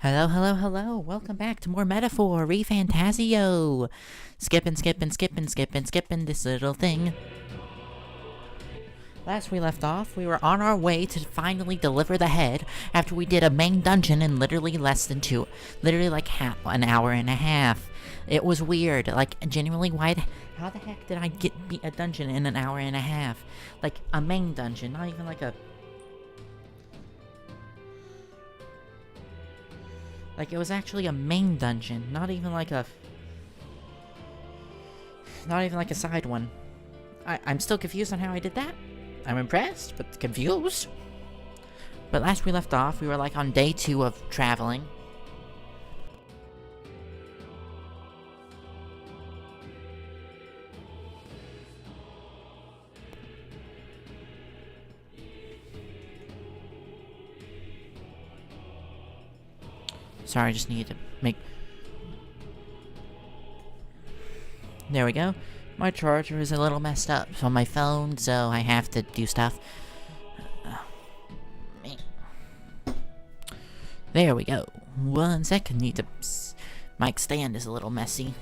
Hello, hello, hello. Welcome back to more Metaphor, ReFantazio. Skipping this little thing. Last we left off, we were on our way to finally deliver the head after we did a main dungeon in literally like an hour and a half. It was weird. Like, genuinely, how the heck did I beat a dungeon in an hour and a half? Like, a main dungeon, not even like a... Like, it was actually a main dungeon, not even like a side one. I'm still confused on how I did that. I'm impressed, but confused. But last we left off, we were like on day 2 of traveling. Sorry, I just needed to make... There we go. My charger is a little messed up on my phone, so I have to do stuff. There we go. 1 second, need to... Mic stand is a little messy.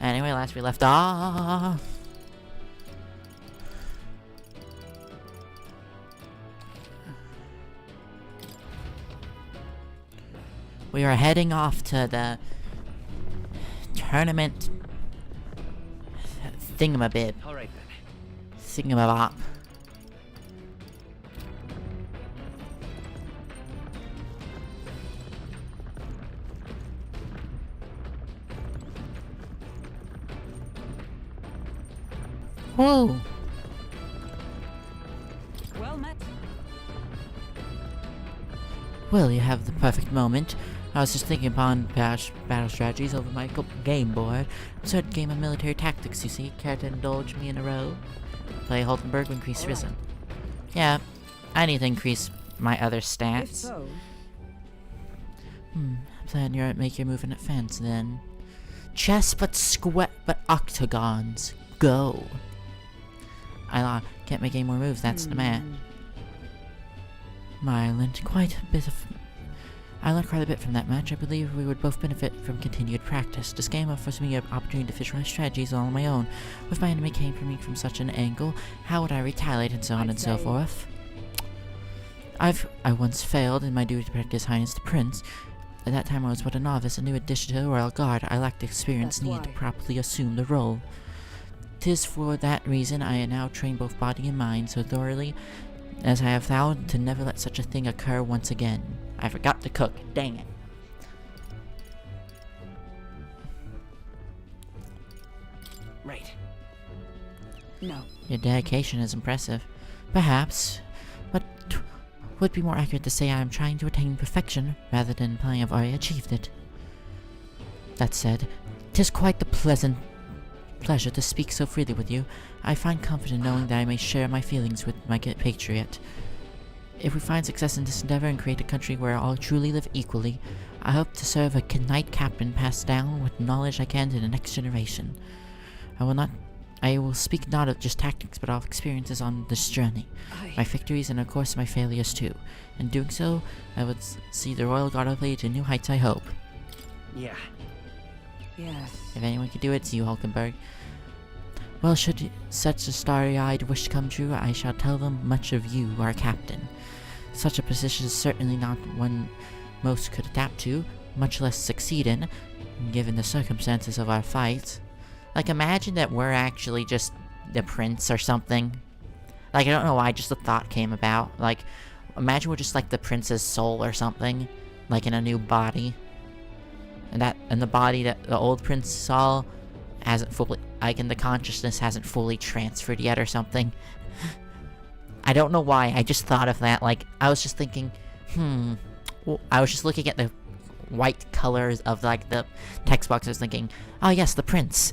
Anyway, last we left off... We are heading off to the tournament thingamabib. Alright then. Thingamabop. Whoa! Well met. Well, you have the perfect moment. I was just thinking upon battle strategies over my game board. Certain game of military tactics, you see. Care to indulge me in a row? Play Holtenberg, increase risen. Yeah, I need to increase my other If stats. so, Plan make your move in advance then. Chess but octagons. Go. I can't make any more moves, that's the match. I learned quite a bit from that match. I believe we would both benefit from continued practice. This game offers me an opportunity to visualize strategies all on my own. If my enemy came for me from such an angle, how would I retaliate, and so on and so forth? I once failed in my duty to protect His Highness the Prince. At that time I was but a novice, a new addition to the Royal Guard. I lacked the experience needed to properly assume the role. 'Tis for that reason I now train both body and mind so thoroughly as I have vowed to never let such a thing occur once again. I forgot to cook. Dang it. right. No. Your dedication is impressive. Perhaps, but would be more accurate to say I am trying to attain perfection rather than implying I've already achieved it. That said, 'tis quite the pleasure to speak so freely with you. I find comfort in knowing that I may share my feelings with my patriot. If we find success in this endeavor and create a country where all truly live equally, I hope to serve a knight captain passed down what knowledge I can to the next generation. I will speak not of just tactics, but of experiences on this journey. My victories and of course my failures too. In doing so, I would see the Royal Guard elevate to new heights, I hope. Yeah. Yes. If anyone could do it, it's you, Hulkenberg. Well, should such a starry-eyed wish come true, I shall tell them much of you, our captain. Such a position is certainly not one most could adapt to, much less succeed in, given the circumstances of our fight. Like, imagine that we're actually just the prince or something. Like, I don't know why, just the thought came about. Like, imagine we're just like the prince's soul or something, like in a new body. And the body that the old prince saw hasn't fully, like, and the consciousness hasn't fully transferred yet or something. I don't know why, I just thought of that. Like, I was just thinking, I was just looking at the white colors of, like, the text box. I was thinking, oh yes, the prince.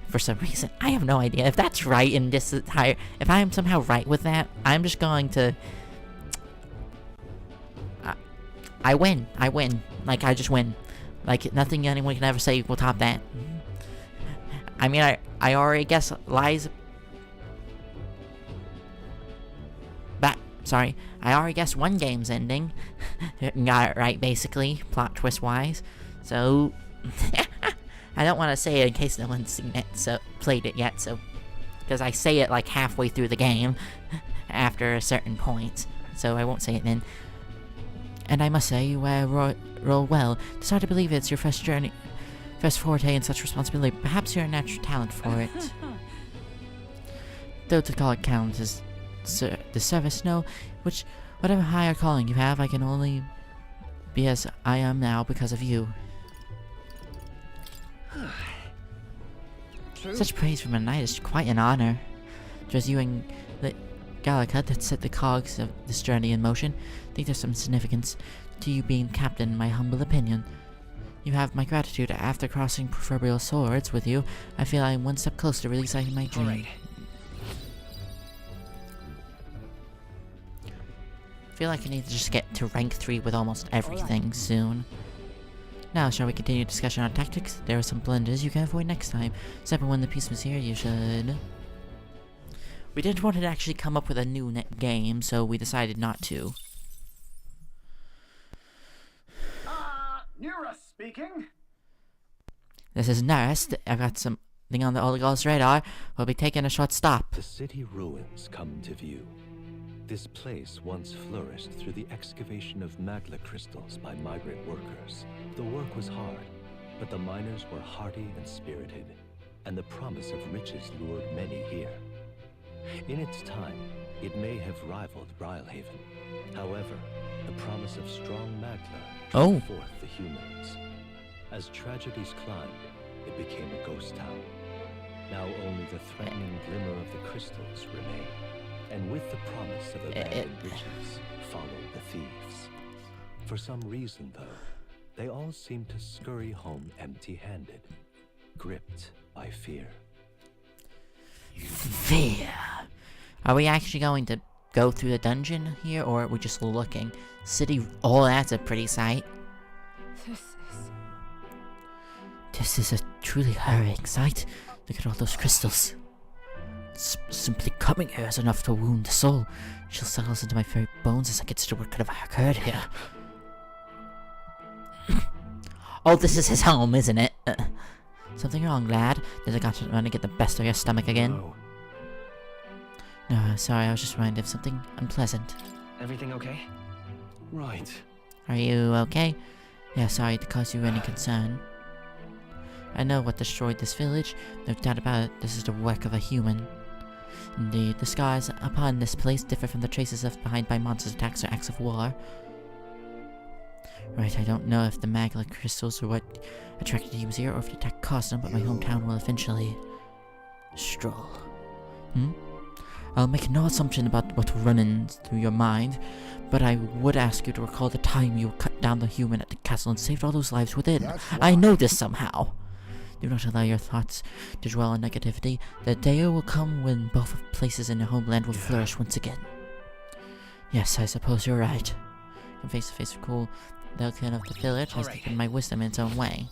For some reason, I have no idea if that's right in this entire, if I am somehow right with that, I'm just going to, I win, like, I just win. Like, nothing anyone can ever say will top that. I mean, I already guess lies. sorry, I already guessed one game's ending. Got it right, basically, plot twist-wise. So, I don't want to say it in case no one's seen it, so played it yet, so... Because I say it like halfway through the game, after a certain point, so I won't say it then. And I must say, you roll well. It's hard to believe it's your first forte in such responsibility. Perhaps you're a natural talent for it. Though to call it count is the service, no. Whatever higher calling you have, I can only be as I am now because of you. True. Such praise from a knight is quite an honor. It was you and Gallica that set the cogs of this journey in motion. I think there's some significance to you being captain, in my humble opinion. You have my gratitude. After crossing proverbial swords with you, I feel I'm one step closer to realizing my dream. Alright. I feel like I need to just get to rank 3 with almost everything soon. Now, shall we continue discussion on tactics? There are some blunders you can avoid next time. Except when the piece was here, you should... We didn't want to actually come up with a new game, so we decided not to. Nura speaking. This is Nurse. I've got something on the Oligarch's radar. We'll be taking a short stop. The city ruins come to view. This place once flourished through the excavation of magla crystals by migrant workers. The work was hard, but the miners were hardy and spirited, and the promise of riches lured many here. In its time, it may have rivaled Brylehaven. However, the promise of strong magla drew forth the humans. As tragedies climbed, it became a ghost town. Now only the threatening glimmer of the crystals remain. And with the promise of abandoned riches, followed the thieves. For some reason, though, they all seem to scurry home empty-handed, gripped by fear. Fear. Are we actually going to go through the dungeon here, or are we just looking? City, oh, that's a pretty sight. This is a truly harrowing sight. Look at all those crystals. Simply coming here is enough to wound the soul. Chill settles into my very bones as I consider what could have occurred here. Oh, this is his home, isn't it? Something wrong, lad? Did I got to run to get the best of your stomach again? No, sorry, I was just reminded of something unpleasant. Everything okay? Right. Are you okay? Yeah, sorry to cause you any concern. I know what destroyed this village. No doubt about it, this is the work of a human. Indeed, the scars upon this place differ from the traces left behind by monsters' attacks or acts of war. Right, I don't know if the magla crystals are what attracted humans here, or if the attack caused them, but my hometown will eventually... stroll. I'll make no assumption about what's running through your mind, but I would ask you to recall the time you cut down the human at the castle and saved all those lives within. I know this somehow. Do not allow your thoughts to dwell on negativity. The day will come when both places in your homeland will flourish once again. Yes, I suppose you're right. From face to face with cool, the king of the village has taken my wisdom in its own way.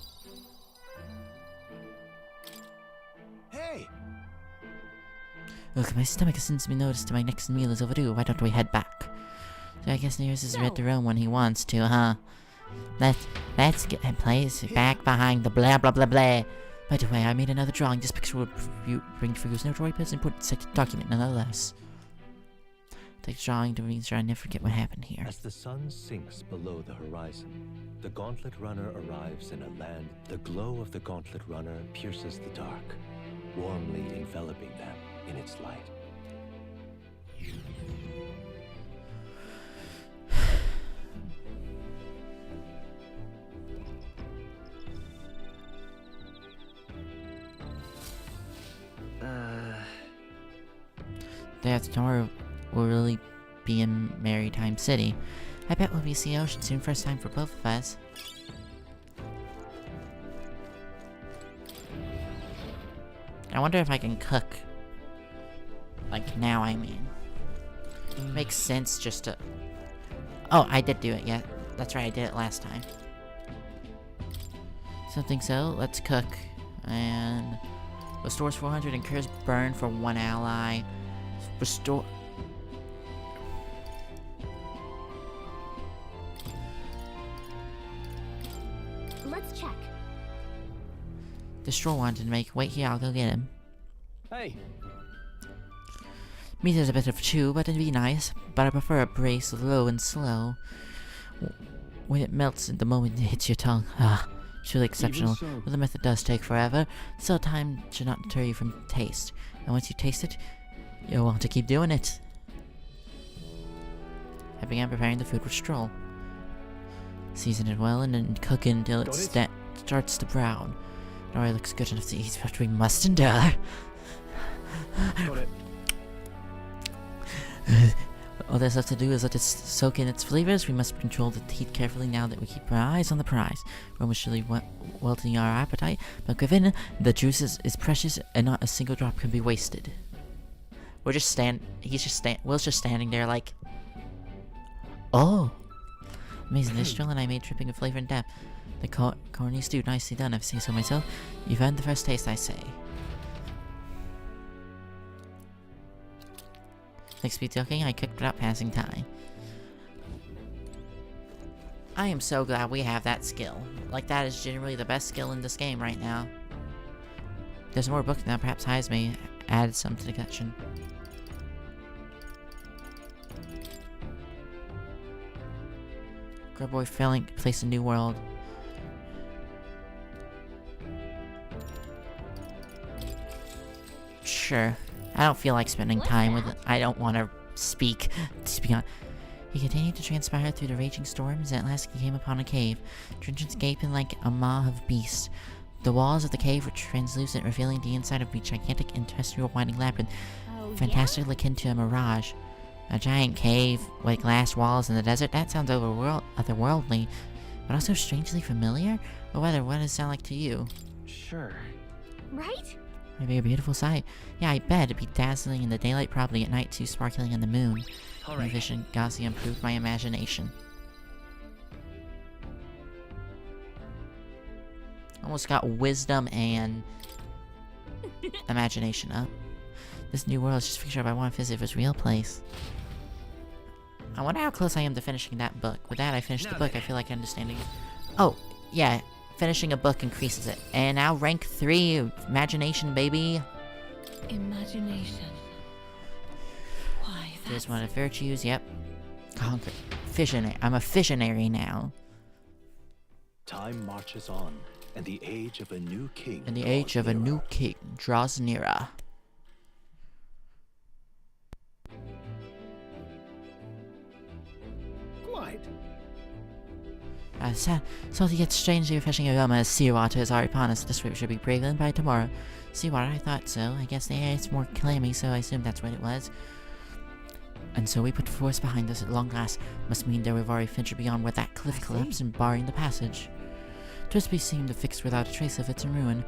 Hey. Look, my stomach has since been noticed my next meal is overdue. Why don't we head back? So I guess Nearest has read the room when he wants to, huh? Let's get him place back behind the blah blah blah blah. By the way, I made another drawing. This picture will bring for you no joy, but it's an important document nonetheless. Take the drawing to make sure I never forget what happened here. As the sun sinks below the horizon, the Gauntlet Runner arrives in a land. The glow of the Gauntlet Runner pierces the dark, warmly enveloping them in its light. That's tomorrow will really be in Maritime City. I bet we'll be seeing ocean soon, first time for both of us. I wonder if I can cook. Like now, I mean. Makes sense just to... Oh, I did do it, yeah. That's right, I did it last time. Something so, let's cook. And... restores 400, incurs burn for one ally. Restore... Let's check. The stroll wanted to make. Wait here, I'll go get him. Hey. Meat is a bit of a chew, but it'd be nice. But I prefer a brace low and slow. When it melts at the moment it hits your tongue. Ah, truly exceptional. so. Well, the method does take forever. Still, time should not deter you from taste. And once you taste it, you'll want to keep doing it. I began preparing the food for stroll. Season it well and then cook it until it starts to brown. Nori looks good enough to eat, but we must endure. Got it. All there's left to do is let it soak in its flavors. We must control the heat carefully now that we keep our eyes on the prize. Rome is surely welting our appetite, but Griffin, the juice is precious and not a single drop can be wasted. Will's just standing there like, oh, amazing dish, and I made dripping of flavor and depth. The corny stew, nicely done, if I say so myself. You've had the first taste, I say. Thanks to be talking, I cooked without passing time. I am so glad we have that skill. Like, that is generally the best skill in this game right now. There's more book now, perhaps Heisme added some to the collection. Grub boy failing to place a new world. Sure. I don't feel like spending time with it. I don't want to speak. To be honest. He continued to transpire through the raging storms, and at last he came upon a cave. Trenches gaping like a maw of beasts. The walls of the cave were translucent, revealing the inside of a gigantic and terrestrial winding labyrinth, fantastically akin to a mirage. A giant cave with glass walls in the desert? That sounds otherworldly, but also strangely familiar? Or rather, what does it sound like to you? Sure. Right? Maybe a beautiful sight. Yeah, I bet it'd be dazzling in the daylight, probably at night too, sparkling in the moon. My vision Gauzy improved my imagination. Almost got wisdom and imagination up. This new world is just a picture of I want to visit its real place. I wonder how close I am to finishing that book. With that, I finished the book. I feel like understanding it. Oh, yeah. Finishing a book increases it. And now rank 3, imagination, baby. Imagination. Why, There's one of virtues, yep. Conquer. Visionary. I'm a visionary now. Time marches on, and the age of a new king. And the age of a new king draws nearer. Quite. Salty yet strangely refreshing aroma as seawater is already upon us. This river should be prevalent by tomorrow. Seawater, I thought so. I guess the air is more clammy, so I assumed that's what it was. And so we put the forest behind us at long last. Must mean that we've already ventured beyond where that cliff collapsed and barring the passage. Twisby seemed to fix without a trace of its ruin.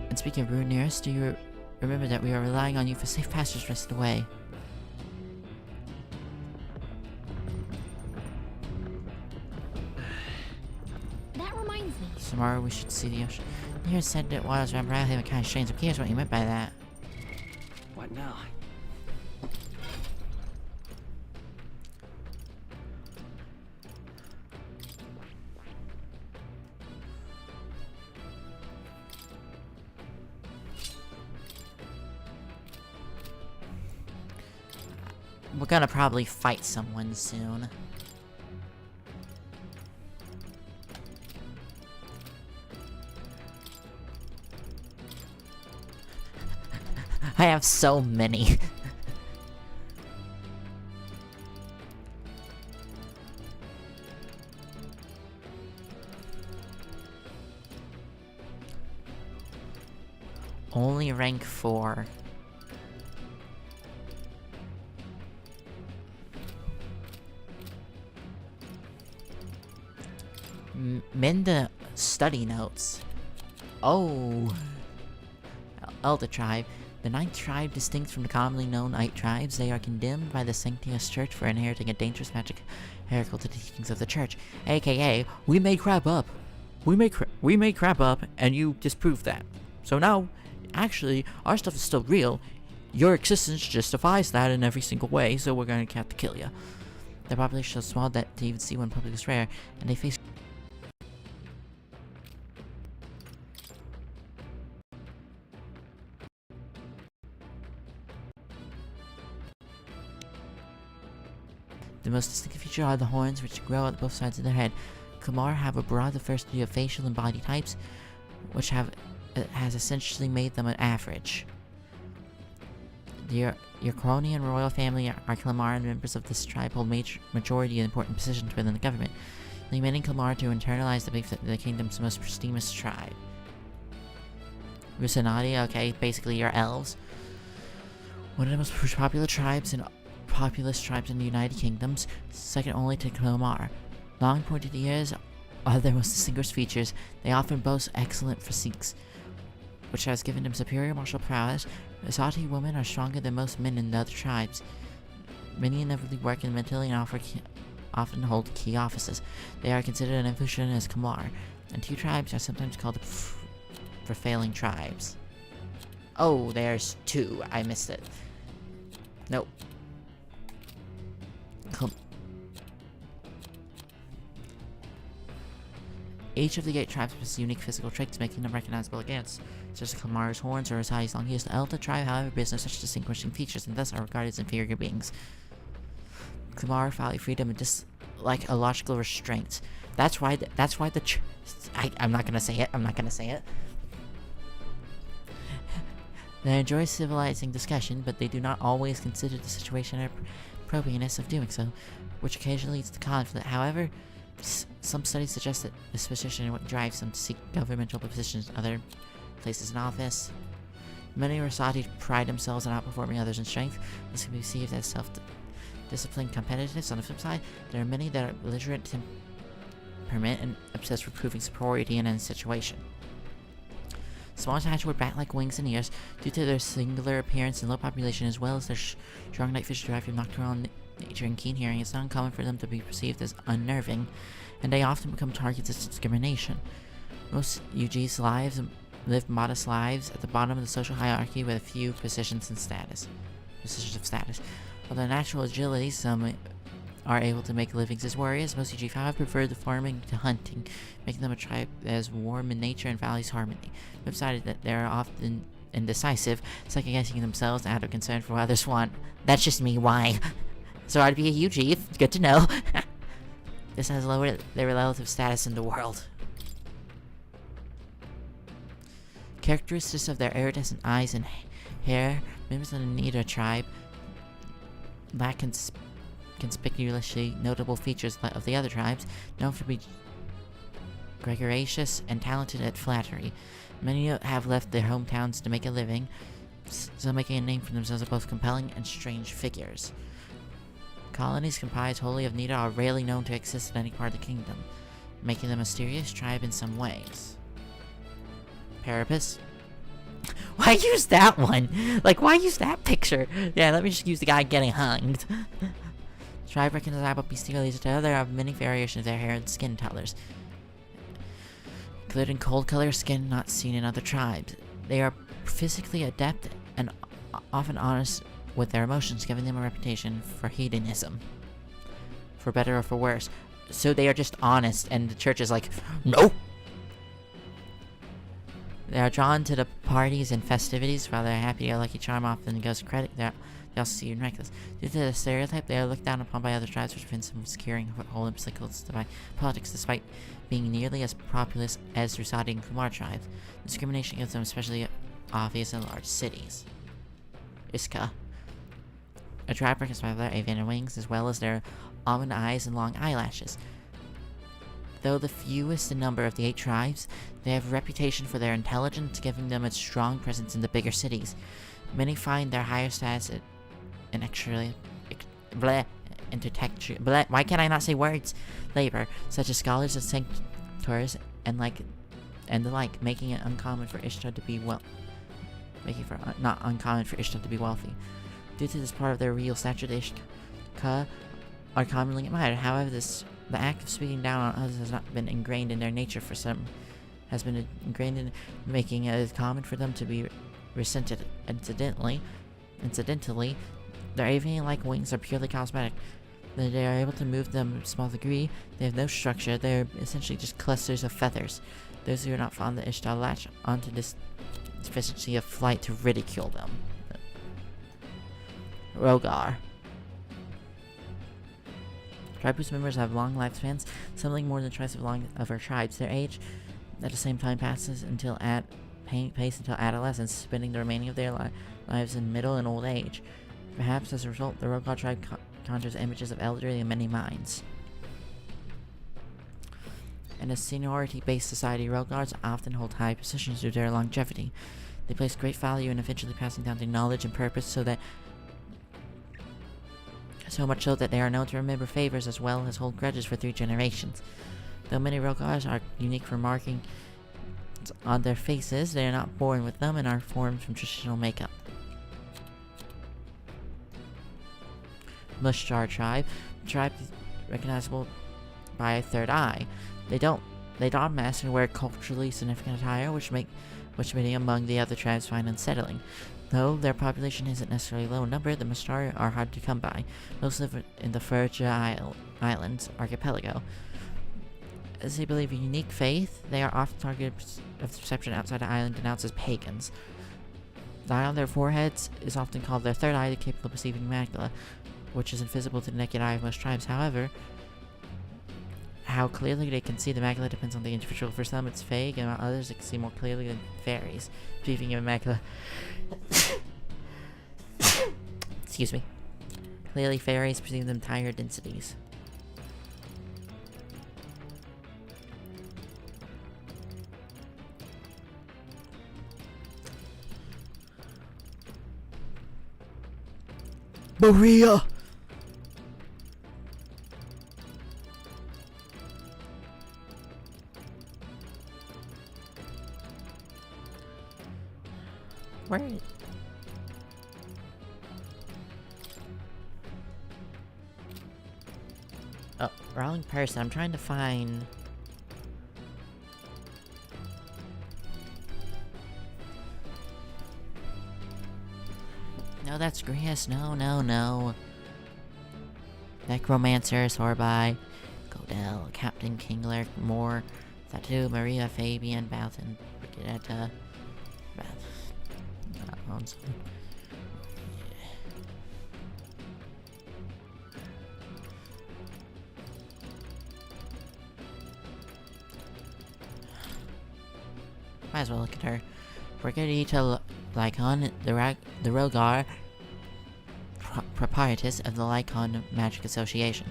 And speaking of ruin near us, do you remember that we are relying on you for safe passage rest of the way? That reminds me. Tomorrow we should see the ocean. You said that waters around Bradley kind of strange. I'm curious what you meant by that. What now? We're gonna probably fight someone soon. I have so many. Only rank 4. Mend the study notes. Oh. Elder tribe. The 9th tribe, distinct from the commonly known 8 tribes, they are condemned by the Sanctius Church for inheriting a dangerous magic heretical to the teachings of the Church. AKA, we made crap up. We made crap up, and you disproved that. So now, actually, our stuff is still real. Your existence justifies that in every single way, so we're gonna have to kill you. The population is so small that to even see one public is rare, and they face The most distinctive feature are the horns, which grow at both sides of their head. Kamar have a broad diversity of facial and body types, which has essentially made them an average. The Urkronian royal family are Kalmar, and members of this tribe hold majority of important positions within the government, leading many Kalmar to internalize the belief that the kingdom's most prestigious tribe. Rusanati, okay, basically your elves. One of the most popular tribes and populous tribes in the United Kingdoms, second only to Kalmar. Long pointed ears are their most distinguished features. They often boast excellent physiques, which has given them superior martial prowess. Asati women are stronger than most men in the other tribes. Many inevitably work in mentally and often hold key offices. They are considered an influence as Kamar, and two tribes are sometimes called the prevailing tribes. Oh, there's two. I missed it. Nope. Each of the 8 tribes possesses unique physical traits, making them recognizable against, such as Kamar's horns or Asati's long ears. The Elder tribe, however, bears no such distinguishing features, and thus are regarded as inferior beings. Kamar value freedom and dislike illogical restraints. That's why I'm not gonna say it. They enjoy civilizing discussion, but they do not always consider the situation appropriateness of doing so, which occasionally leads to conflict. However, some studies suggest that this position is what drives them to seek governmental positions in other places in office. Many Rasati pride themselves on outperforming others in strength. This can be perceived as self-disciplined competitiveness. On the flip side, there are many that are belligerent temperament and obsessed with proving superiority in any situation. Small attached with bat-like wings and ears, due to their singular appearance and low population, as well as their strong night vision derived from nocturnal nature and keen hearing, it's not uncommon for them to be perceived as unnerving, and they often become targets of discrimination. Most UG's live modest lives at the bottom of the social hierarchy with a few positions of status. While their natural agility, some are able to make livings as warriors. Most UG have preferred the farming to hunting, making them a tribe that is warm in nature and values harmony. They've decided that they are often indecisive, second-guessing themselves out of concern for what others want. That's just me, why? So hard to be a UG, it's good to know. This has lowered their relative status in the world. Characteristics of their iridescent eyes and hair. Members of the Nida tribe lack conspicuously notable features of the other tribes, known for being gregarious and talented at flattery. Many have left their hometowns to make a living, so making a name for themselves are both compelling and strange figures. Colonies comprised wholly of Nida are rarely known to exist in any part of the kingdom, making them a mysterious tribe in some ways. Parapus. Why use that one? Like, why use that picture? Yeah, let me just use the guy getting hanged. Tribe recognizable bestialities together. There are many variations of their hair and skin colors, including cold color skin not seen in other tribes. They are physically adept and often honest with their emotions, giving them a reputation for hedonism, for better or for worse. So they are just honest, and the church is like, no! They are drawn to the parties and festivities. While their happy-go-lucky charm often goes to credit, they also see you in reckless. Due to the stereotype, they are looked down upon by other tribes, which prevents them from securing whole obstacles to politics, despite being nearly as populous as Rusadi and Kumar tribes. Discrimination against them especially obvious in large cities. Iska. A tribe recognized by their avian wings, as well as their almond eyes and long eyelashes. Though the fewest in number of the 8 tribes, they have a reputation for their intelligence, giving them a strong presence in the bigger cities. Many find their higher status in why can't I not say words? Labor, such as scholars and sanctors and the like, making it uncommon for Ishtar to be not uncommon for Ishtar to be wealthy. Due to this part of their real stature, the Ishka are commonly admired. However, the act of speaking down on others has not been ingrained in their nature. Has been ingrained in making it common for them to be resented. Incidentally, their avian-like wings are purely cosmetic. They are able to move them to a small degree. They have no structure. They are essentially just clusters of feathers. Those who are not fond of Ishtar latch onto this deficiency of flight to ridicule them. Tribe whose members have long lifespans, something more than twice as long of our tribes. Their age, at the same time, passes until adolescence, spending the remaining of their lives in middle and old age. Perhaps as a result, the Rogar tribe conjures images of elderly in many minds. In a seniority-based society, Rogars often hold high positions due to their longevity. They place great value in eventually passing down their knowledge and purpose, so much so that they are known to remember favors as well as hold grudges for 3 generations. Though many Rogars are unique for marking on their faces, they are not born with them and are formed from traditional makeup. Mushjar tribe. The tribe is recognizable by a third eye. They don masks and wear culturally significant attire, which many among the other tribes find unsettling. Though their population isn't necessarily low in number, the Mushtar are hard to come by. Most live in the Furja Islands archipelago. As they believe in unique faith, they are often targets of deception outside the island, denounced as pagans. The eye on their foreheads is often called their third eye, capable of perceiving magla, which is invisible to the naked eye of most tribes. However, how clearly they can see the macula depends on the individual. For some, it's vague, and while others, they can see more clearly than fairies. Perceiving a macula. Excuse me. Clearly, fairies perceive them higher densities. Maria! Where? Oh, wrong person. I'm trying to find... No, that's Grias. No. Necromancer, Sorbai, Godel, Captain Kingler, Moore, Thatu, Maria, Fabian, Balton, Brigitta, might as well look at her. Brigitta Lycon, the Rogar, proprietress of the Lycon Magic Association.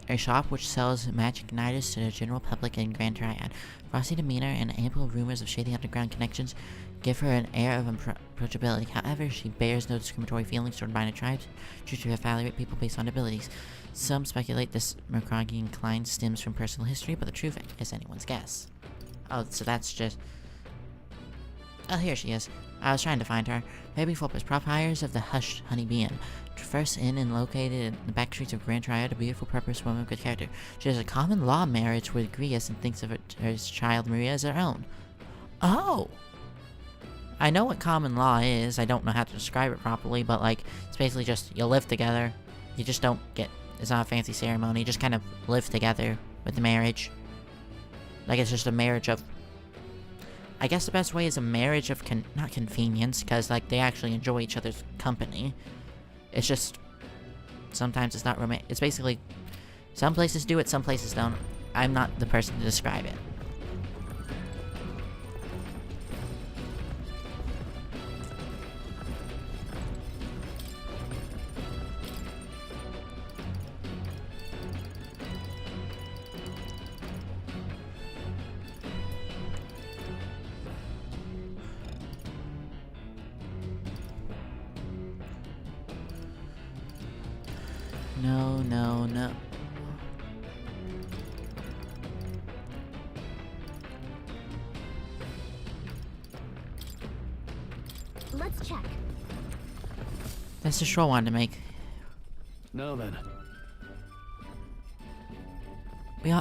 A shop which sells magic igniters to the general public in Grand Triad. Frosty demeanor and ample rumors of shady underground connections give her an air of approachability. However, she bears no discriminatory feelings toward minor tribes due to evaluate people based on abilities. Some speculate this Mercragi incline stems from personal history, but the truth is anyone's guess. Oh, so that's just... Oh, here she is. I was trying to find her. Baby Fulpus, prop hires of the Hushed Honeybee Inn. First inn and located in the back streets of Grand Triad, a beautiful, purpose woman of good character. She has a common law marriage with Grias and thinks of her child Maria as her own. Oh! I know what common law is. I don't know how to describe it properly, but like, it's basically just, you live together. You just don't get, it's not a fancy ceremony. You just kind of live together with the marriage. Like, it's just a marriage of, I guess the best way is a marriage of, not convenience, because, like, they actually enjoy each other's company. It's just, sometimes it's not romantic. It's basically, some places do it, some places don't. I'm not the person to describe it. No. Let's check. That's the sure one to make. Now then.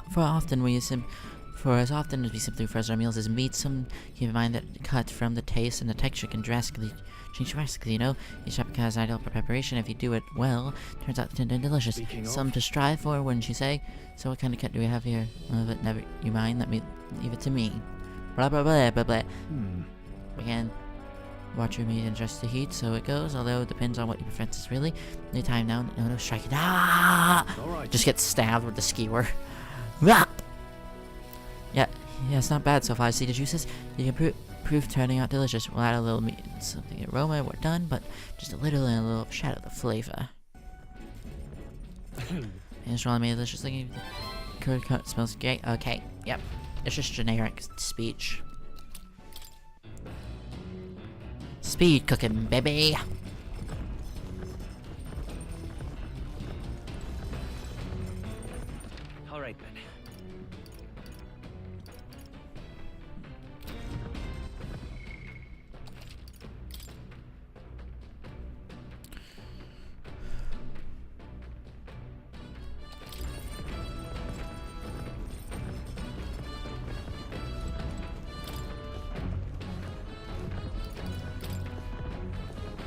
For as often as we simply refresh our meals as meat, some keep in mind that cut from the taste and the texture can change drastically, you know? Each topic has ideal for preparation. If you do it well, turns out tender and delicious. Some to strive for, wouldn't you say? So what kind of cut do we have here? Never you mind, let me leave it to me. Blah blah blah blah blah. Again. Watch your meat and adjust the heat, so it goes, although it depends on what your preference is really. Any time now, no strike it. Ah! All right. Just get stabbed with the skewer. Ah! Yeah, it's not bad so far. See the juices? You can prove turning out delicious. We'll add a little meat and something aroma, we're done, but just a little and a little shadow of the flavor. And it's really made delicious looking. Curd cut smells great. Okay, yep. It's just generic speech. Speed cooking, baby. All right, then.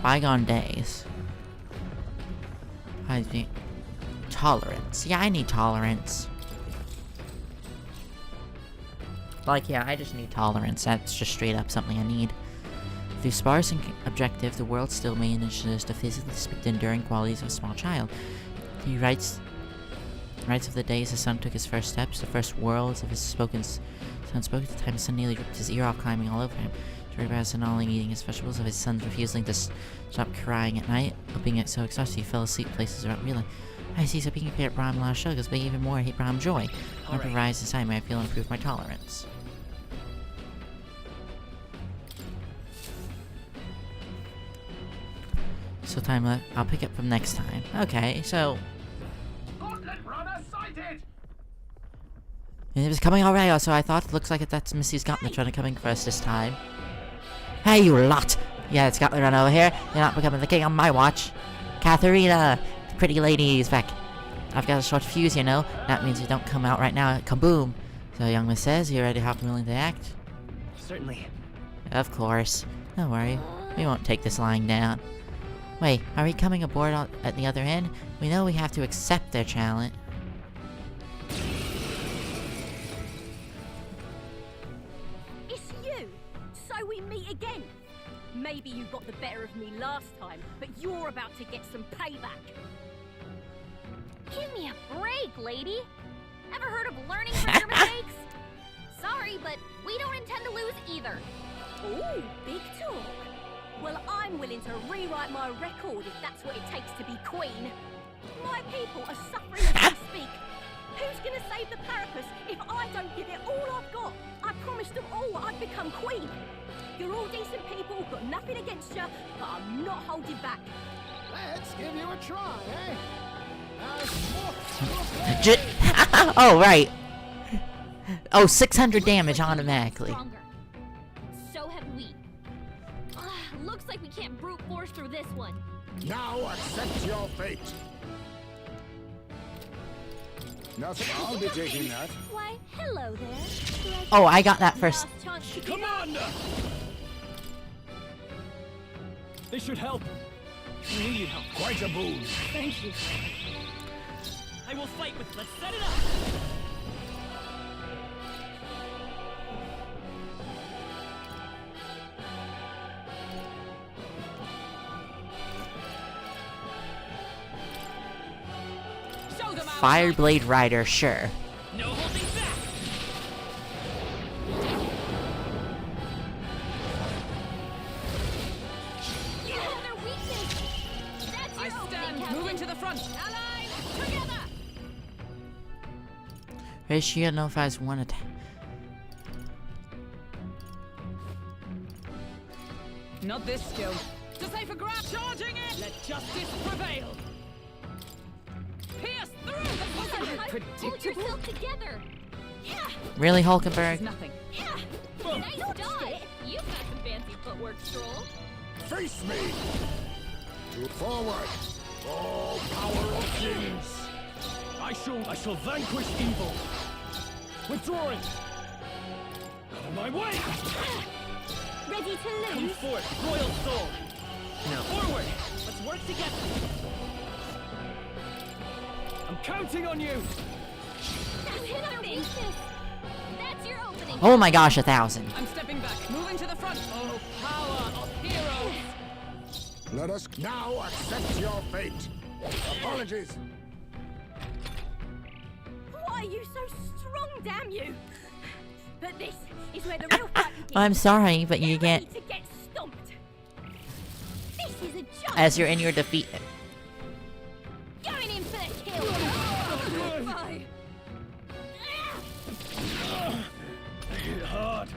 Bygone days. I need tolerance. Yeah, I need tolerance. Like, yeah, I just need tolerance. That's just straight up something I need. Through sparse and objective, the world still manages to physically speak the enduring qualities of a small child. He writes of the days his son took his first steps, the first words of his son spoke at the time his son nearly ripped his ear off climbing all over him. Whereas not only eating his vegetables of his son refusing to stop crying at night, or being so exhausted he fell asleep places around reeling. I see, so being prepared brought him a lot of struggles, but even more, he brought him joy. I provides the time where I feel improve my tolerance. So time left. I'll pick up from next time. Okay, so Gauntlet runner sighted! it was coming already, so I thought it looks like that's Missy's Gauntlet Runner coming for us this time. Hey, you lot! Yeah, it's Gauntlet Runner over here. You're not becoming the king on my watch. Katharina! The pretty lady is back. I've got a short fuse, you know. That means you don't come out right now. Kaboom! So young miss says, you ready, hop, and willing to act? Certainly. Of course. Don't worry. We won't take this lying down. Wait, are we coming aboard at the other end? We know we have to accept their challenge. It's you! So we meet again! Maybe you got the better of me last time, but you're about to get some payback. Give me a break, lady! Ever heard of learning from your mistakes? Sorry, but we don't intend to lose either. Ooh, big talk. Well, I'm willing to rewrite my record if that's what it takes to be queen. My people are suffering as we speak. Who's gonna save the Parapus if I don't give it all I've got? I promised them all I'd become queen. You're all decent people, got nothing against you, but I'm not holding back. Let's give you a try, eh? Oh, right. Oh, 600 damage automatically. Stronger. So have we. Looks like we can't brute force through this one. Now accept your fate. Nothing. I'll be taking that. Why, hello there. Oh, I got that first. Last chance to get Commander! This should help. We need help. Quite a boon. Thank you. I will fight with. Let's set it up. Fireblade Rider, sure. No holding back. You know their weakness. That's your opening, Captain. Moving to the front. Allies, together. Ratio notifies one attack. Not this skill. To say for grab. Charging it. Let justice prevail. Pierce through. Hold yourself together. Yeah. Really, Hulkenberg? Nothing. Yeah. Nice dodge. You've got some fancy footwork, Stroll. Face me. Move forward. Oh, power of kings. I shall vanquish evil. Withdrawing. Out of my way. Ready to Come lose? forth, royal soul. Now forward. Let's work together. I'm counting on you. That's their weakness. That's your opening. Oh my gosh, 1,000. I'm stepping back. Moving to the front. Oh, power of heroes. Let us now accept your fate. Apologies. Why are you so strong, damn you? But this is where the real fight begins. I'm sorry, but you Ready get to get stomped. This is a joke. as you're in your defeat. Going in for the kill. Bye. Hit hard.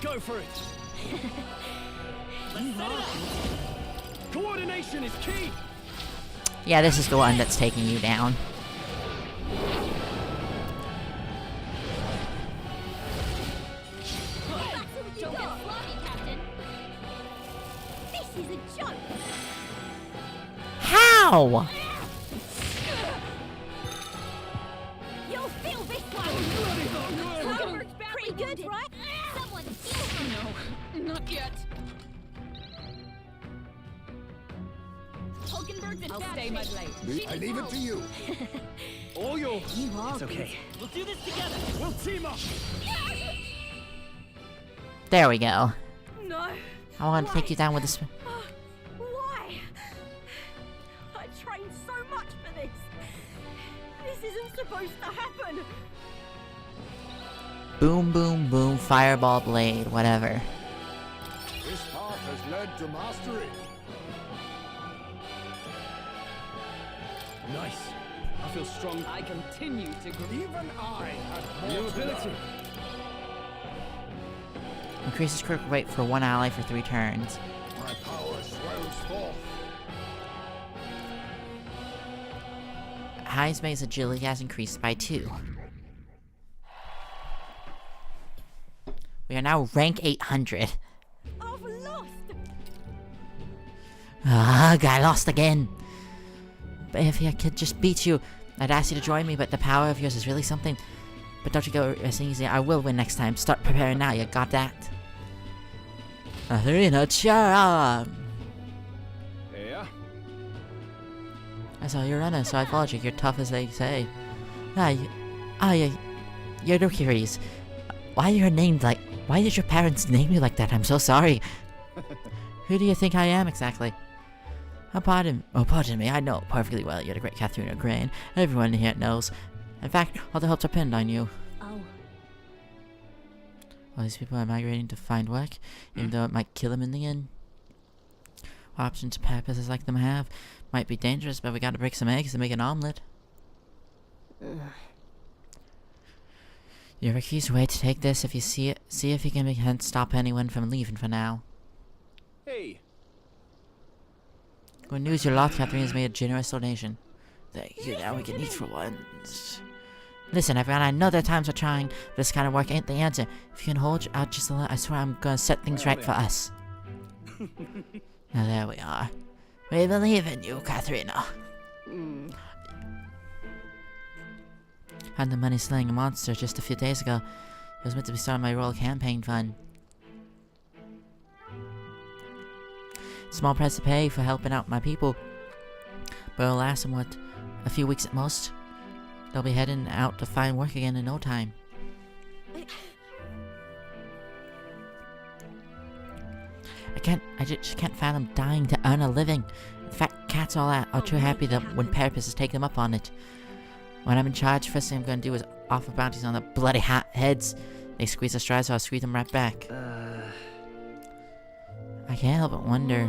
Go for it. Coordination is key. Yeah, this is the one that's taking you down. Don't get sloppy, Captain. This is a joke. How? You'll feel this one. Homework's pretty good, right? Someone steal him. No, not yet. Hulkenberg's in I'll bad stay my shape. blade. I leave it to you. All yours. It's okay. We'll do this together. We'll team up. There we go. No. I want to take you down with this. Why? I trained so much for this. This isn't supposed to happen. Boom, boom, boom, fireball blade, whatever. This path has led to mastery. Nice. I feel strong. I continue to grow. Even I have New more to ability. learn. Increases critical rate for one ally for 3 turns. My power swells forth. Highest base agility has increased by 2. We are now rank 800. I've lost. Ugh, I lost again. But if I could just beat you, I'd ask you to join me, but the power of yours is really something. But don't you go resting easy. I will win next time. Start preparing now, you got that? Arena, cheer up! Yeah. I saw you running, so I followed you. You're tough as they say. You're no curious. Why you're named like... Why did your parents name you like that? I'm so sorry. Who do you think I am, exactly? Pardon me, I know perfectly well you're the great Catherine O'Grane. Everyone here knows. In fact, all the hopes are pinned on you. Oh. All these people are migrating to find work, even though it might kill them in the end. What options purposes like them have? Might be dangerous, but we gotta break some eggs to make an omelet. You're a key's way to take this if you see it. See if you can stop anyone from leaving for now. Hey. Good news, your lot, Catherine has made a generous donation. Thank you, now we can eat for once. Listen, everyone, I know there are times we're trying, but this kind of work ain't the answer. If you can hold out just a little, I swear I'm gonna set things right for us. Now there we are. We believe in you, Katharina. Had the money slaying a monster just a few days ago. It was meant to be starting my royal campaign fund. Small price to pay for helping out my people, but it'll last them, what, a few weeks at most? They'll be heading out to find work again in no time. I just can't fathom dying to earn a living. In fact, cats all that are too happy that when purposes take them up on it. When I'm in charge, first thing I'm gonna do is offer bounties on the bloody hot heads. They squeeze the straws, so I'll squeeze them right back. I can't help but wonder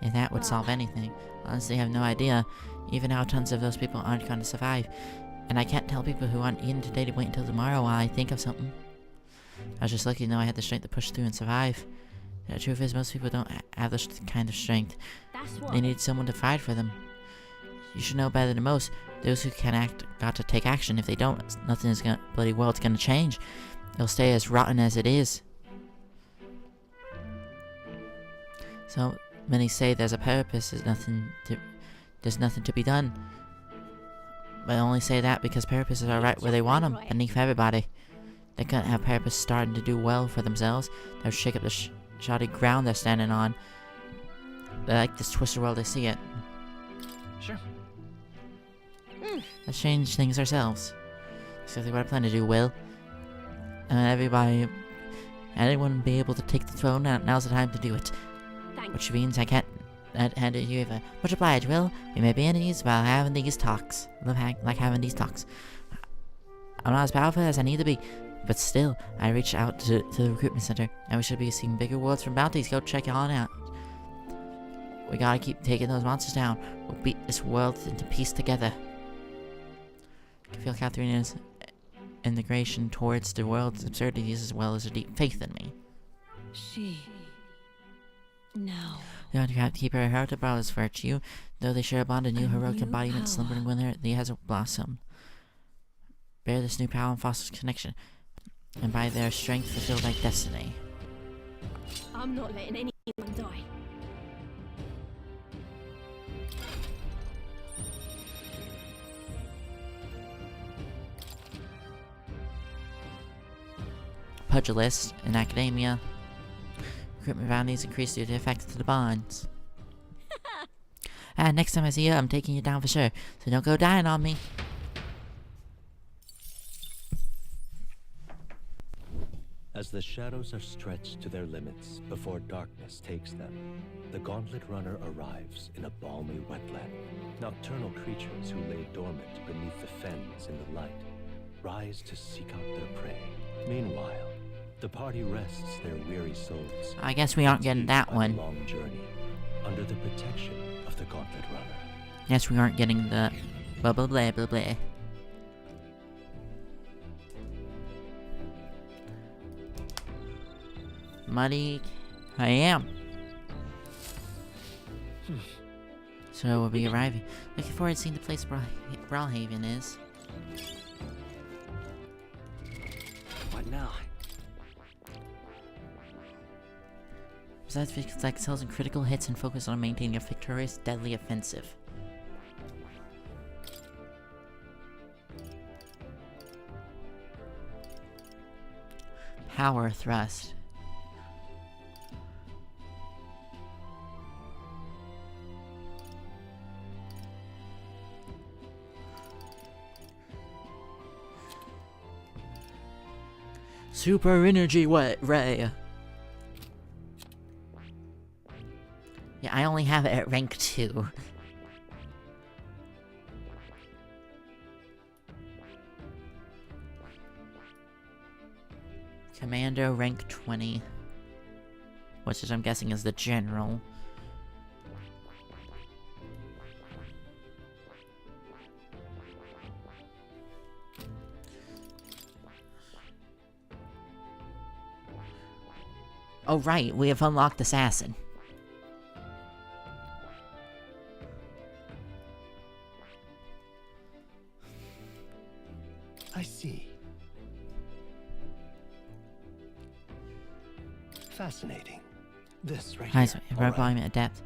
if that would solve anything. Honestly, I have no idea. Even how tons of those people aren't gonna survive. And I can't tell people who aren't eating today to wait until tomorrow while I think of something. I was just lucky to know I had the strength to push through and survive. The truth is, most people don't have this kind of strength. That's what. They need someone to fight for them. You should know better than most. Those who can act got to take action. If they don't, nothing is gonna bloody world's gonna change. It'll stay as rotten as it is. So many say there's a purpose. There's nothing to be done. But I only say that because purposes are right where they want them, beneath everybody. They couldn't have purpose starting to do well for themselves. They would shake up the shoddy ground they're standing on. They like this twisted world they see it. Sure. Let's change things ourselves. Exactly what I plan to do, Will. And anyone be able to take the throne. Now's the time to do it. Thanks. which means I can't hand it you over. Much obliged, Will. We may be enemies while having these talks. Like having these talks. I'm not as powerful as I need to be, but still, I reached out to the recruitment center, and we should be seeing bigger rewards from bounties. Go check it on out. We gotta keep taking those monsters down. We'll beat this world into peace together. I feel Katharina's integration towards the world's absurdities as well as her deep faith in me. No. You have to keep her heart above his virtue, though they share a bond, a new heroic embodiment slumbering within her, has blossomed. Bear this new power and foster connection, and by their strength fulfill thy destiny. I'm not letting anyone die. Pugilist in academia. Recruitment bounties increase due to effects to the bonds. Next time I see you, I'm taking you down for sure, so don't go dying on me. As the shadows are stretched to their limits before darkness takes them, the Gauntlet Runner arrives in a balmy wetland. Nocturnal creatures who lay dormant beneath the fens in the light rise to seek out their prey. Meanwhile, the party rests their weary souls. I guess we aren't getting that by one. the long journey, under the protection of the Gauntlet Runner. Yes, we aren't getting the blah blah blah blah blah. Muddy, I am. So we'll be arriving. Looking forward to seeing the place Brawlhaven is. What now? Besides, vehicles like cells and critical hits and focus on maintaining a victorious, deadly offensive. Power thrust. Super energy ray. Yeah, I only have it at rank 2. Commando rank 20. Which is, I'm guessing, is the general. Oh right, we have unlocked Assassin. I see. Fascinating. This right Nice, here. red All right. volume at depth.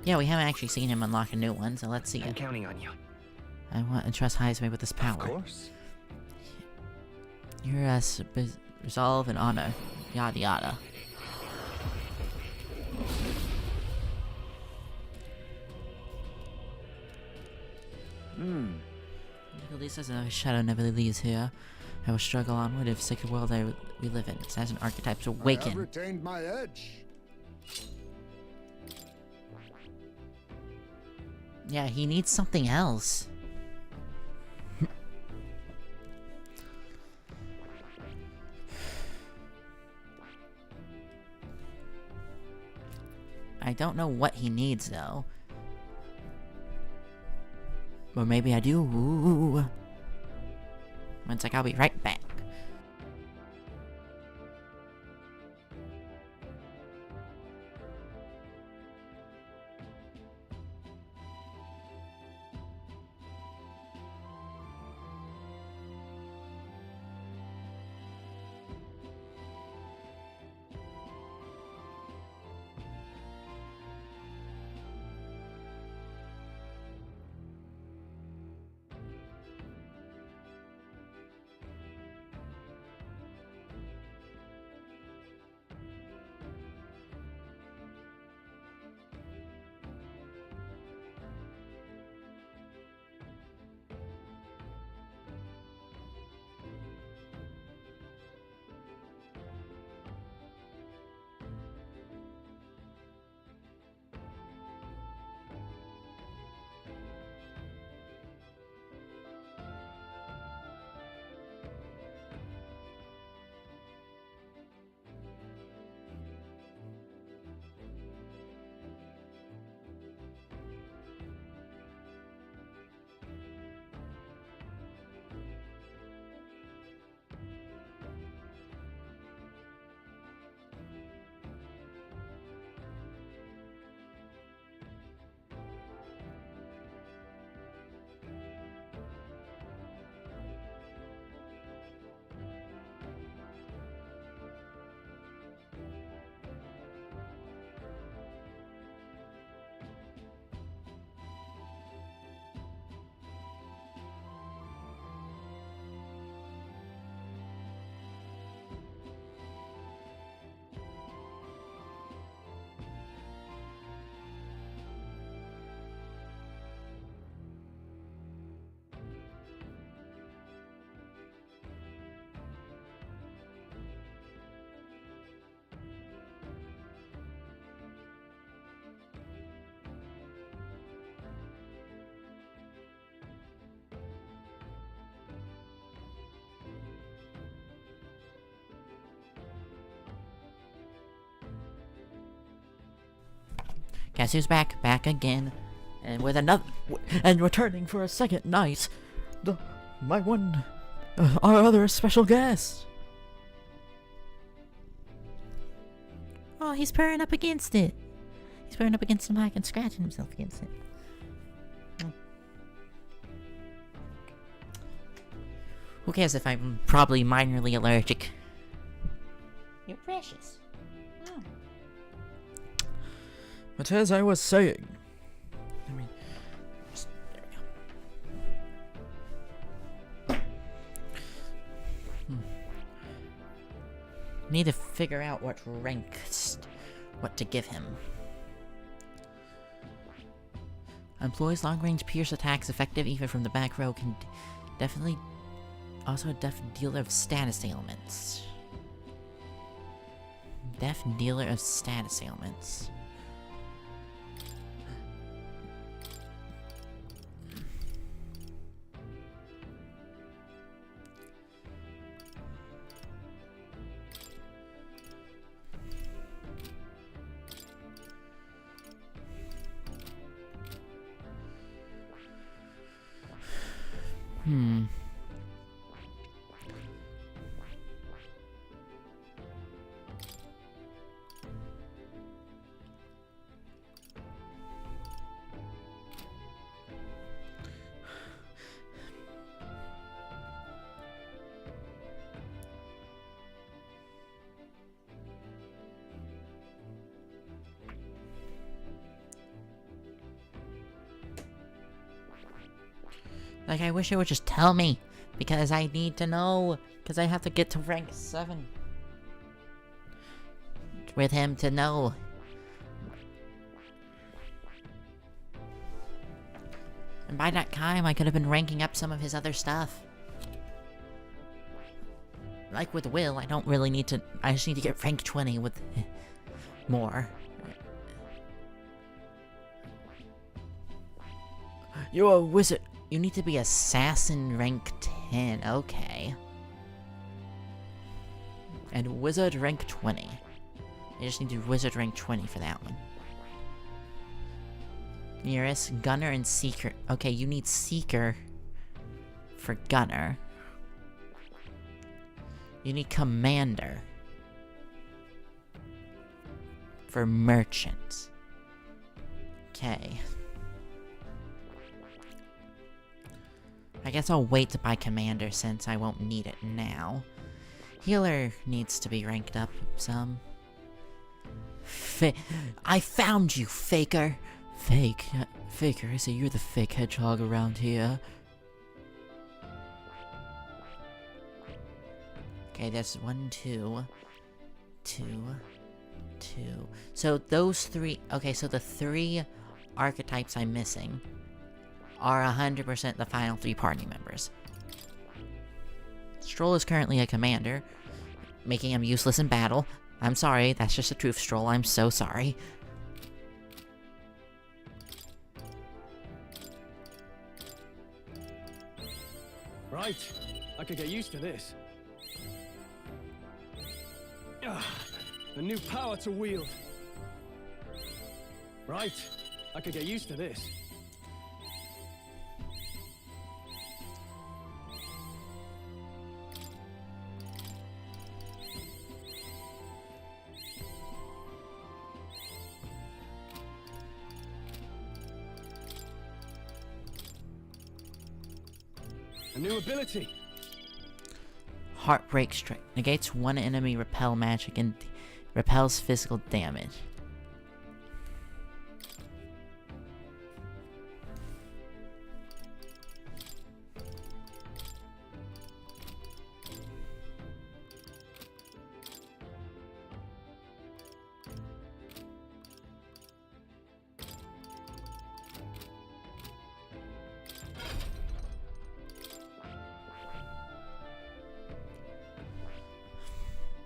Yeah, we haven't actually seen him unlock a new one, so let's see I'm it. counting on you. I want to trust Heisway with this power. Of course. Your resolve and honor. Yada yada. At least as a shadow never leaves here. I will struggle onward if sacred world we live in. Assassin archetypes I have awaken. retained my edge. Yeah, he needs something else. I don't know what he needs though. Or maybe I do. One sec, I'll be right back. Guess who's back? Back again. And with another... And returning for a second night. Our other special guest. Oh, he's purring up against it. He's purring up against the mic and scratching himself against it. Who cares if I'm probably minorly allergic? You're precious. Oh. But as I was saying... There we go. Need to figure out what what to give him. Employs long-range pierce attacks effective even from the back row. Can definitely also a deaf dealer of status ailments. Deaf dealer of status ailments. Like, I wish it would just tell me, because I need to know, because I have to get to rank 7 with him to know. And by that time, I could have been ranking up some of his other stuff. Like with Will, I don't really need to, I just need to get rank 20 with more. You're a wizard. You need to be assassin rank 10, okay. And wizard rank 20. You just need to wizard rank 20 for that one. Nearest, gunner and seeker. Okay, you need seeker for gunner. You need commander for merchant. Okay. I guess I'll wait to buy commander since I won't need it now. Healer needs to be ranked up some. I found you, faker! Faker, I say you're the fake hedgehog around here. Okay, that's 1, 2, 2, 2. So those 3, okay, so the 3 archetypes I'm missing are 100% the final 3 party members. Stroll is currently a commander, making him useless in battle. I'm sorry, that's just the truth, Stroll, I'm so sorry. Right, I could get used to this. A new power to wield. Right, I could get used to this. A new ability. Heartbreak Strike. Negates one enemy repel magic and repels physical damage.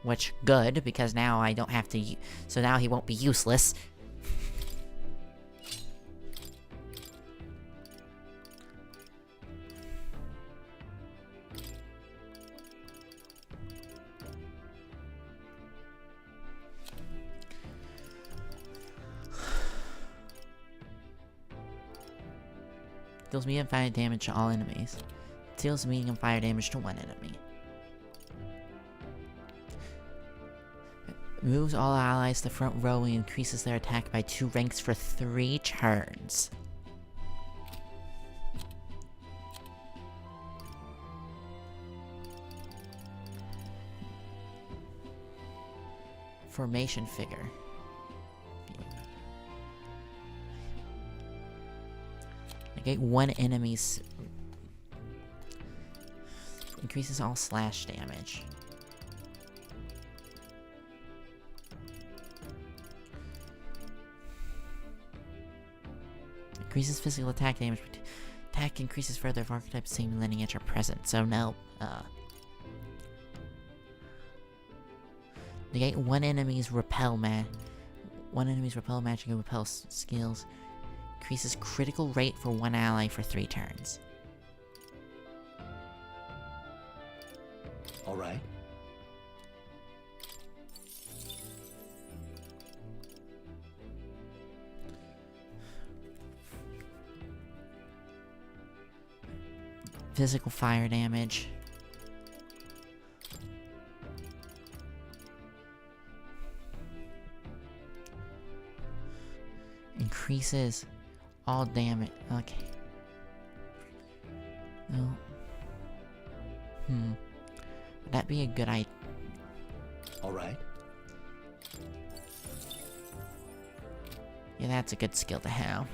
Which, good, because now I don't have to, so now he won't be useless. Deals medium fire damage to all enemies. Deals medium fire damage to one enemy. Moves all allies to the front row and increases their attack by 2 ranks for 3 turns. Formation figure. Negate 1 enemy's... Increases all slash damage. Increases physical attack damage, but attack increases further if archetypes same lineage are present, so no. Negate 1 enemy's repel magic and repel skills. Increases critical rate for 1 ally for 3 turns. Alright. Physical fire damage. Increases all damage. Okay. No. Would that be a good idea? Alright. Yeah, that's a good skill to have.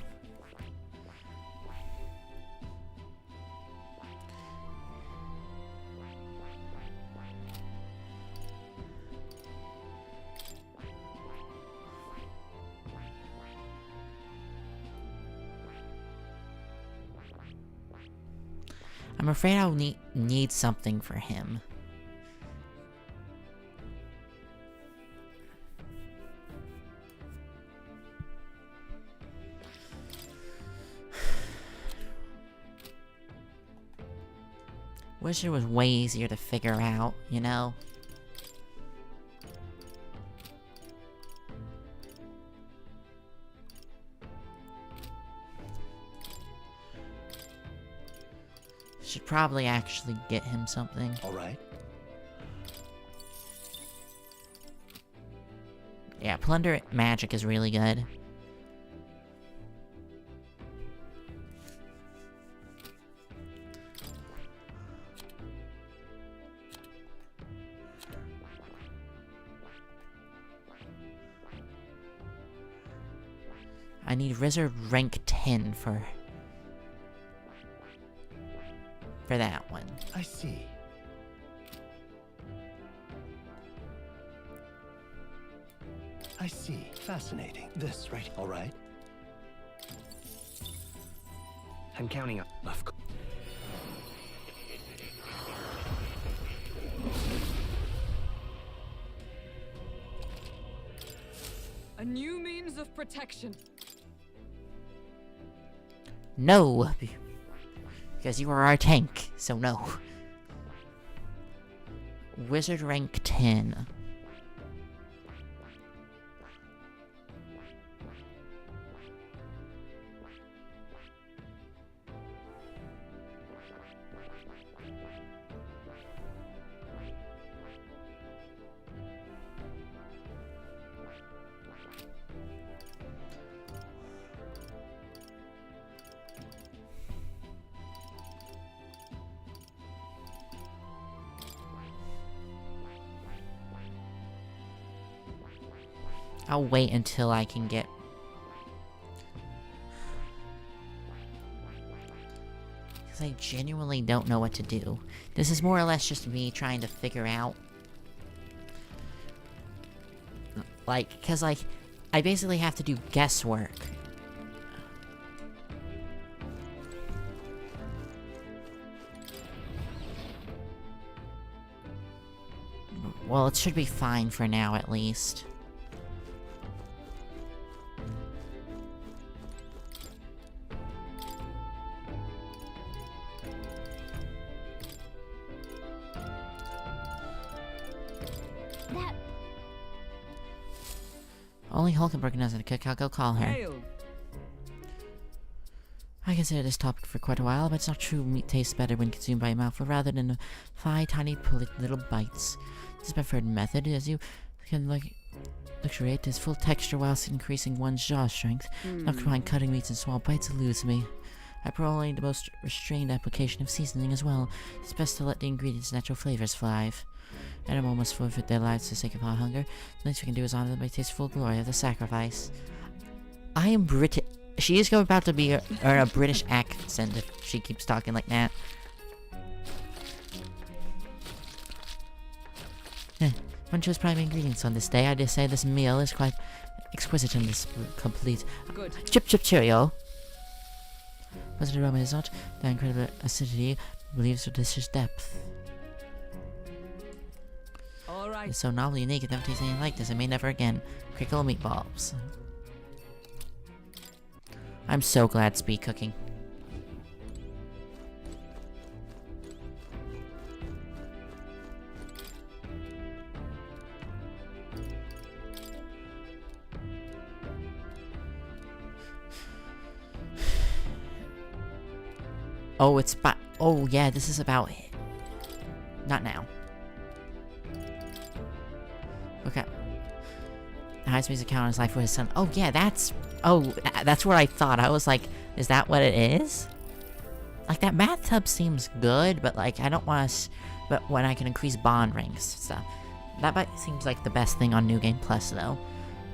I'm afraid I'll need something for him. Wish it was way easier to figure out, you know? Should probably actually get him something. Alright. Yeah, plunder magic is really good. I need Wizard rank 10 for that one. I see. I see. Fascinating. This, right? Alright. I'm counting on. Of course. A new means of protection. No! Because you are our tank, so no. Wizard rank 10. I'll wait until I can get... Because I genuinely don't know what to do. This is more or less just me trying to figure out... Like, because, like, I basically have to do guesswork. Well, it should be fine for now, at least. Only Hulkenberg knows how to cook. I'll go call her. Hail. I considered this topic for quite a while, but it's not true meat tastes better when consumed by a mouthful rather than 5 tiny little bites. This is my preferred method, as you can luxuriate its full texture whilst increasing one's jaw strength. Not combine cutting meats in small bites eludes me. I prefer only the most restrained application of seasoning as well. It's best to let the ingredients' natural flavors thrive. Animal must forfeit their lives for the sake of our hunger. The least we can do is honor them by tasteful glory of the sacrifice. I am British. She is about to be earn a British accent if she keeps talking like that. One chose prime ingredients on this day. I dare say this meal is quite exquisite and complete. Good. Chip cheerio. Pleasant aroma is not. The incredible acidity relieves the dish's depth. All right. It's so novel, unique, I've never tasted anything like this. I may never again. Crickle meatballs. I'm so glad speed cooking. Oh, it's oh yeah, this is about... Not now. Okay. Highspeed's account on his life with his son. Oh yeah, that's... Oh, that's what I thought. I was like, is that what it is? Like, that bathtub seems good, but like, I don't want to... But when I can increase bond ranks stuff. That seems like the best thing on New Game Plus, though.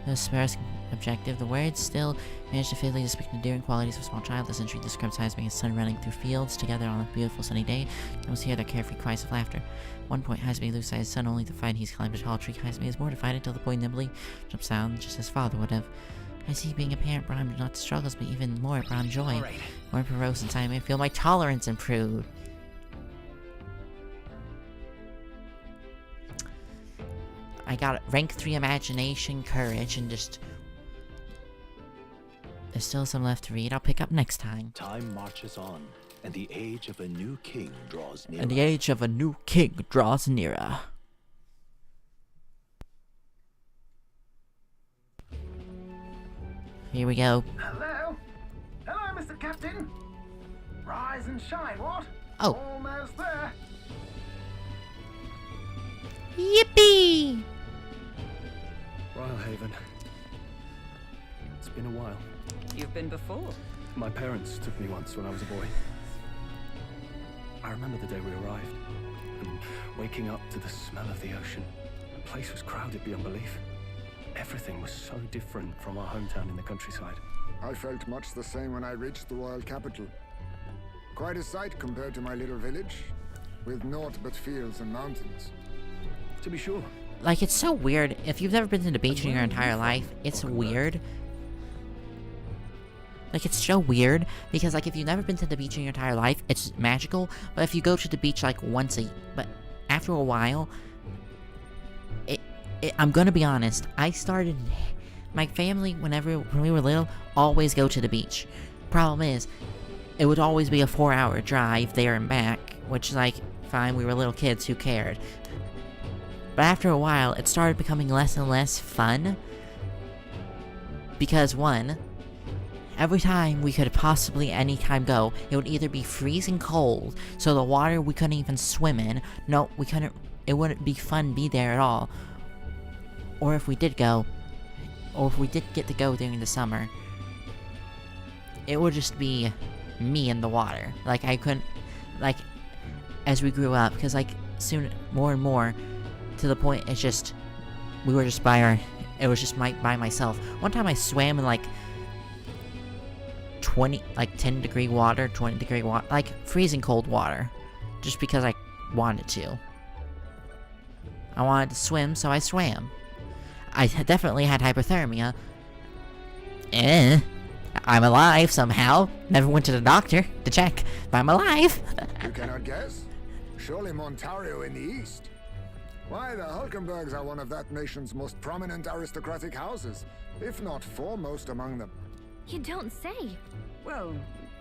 The sparse objective, the words still managed to faithfully depict the endearing qualities of a small child. This entry describes Highspeed and his son running through fields together on a beautiful sunny day. You almost hear their carefree cries of laughter. At one point, Highspeed loses sight of his son only to find he's climbed a tall tree. Highspeed is mortified until the boy nimbly jumps down, just as father would have. I see being a parent brought him not struggles, but even more brought him joy. Right. More morose inside, I may feel my tolerance improve. I got rank 3 imagination, courage, and just... There's still some left to read. I'll pick up next time. Time marches on, and the age of a new king draws nearer. And the age of a new king draws nearer. Here we go. Hello? Hello, Mr. Captain. Rise and shine, what? Oh. Almost there. Yippee! Haven. It's been a while. You've been before. My parents took me once when I was a boy. I remember the day we arrived, and waking up to the smell of the ocean. The place was crowded beyond belief. Everything was so different from our hometown in the countryside. I felt much the same when I reached the royal capital. Quite a sight compared to my little village, with naught but fields and mountains. To be sure. Like, it's so weird. If you've never been to the beach in your entire life, it's weird. Like, it's so weird, because, like, if you've never been to the beach in your entire life, it's magical, but if you go to the beach, like, but after a while, I'm gonna be honest, my family, when we were little, always go to the beach. Problem is, it would always be a 4-hour drive there and back, which, like, fine, we were little kids, who cared? But after a while, it started becoming less and less fun, because, one, every time we could possibly anytime go, it would either be freezing cold, so the water we couldn't even swim in, no, we couldn't, it wouldn't be fun to be there at all, or if we did go, or if we did get to go during the summer, it would just be me in the water. Like, I couldn't, like, as we grew up, because, like, soon, more and more, to the point, it's just, we were just by myself. One time I swam in, like, 10 degree water, 20 degree water, like, freezing cold water, just because I wanted to. I wanted to swim, so I swam. I definitely had hypothermia. I'm alive somehow. Never went to the doctor to check, but I'm alive. You cannot guess? Surely Montario in the east. Why, the Hulkenbergs are one of that nation's most prominent aristocratic houses, if not foremost among them. You don't say. Well,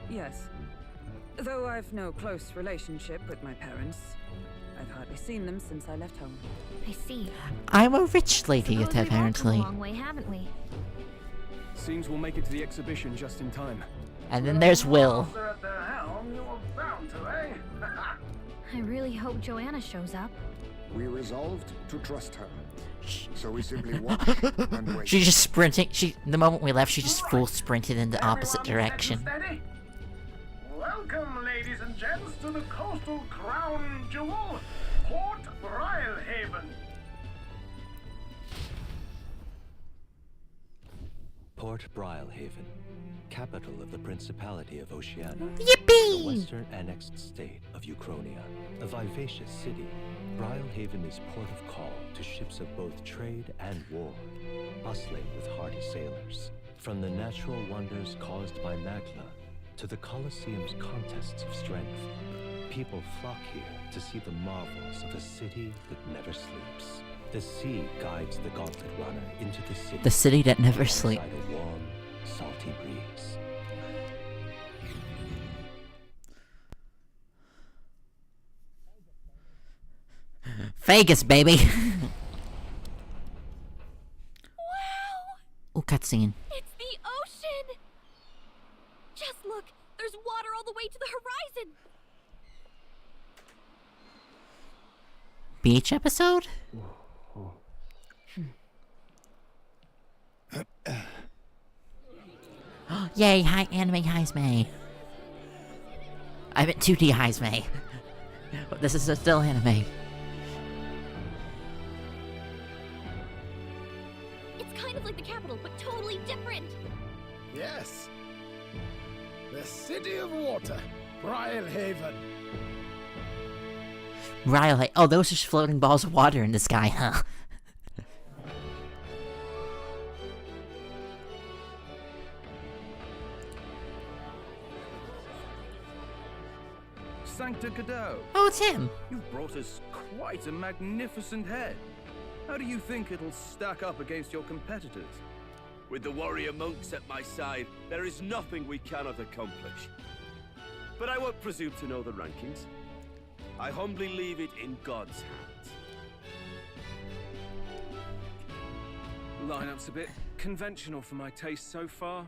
yes. Though I've no close relationship with my parents. I've hardly seen them since I left home. I see. I'm a rich lady, Suppose we've all come apparently. a long way, haven't we? Seems we'll make it to the exhibition just in time. And then there's Will. At the helm, you were bound to, eh? I really hope Joanna shows up. We resolved to trust her. So we simply watch and wait. She just sprinting. The moment we left, she just full sprinted in the opposite direction. Steady. Welcome, ladies and gents, to the coastal crown jewel, Port Brilehaven. Port Brilehaven, capital of the Principality of Oceania. Yippee! The western annexed state of Uchronia. A vivacious city, Brilehaven is port of call to ships of both trade and war, bustling with hardy sailors. From the natural wonders caused by Magla to the Colosseum's contests of strength, people flock here to see the marvels of a city that never sleeps. The sea guides the gauntlet runner into the city. The city that never sleeps. Alongside a warm, salty breeze. Vegas, baby! Wow! Oh, cutscene. It's the ocean! Just look! There's water all the way to the horizon! Beach episode? Yay, hi anime Heisme. I meant 2D Heisme. But this is still anime. It's kind of like the capital, but totally different! Yes. The City of Water, Brilehaven. Riley. Oh, those are just floating balls of water in the sky, huh? Sancta Cadeau, Oh, it's him. you've brought us quite a magnificent head. How do you think it'll stack up against your competitors? With the warrior monks at my side, there is nothing we cannot accomplish. But I won't presume to know the rankings. I humbly leave it in God's hands. Lineup's a bit conventional for my taste so far.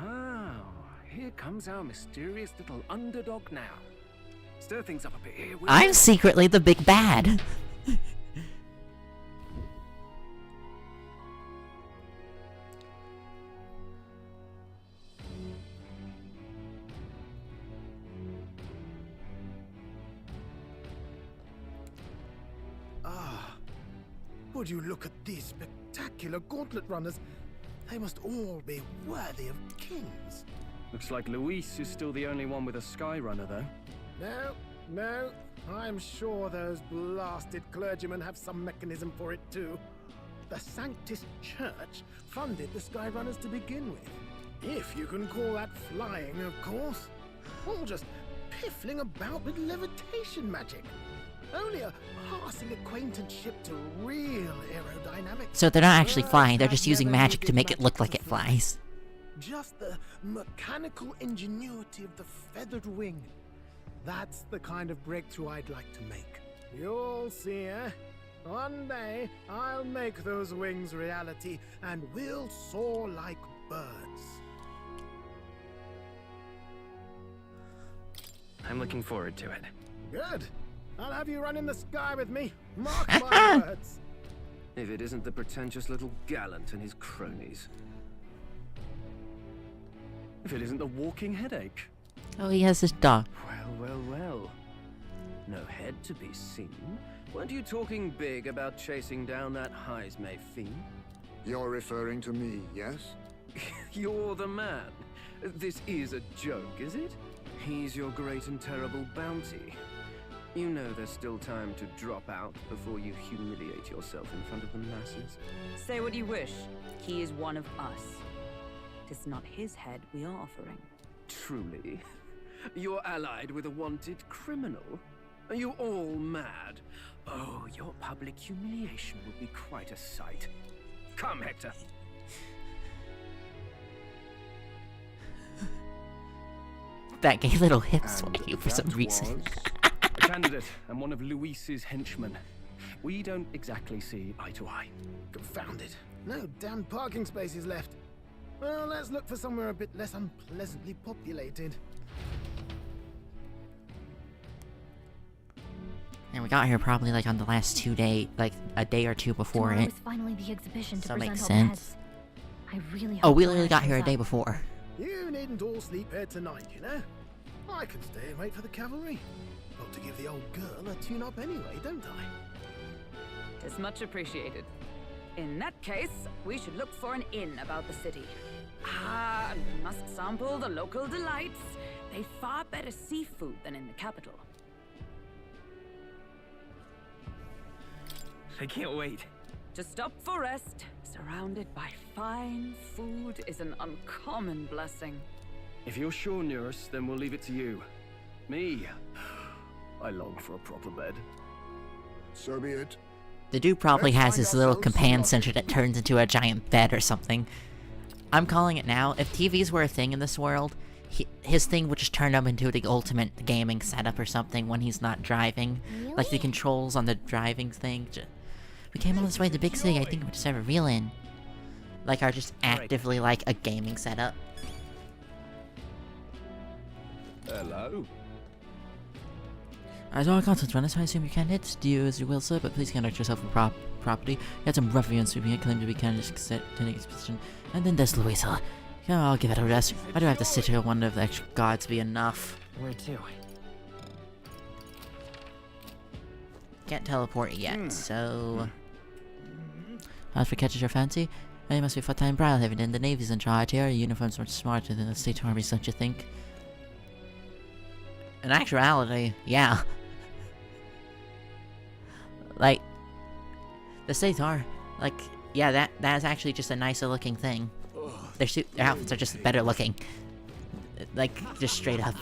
Oh, here comes our mysterious little underdog now. Stir things up a bit here, will I'm you? secretly the big bad. Ah, would you look at these spectacular gauntlet runners? They must all be worthy of kings. Looks like Luis is still the only one with a Skyrunner, though. No, I'm sure those blasted clergymen have some mechanism for it too. The Sanctus Church funded the Skyrunners to begin with. If you can call that flying, of course. All just piffling about with levitation magic. Only a passing acquaintanceship to real aerodynamics. So they're not actually flying, they're just using magic to make it look like it flies. Just the mechanical ingenuity of the feathered wing. That's the kind of breakthrough I'd like to make. You'll see, eh? One day, I'll make those wings reality, and we'll soar like birds. I'm looking forward to it. Good. I'll have you run in the sky with me. Mark my words. If it isn't the pretentious little gallant and his cronies. If it isn't the walking headache. Oh, he has his dog. Well. No head to be seen. Weren't you talking big about chasing down that Heisme fiend? You're referring to me, yes? You're the man. This is a joke, is it? He's your great and terrible bounty. You know there's still time to drop out before you humiliate yourself in front of the masses. Say what you wish. He is one of us. Tis not his head we are offering. Truly? You're allied with a wanted criminal? Are you all mad? Oh, your public humiliation will be quite a sight. Come, Hector. That gay little hip And sway for some that reason. was- A candidate and one of Luis's henchmen. We don't exactly see eye to eye. Confound it. No damn parking spaces left. Well, let's look for somewhere a bit less unpleasantly populated. And we got here probably like on the last 2 days, like a day or two before Tomorrow it. is finally the exhibition to So it present makes all sense. the heads. I really Oh, hope we Laura literally got here a shows day up. before. You needn't all sleep here tonight, you know? I can stay and wait for the cavalry. Got to give the old girl a tune-up anyway, don't I? Tis much appreciated. In that case, we should look for an inn about the city. Ah, and we must sample the local delights. They've far better seafood than in the capital. I can't wait. To stop for rest, surrounded by fine food, is an uncommon blessing. If you're sure, Nearest, then we'll leave it to you. Me, I long for a proper bed. So be it. The dude probably Let's has find his little ourselves some companion lodging. center that turns into a giant bed or something. I'm calling it now. If TVs were a thing in this world, his thing would just turn up into the ultimate gaming setup or something when he's not driving. Like the Really? controls on the driving thing. We came all this way to the big city. I think we just have a real inn. Like, are just actively like a gaming setup. Hello. As all content runners, I assume you're candidates. Do you as you will, sir, but please conduct yourself with property. You had some ruffians sweeping in, claim to be candidates attending exposition. And then there's Louisa. Yeah, I'll give it a rest. Why do I have to sit here and wonder if the extra gods be enough? Where to? Can't teleport yet, so... As for catches your fancy, you must be full-time Brile-Haven, and the Navy's in charge here. Your uniform's much smarter than the state armies, don't you think? In actuality, yeah. Like, the states are, like, yeah, that is actually just a nicer looking thing. Their outfits are just better looking. Like, just straight up.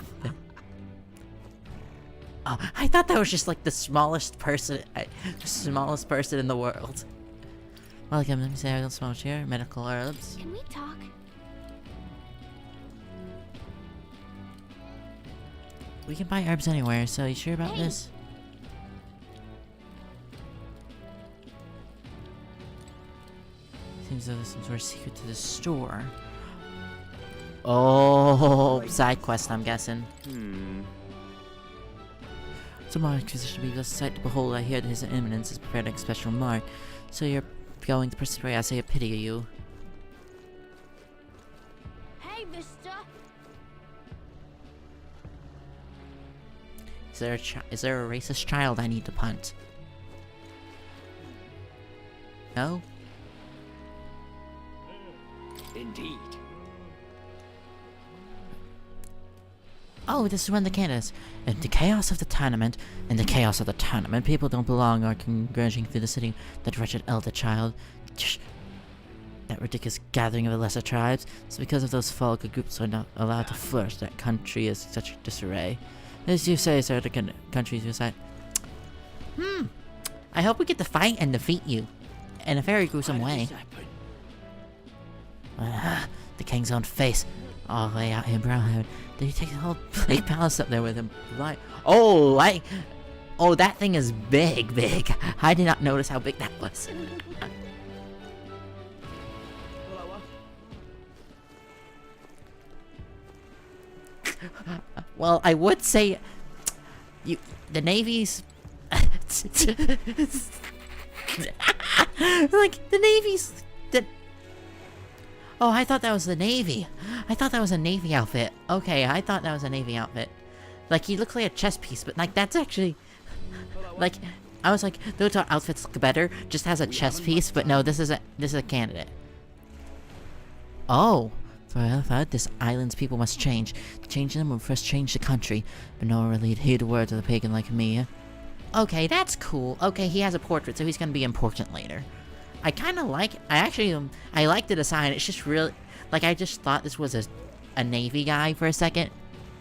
Oh, I thought that was just like the smallest person in the world. Welcome, let me say I don't smoke here. Medical herbs. Can we talk? We can buy herbs anywhere, so you sure about this? Seems as though there's some sort of secret to the store. Oh, side quest, I'm guessing. Some acquisition will be the sight to behold. I hear that his eminence has prepared a special remark. So you're going to persuade? I say a pity you. Hey, mister! Is there a racist child I need to punt? No? Indeed. Oh, this is one of the candidates. In the chaos of the tournament, people don't belong are converging through the city. That wretched elder child. That ridiculous gathering of the lesser tribes. It's because of those vulgar groups are not allowed to flourish. That country is such disarray. As you say, sir, the country's your side. I hope we get to fight and defeat you. In a very gruesome way. The king's own face. All the way out here, Brownhead. Did he take the whole big palace up there with him? Right. Oh, oh, that thing is big. I did not notice how big that was. Well, I would say, the Navy's, like the Navy's. Oh, I thought that was the Navy. I thought that was a Navy outfit. Okay, I thought that was a Navy outfit. Like, he looks like a chess piece, but like that's actually, like, I was like, those outfits look better. Just has a chess piece, but no, this is a candidate. Oh. For this island's people must change. Changing them will first change the country, but no one will heed the words of the pagan like me. Okay, that's cool. Okay, he has a portrait, so he's gonna be important later. I like the design. It's just really, like, I just thought this was a Navy guy for a second,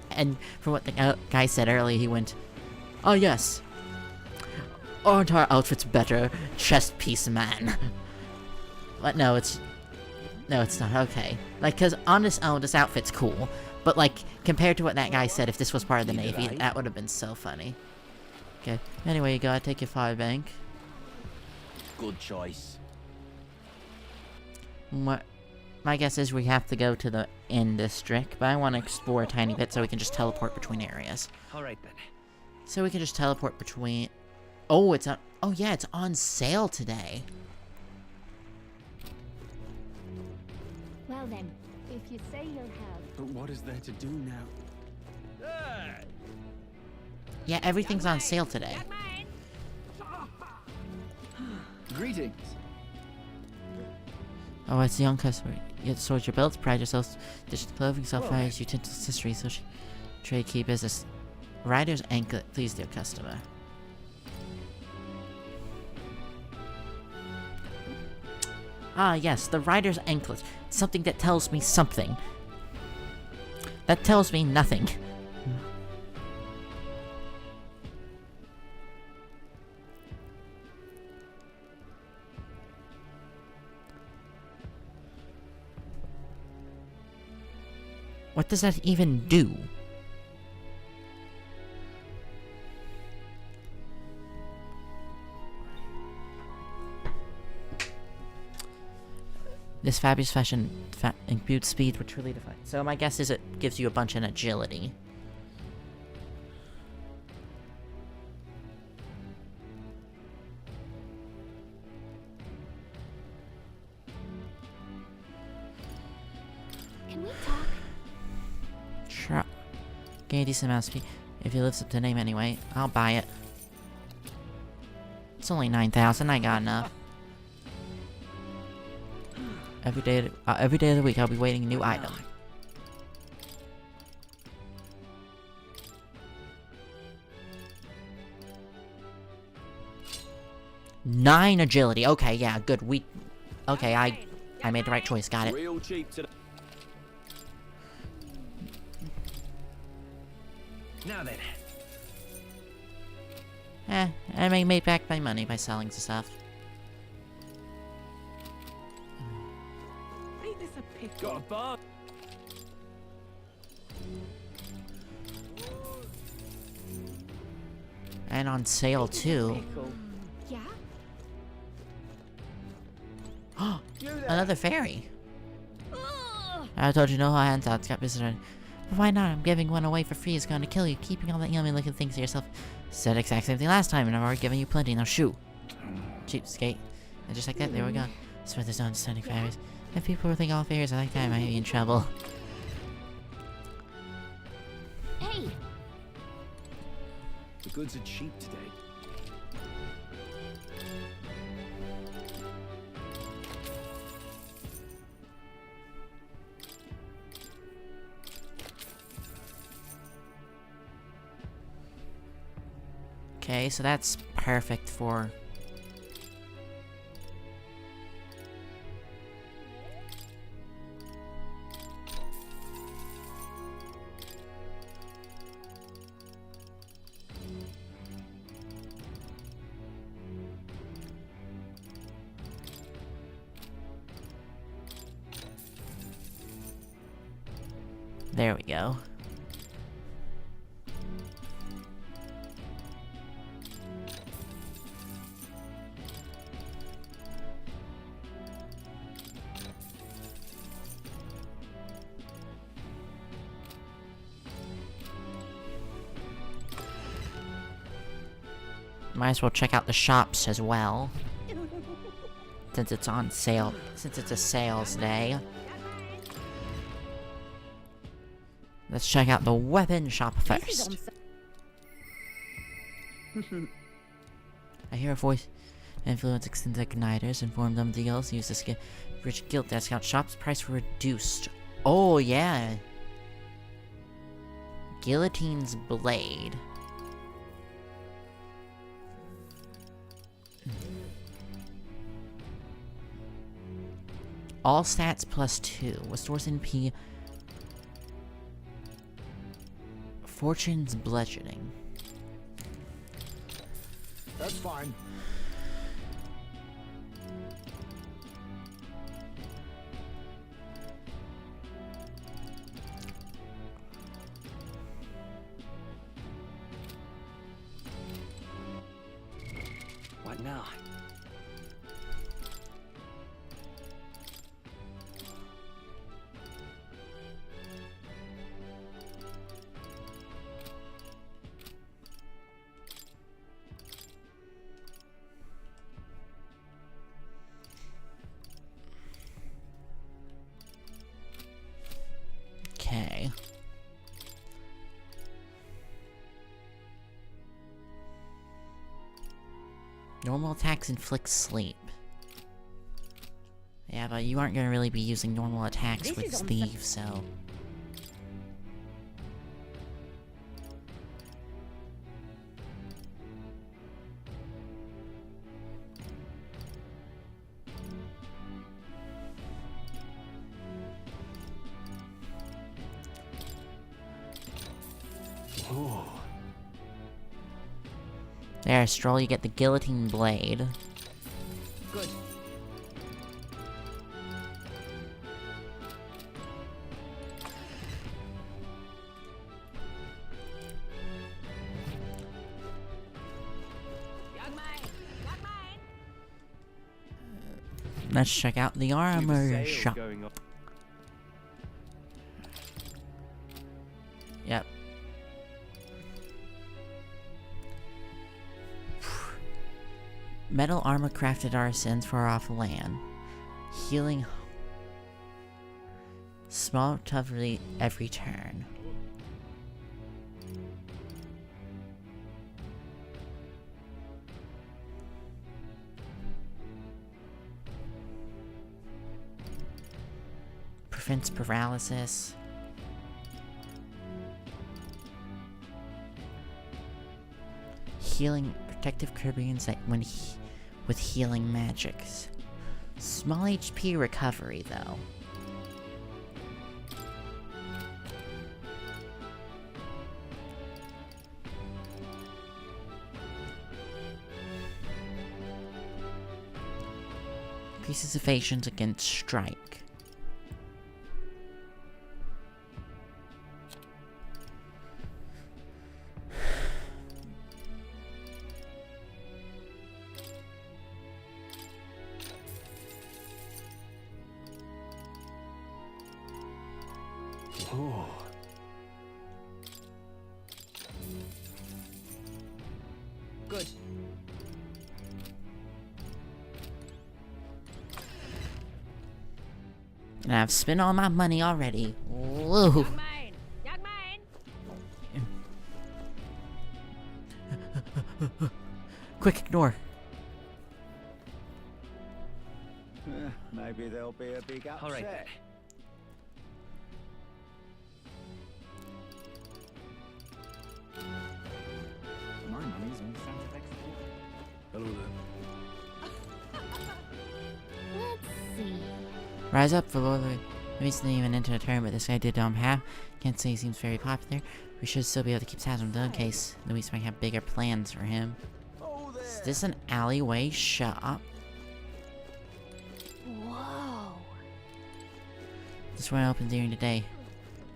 and from what the guy said earlier, he went, "Oh yes, aren't our outfits better, chess piece man?" But no, it's not. Okay, like, cause on its own, this outfit's cool, but like compared to what that guy said, if this was part of the Navy, that would have been so funny. Okay. Anyway, you gotta take your fire bank. Good choice. What? My guess is we have to go to the inn district, but I want to explore a tiny bit so we can just teleport between areas. Alright then. So we can just teleport between... Oh, it's on... Oh yeah, it's on sale today. Well then, if you say you'll have. But what is there to do now? Yeah, everything's on sale today. Greetings. Oh, it's the young customer. You sort your belts, pride yourselves, dish clothing, self-fires, utensils, accessories, social trade, key business. Rider's anklet, please, dear customer. Ah, yes, the rider's anklet. Something that tells me something. That tells me nothing. What does that even do? This fabulous fashion imbued speed were truly defined. So my guess is it gives you a bunch of agility. Can we talk? Sure. Gain a decent amount of speed. If it lives up to name anyway, I'll buy it. It's only 9,000, I got enough. Every day of the week, I'll be waiting a new item. Nine agility. Okay, yeah, good. Okay, I made the right choice. Got it. Real cheap today. Now then. I may make back my money by selling the stuff. Ain't this a pickle? Got a bar. And on sale too. Pickle. Yeah? Another fairy. Ugh. I told you no handouts got visited. But why not? I'm giving one away for free is going to kill you. Keeping all that yummy looking things to yourself. Said exact same thing last time, and I've already given you plenty. Now shoo. Cheapskate. And just like that, they were gone. Spread there's no understanding fairies. If people were thinking all fairies are like that, I might be in trouble. Hey, The goods are cheap today. Okay, so that's perfect for... There we go. Might as well check out the shops as well. Since it's on sale. Since it's a sales day. Let's check out the weapon shop first. I hear a voice. Influence extends igniters. Inform them deals. Use this rich guild discount. Shop's price were reduced. Oh, yeah. Guillotine's blade. All stats +2. Restores NP. Fortune's bludgeoning. That's fine. What now? Normal attacks inflict sleep. Yeah, but you aren't gonna really be using normal attacks This with is on Steve, so... Ooh. There, Stroll, you get the guillotine blade. Good. Let's check out the armor shop. Yep. Metal armor crafted arsons for off land. Healing. Small recovery every turn. Prevents paralysis. Healing protective curbings that when with healing magics. Small HP recovery though. Increases evasions against strike. Ooh. Good. And I've spent all my money already. Whoa. Young man! Quick, ignore. Maybe there'll be a big upset. All right, then. My money's on Santa Export. Hello there. Let's see. Rise up for Lord. We recently even entered a tournament this guy did have. Can't say he seems very popular. We should still be able to keep tabs on him in case Luis might have bigger plans for him. Oh, there. Is this an alleyway shop? Whoa. This one open during the day.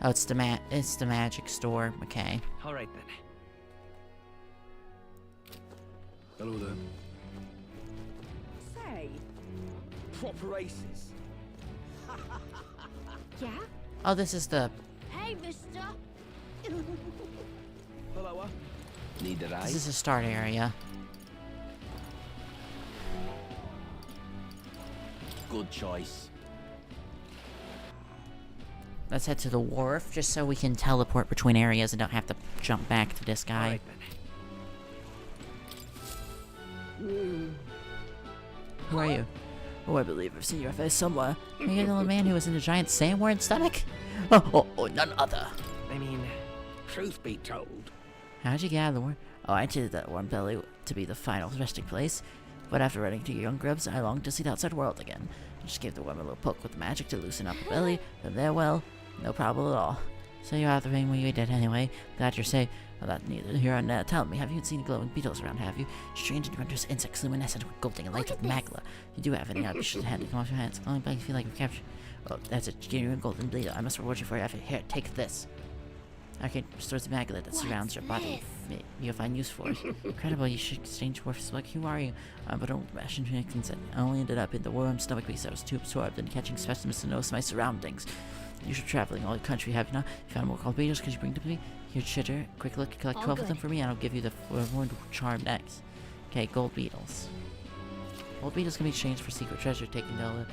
Oh, it's the magic store. Okay. All right then. Hello there. Say, Proper races. Yeah? Oh, this is the. Hey, mister! Hello. Need a This ride? is the start area. Good choice. Let's head to the wharf just so we can teleport between areas and don't have to jump back to this guy. All right then. Who are you? Oh, I believe I've seen your face somewhere. Are you the little man who was in a giant sandworm stomach? Oh, none other. I mean, truth be told, How'd you get out of the worm? Oh, I intended that warm belly to be the final resting place. But after running to your young grubs, I longed to see the outside world again. I just gave the worm a little poke with the magic to loosen up the belly. From there, well, no problem at all. So you're out of the ring when you did anyway. Glad you're safe. Well, that neither here nor there. Tell me, have you seen glowing beetles around, have you? Strange and wondrous insects, luminescent with golden and light with magla. If you do have any, I should have had to come off your hands. Only but you feel like you've captured. Oh, that's a genuine golden beetle. I must reward you for your effort. Here, take this. Okay, restores the magla that surrounds your body. You'll find use for it. Incredible, you should exchange words like, who are you? But don't imagine consent. I only ended up in the worm stomach because I was too absorbed in catching specimens to notice my surroundings. You should traveling all the country, have you not? You found more called beetles, could you bring them to me? Here, Chitter, quick look, collect 12 of them for me, and I'll give you the forewarned charm next. Okay, gold beetles. Gold beetles can be exchanged for secret treasure taken down.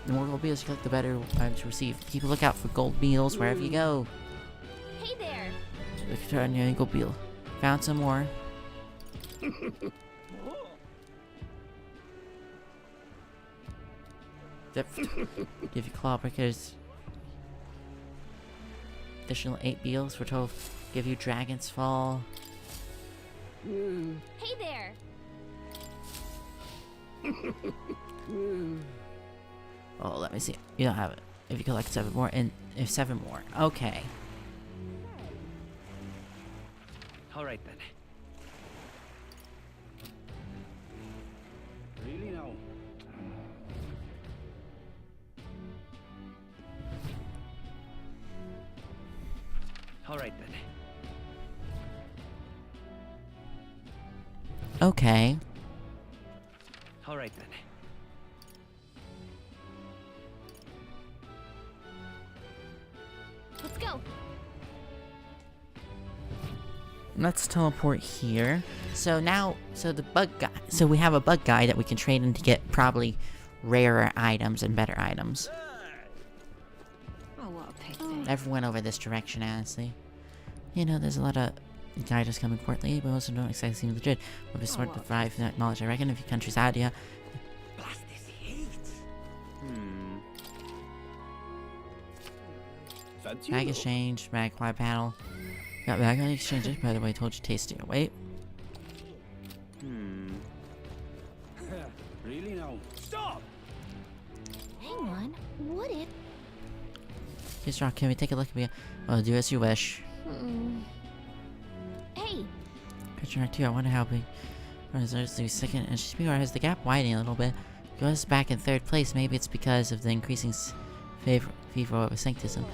The more gold beetles you collect, the better items receive. Keep a lookout for gold beetles wherever you go. Hey there! Look at your gold beetle. Found some more. Give you clawbreakers. Additional 8 beals. We're told give you Dragon's Fall. Hey there. Oh, let me see. You don't have it. If you collect 7 more, and if 7 more. Okay. All right then. Really now? All right then. Okay. All right then. Let's go. Let's teleport here. So now, the bug guy. So we have a bug guy that we can trade in to get probably rarer items and better items. Oh, what a pity. Never went over this direction, honestly. You know, there's a lot of guidance coming courtly, but also don't exactly seem legit. With a sort of thrive that knowledge, I reckon. If your country's out here. Blast this heat. Fancy Bag exchange, bag quiet panel. Got bag on exchanges, by the way, told you tasty. Wait. Really now? Stop! Hang on. Would it? Please, Rock, can we take a look at me? Oh, do as you wish. Hey. Question mark 2, I wonder how big runners lose second, and Shimura has the gap widening a little bit. Goes back in 3rd place, maybe it's because of the increasing fever over sanctism.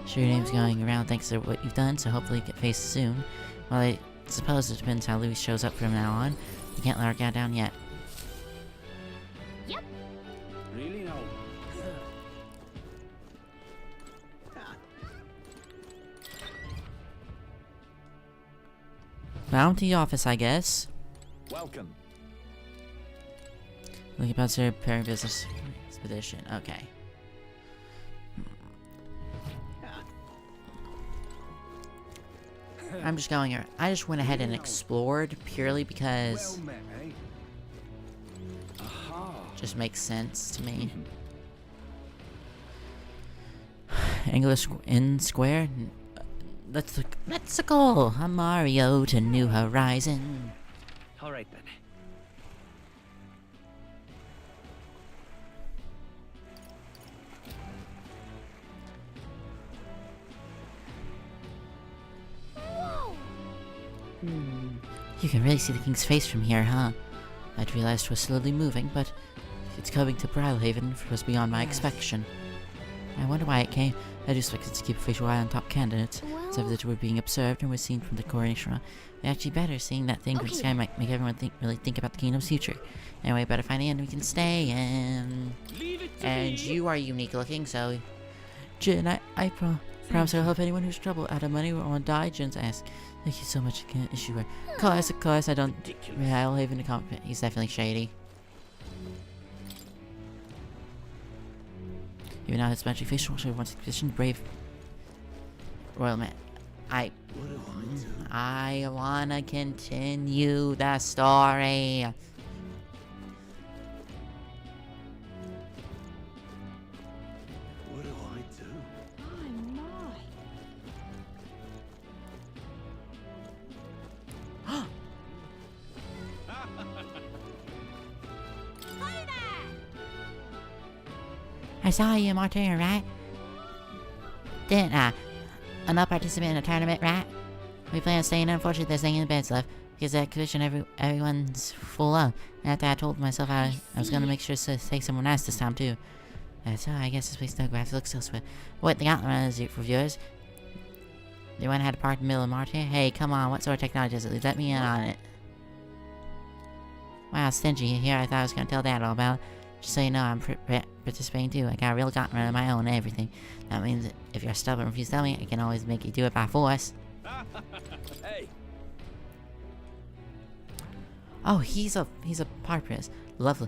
Sure, your name's going around thanks to what you've done, so hopefully you get faced soon. Well, I suppose it depends how Louis shows up from now on. We can't let our guard down yet. Yep. Really now? Bounty office, I guess. Welcome. Looking about to repairing business expedition. Okay. I'm just going here. I just went ahead and explored purely because Well met, eh? Aha. just makes sense to me. English in square. Let's go, Mario to New Horizon. All right then. Whoa. You can really see the king's face from here, huh? I'd realized 'twas slowly moving, but it's coming to Brilhaven was beyond my expectation. I wonder why it came. I just expected to keep a facial eye on top candidates. It's evident that we're being observed and was seen from the coronation room. Actually better, seeing that thing from the sky might make everyone really think about the kingdom's future. Anyway, better find a end we can stay in. And you are unique looking, so... Jin, I promise I'll help anyone who's trouble out of money or want to die, Jin's asked. Thank you so much, issue her. Of course, I don't... I'll even a compliment. He's definitely shady. Even now his magic facial show once positioned brave royal man. I wanna continue the story. What do I do? I saw you, Martin, right? Didn't I? I'm not participating in a tournament, right? We plan on staying. Unfortunately, there's nothing in the beds left. Because that exhibition everyone's full of. And after I told myself I was gonna make sure to take someone nice this time, too. So I guess this place don't have to look so sweet. What the Gauntlet is for viewers? You wanna have a park in the middle of Martin? Hey, come on, what sort of technology is it? Let me in on it. Wow, stingy. Here I thought I was gonna tell Dad all about it. Just so you know, I'm participating too. I got a real gauntlet of my own and everything. That means that if you're stubborn and refuse to tell me, I can always make you do it by force. Hey! Oh, he's a Parpris. Lovely.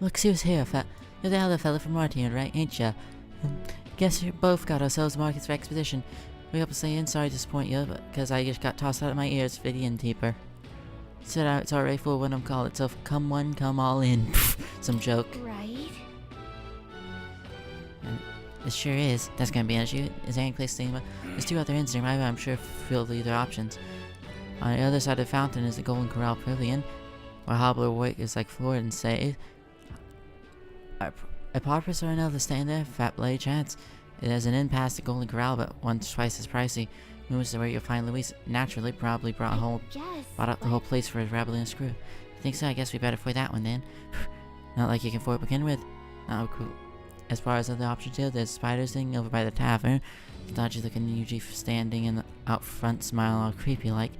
Look, see who's here, you're the other fella from Martin, right? Ain't ya? Guess we both got ourselves markets for expedition. We hope to stay in. Sorry to disappoint you, but because I just got tossed out of my ears for the innkeeper. Said out it's already full when I'm called itself. Come one, come all in. Some joke. Right. It sure is. That's gonna be an issue. Is there any place to think about? There's 2 other inns nearby, but I'm sure filled either options. On the other side of the fountain is the Golden Corral Pavilion, where Hobbler Wake is like floored and say, a pauper's or another staying there, fat bloody chance. It has an inn past the Golden Corral, but once twice as pricey. Moves where you'll find Luis. Naturally, probably brought out the whole place for his rabbling screw. Think so? I guess we better avoid that one then. Not like you can afford to begin with. Oh, cool. As far as other options go, there's Spider's thing over by the tavern. Dodgy looking Yuji standing in the out front, smiling all creepy like.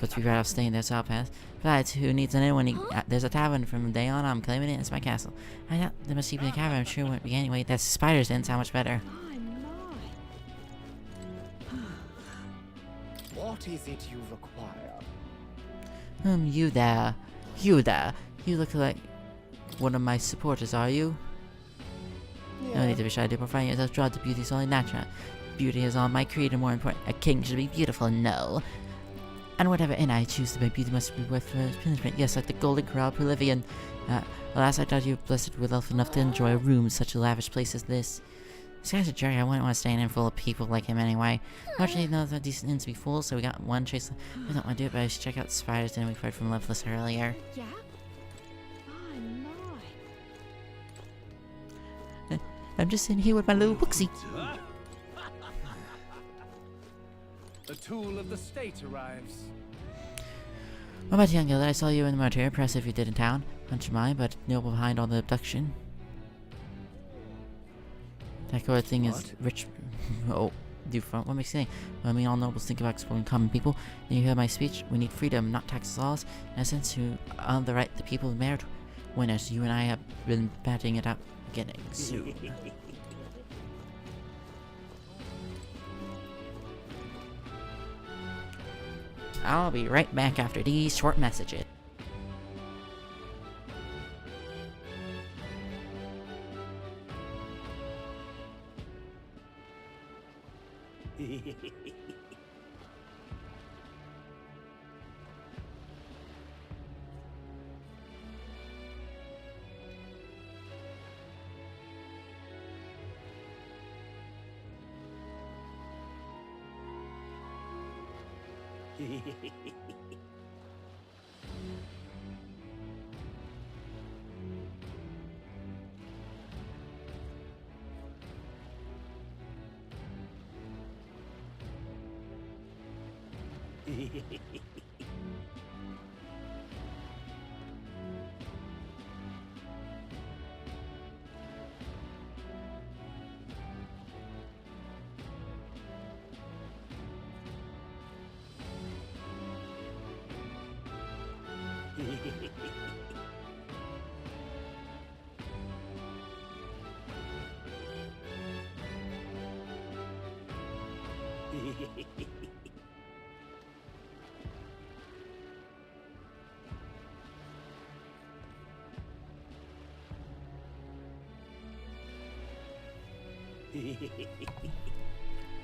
But to be right off staying there, so I'll pass. Besides, who needs an inn when there's a tavern from day on? I'm claiming it. It's my castle. I doubt there must be a cavern. I'm sure it won't be anyway. That's Spider's inn. How much better? What is it you require? You there. You there. You look like one of my supporters, are you? Yeah. No need to be shy to profile yourself. Draw to beauty is only natural. Beauty is all my creed, and more important, a king should be beautiful, no. And whatever inn I choose to make, beauty must be worth for punishment. Yes, like the Golden Corral Pavilion. Alas, I thought you were blessed with wealth enough to enjoy a room in such a lavish place as this. This guy's a jerk. I wouldn't want to stay in a full of people like him anyway. Fortunately, none of the decent inns to be full, so we got one chase. I don't want to do it, but I should check out Spider's Den we've heard from Loveless earlier. Yeah? I'm just sitting here with my little booksy. The tool of the state arrives. What about young Gilda? I saw you in the motor. Impressive you did in town. Much of mine, but noble behind all the abduction. That kind of thing is rich. Oh, do front. What makes you think? Well, I mean, all nobles think about exploiting common people. Then you hear my speech. We need freedom, not tax laws. In essence, to on the right, the people who merit winners. You and I have been batting it out, getting soon. I'll be right back after these short messages.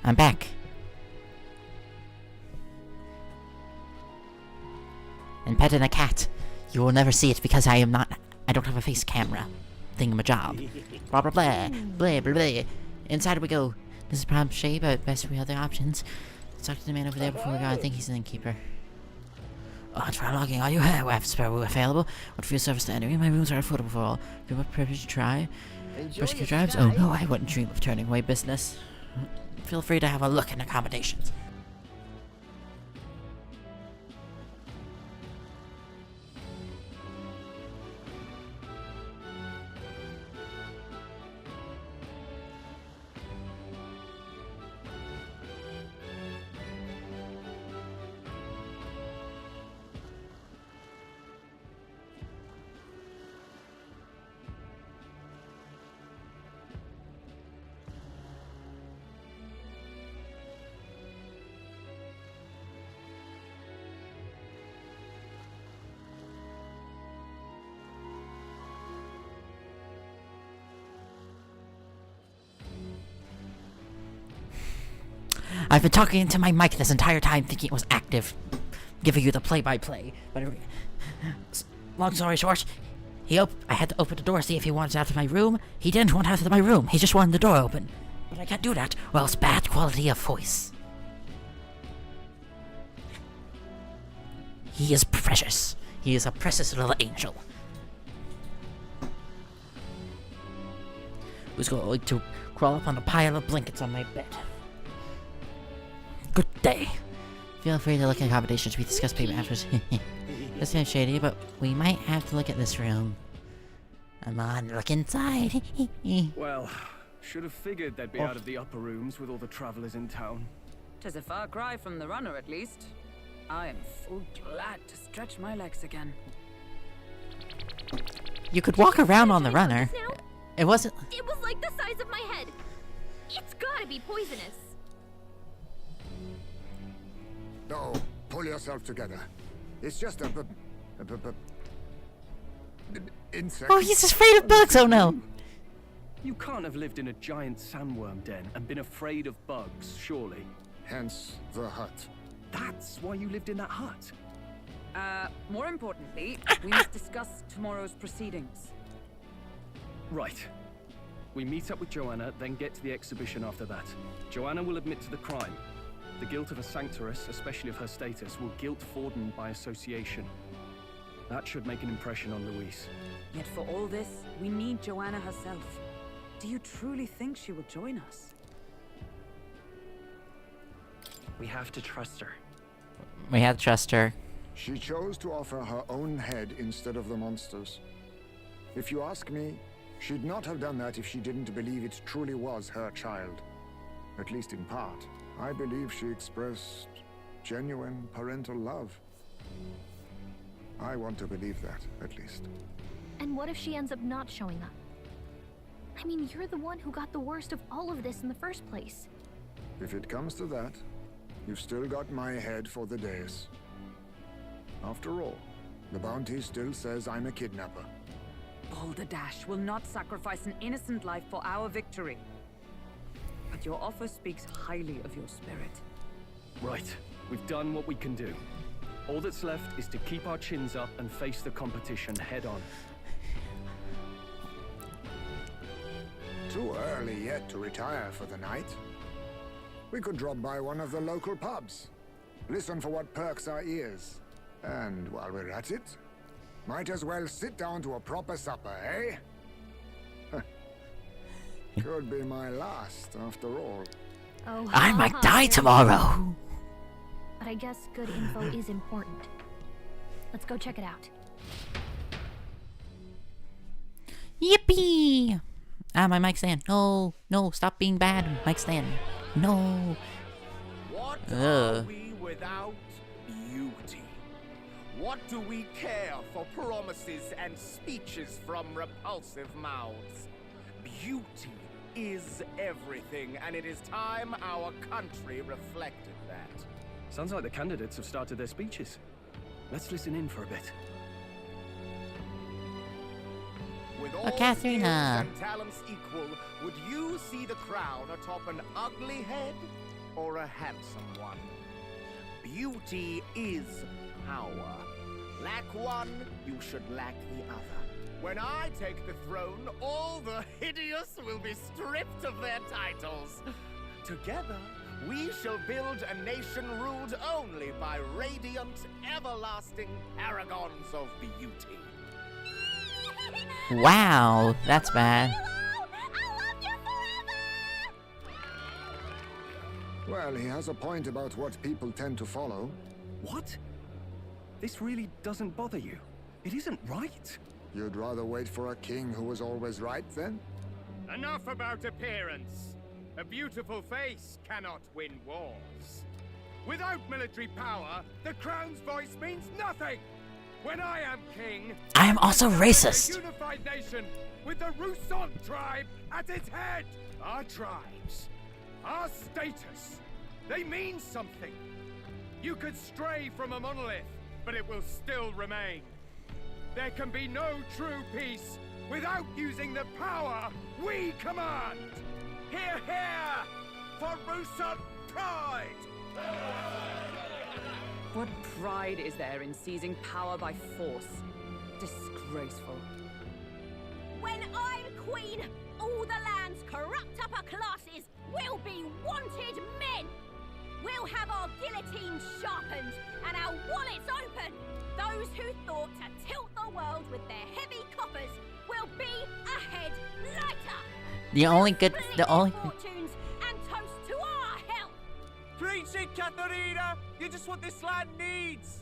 I'm back. And petting a cat. You will never see it because I don't have a face camera. Thingamajob. Blah blah blah. Blah blah blah. Inside we go. This is problem shade, but best we other options. Let's talk to the man over there before we go. I think he's an innkeeper. Oh, try logging. Are you here? We have spare room available. What for your service to entering? My rooms are affordable for all. Do what privilege to try? Rescue drives? Oh no, I wouldn't dream of turning away business. Feel free to have a look in accommodations. I've been talking into my mic this entire time thinking it was active, giving you the play-by-play. But long story short, I had to open the door to see if he wanted out of my room. He didn't want out of my room. He just wanted the door open. But I can't do that, or else bad quality of voice. He is precious. He is a precious little angel. Who's going to crawl up on a pile of blankets on my bed? Good day. Feel free to look at accommodations. We discuss payment afterwards. This seems shady, but we might have to look at this room. Come on, look inside. Well, should have figured they'd be out of the upper rooms with all the travelers in town. 'Tis a far cry from the runner, at least. I am full glad to stretch my legs again. You could walk around on the runner. It wasn't. It was like the size of my head. It's gotta be poisonous. No, pull yourself together. It's just a insect. Oh, he's afraid of bugs. Oh no. You can't have lived in a giant sandworm den and been afraid of bugs, surely. Hence the hut. That's why you lived in that hut. More importantly, we must discuss tomorrow's proceedings. Right. We meet up with Joanna, then get to the exhibition after that. Joanna will admit to the crime. The guilt of a sanctoress, especially of her status, will guilt Forden by association. That should make an impression on Louise. Yet for all this, we need Joanna herself. Do you truly think she will join us? We have to trust her. We had to trust her. She chose to offer her own head instead of the monster's. If you ask me, she'd not have done that if she didn't believe it truly was her child. At least in part. I believe she expressed genuine parental love. I want to believe that, at least. And what if she ends up not showing up? I mean, you're the one who got the worst of all of this in the first place. If it comes to that, you've still got my head for the dais. After all, the bounty still says I'm a kidnapper. Balderdash will not sacrifice an innocent life for our victory. But your offer speaks highly of your spirit. Right. We've done what we can do. All that's left is to keep our chins up and face the competition head on. Too early yet to retire for the night. We could drop by one of the local pubs. Listen for what perks our ears. And while we're at it, might as well sit down to a proper supper, eh? Could be my last, after all. Oh, I might die tomorrow. But I guess good info is important. Let's go check it out. Yippee! Ah, my mic stand. No, no, stop being bad, mic stand. No. What are we without beauty? What do we care for promises and speeches from repulsive mouths? Beauty is everything, and it is time our country reflected that. Sounds like the candidates have started their speeches. Let's listen in for a bit. With all skills and talents equal, would you see the crown atop an ugly head or a handsome one? Beauty is power. Lack one, you should lack the other. When I take the throne, all the hideous will be stripped of their titles. Together, we shall build a nation ruled only by radiant, everlasting paragons of beauty. Wow, that's bad. Well, he has a point about what people tend to follow. What? This really doesn't bother you? It isn't right. You'd rather wait for a king who was always right, then? Enough about appearance. A beautiful face cannot win wars. Without military power, the crown's voice means nothing. When I am king, I am also racist. A unified nation with the Rousson tribe at its head. Our tribes, our status, they mean something. You could stray from a monolith, but it will still remain. There can be no true peace without using the power we command. Hear, hear, for Rousson pride! What pride is there in seizing power by force? Disgraceful. When I'm queen, all the land's corrupt upper classes will be wanted men. We'll have our guillotines sharpened and our wallets open. Those who thought to tilt the world with their heavy coppers will be ahead lighter. The only fortunes and toast to our help. Preach it, Katharina! You're just what this land needs!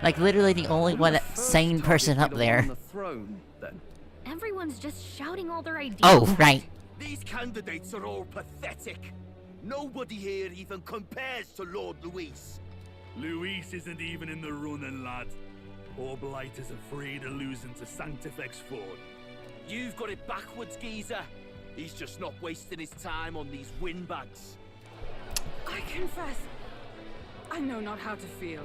like literally the only one sane person up there. On the throne, then. Everyone's just shouting all their ideas. Oh, right. These candidates are all pathetic. Nobody here even compares to Lord Luis. Luis isn't even in the running, lad. Poor Blight is afraid of losing to Sanctifex Ford. You've got it backwards, geezer. He's just not wasting his time on these windbags. I confess, I know not how to feel.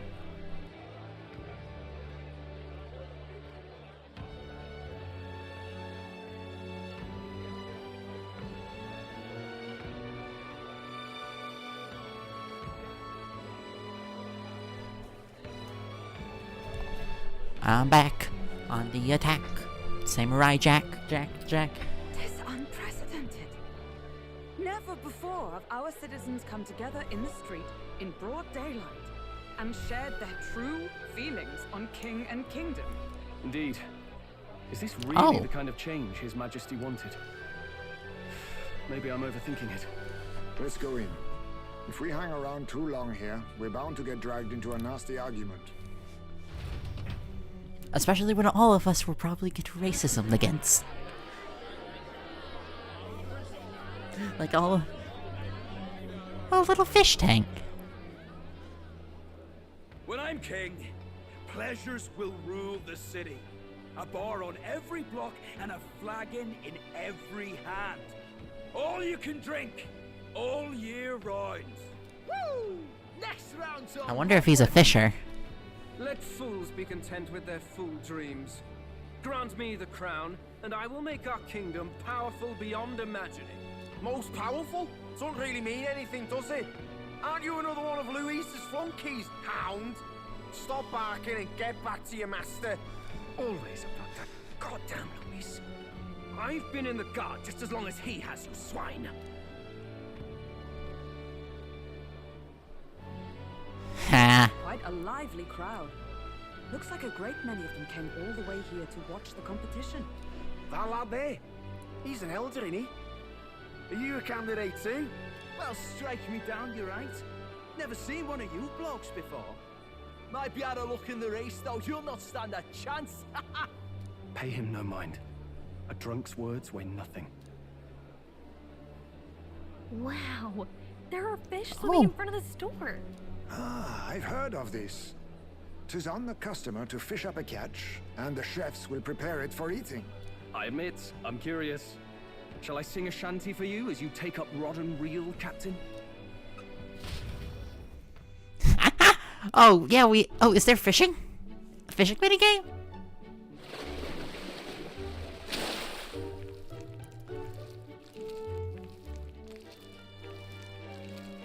I'm back on the attack. Samurai Jack. Tis unprecedented. Never before have our citizens come together in the street in broad daylight and shared their true feelings on king and kingdom. Indeed. Is this really the kind of change His Majesty wanted? Maybe I'm overthinking it. Let's go in. If we hang around too long here, we're bound to get dragged into a nasty argument. Especially when all of us will probably get racism against. Like a little fish tank. When I'm king, pleasures will rule the city. A bar on every block and a flagon in every hand. All you can drink, all year round. Woo! Next round's I wonder if he's a fisher. Let fools be content with their fool dreams. Grant me the crown, and I will make our kingdom powerful beyond imagining. Most powerful? Doesn't really mean anything, does it? Aren't you another one of Luis's flunkies, hound? Stop barking and get back to your master. Always about that goddamn Luis. I've been in the guard just as long as he has, you swine. Ha. Quite a lively crowd. Looks like a great many of them came all the way here to watch the competition. That lad there, he's an elder, isn't he? Are you a candidate too? Well, strike me down, you're right. Never seen one of you blokes before. Might be out of luck in the race, though. You'll not stand a chance. Pay him no mind. A drunk's words weigh nothing. Wow, there are fish swimming in front of the store. Ah, I've heard of this. 'Tis on the customer to fish up a catch, and the chefs will prepare it for eating. I admit, I'm curious. Shall I sing a shanty for you as you take up rod and reel, Captain? Oh, yeah, is there fishing? A fishing minigame?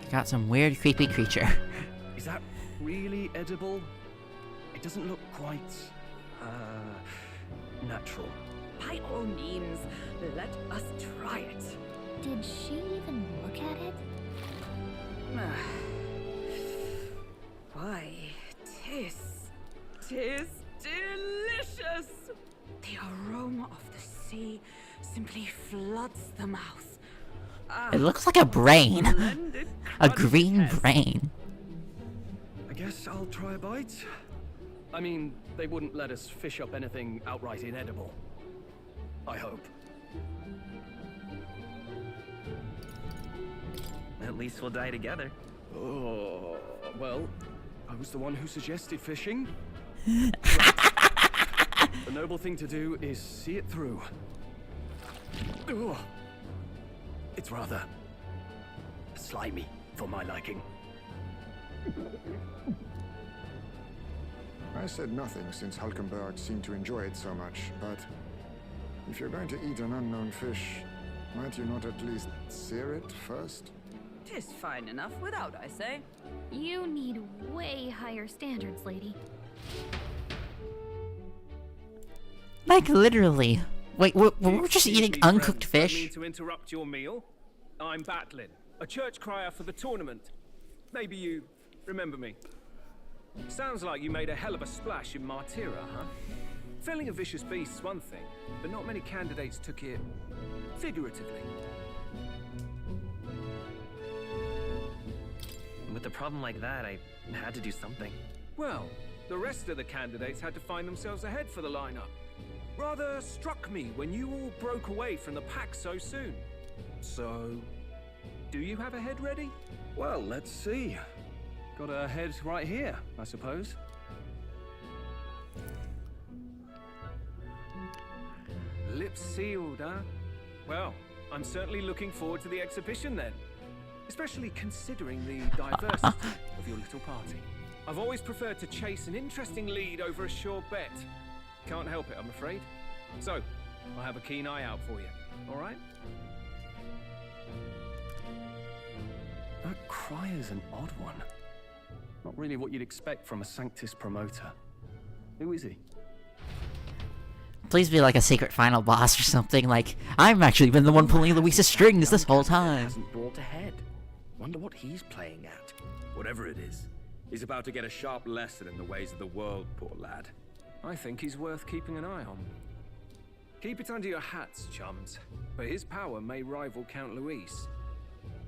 Got some weird, creepy creature. Is that really edible? It doesn't look quite, natural. By all means, let us try it. Did she even look at it? Why, tis delicious! The aroma of the sea simply floods the mouth. It looks like a brain. A green brain. I guess I'll try a bite. I mean, they wouldn't let us fish up anything outright inedible. I hope. At least we'll die together. Oh, well, I was the one who suggested fishing. The noble thing to do is see it through. Ugh. It's rather slimy for my liking. I said nothing since Hulkenberg seemed to enjoy it so much, but if you're going to eat an unknown fish, might you not at least sear it first? 'Tis fine enough without, I say. You need way higher standards, lady. Like, literally. Wait, we're just Excuse eating me, uncooked friends, fish? Don't mean to interrupt your meal. I'm Batlin, a church crier for the tournament. Maybe you remember me. Sounds like you made a hell of a splash in Martyra, huh? Felling a vicious beast's one thing, but not many candidates took it figuratively. With a problem like that, I had to do something. Well, the rest of the candidates had to find themselves ahead for the lineup. Rather struck me when you all broke away from the pack so soon. So, do you have a head ready? Well, let's see. Got a head right here, I suppose. Lips sealed, huh? Well, I'm certainly looking forward to the exhibition then. Especially considering the diversity of your little party. I've always preferred to chase an interesting lead over a sure bet. Can't help it, I'm afraid. So, I'll have a keen eye out for you, alright? That crier's an odd one. Not really what you'd expect from a Sanctus promoter. Who is he? Please be like a secret final boss or something. Like, I've actually been the one pulling Luisa's strings this whole time. Hasn't brought ahead. Wonder what he's playing at. Whatever it is, he's about to get a sharp lesson in the ways of the world, poor lad. I think he's worth keeping an eye on. Keep it under your hats, chums. But his power may rival Count Luis.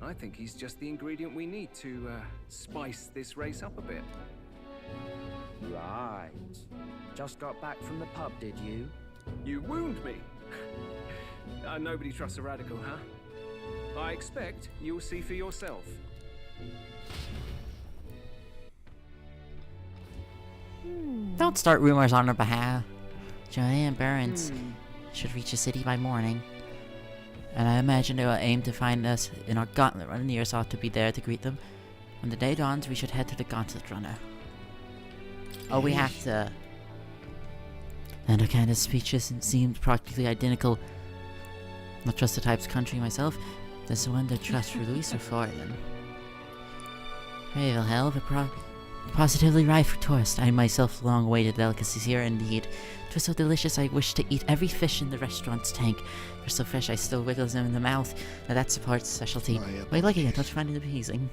I think he's just the ingredient we need to, spice this race up a bit. Right. Just got back from the pub, did you? You wound me! Nobody trusts a radical, huh? I expect you'll see for yourself. Don't start rumors on her behalf. Giant Barons should reach the city by morning. And I imagine they will aim to find us in our gauntlet run. The Ears ought to be there to greet them. When the day dawns, we should head to the gauntlet runner. Oh, we have to... And her kind of speeches seemed practically identical. Not trust the type's country myself. There's one to trust for Luis or Florian. Hey, well, hell of a positively ripe for tourist. I myself long-awaited delicacies here indeed. It was so delicious I wished to eat every fish in the restaurant's tank. They're so fresh I still wiggles them in the mouth. Now that's the part's specialty. Why liking it? Don't you find it appeasing?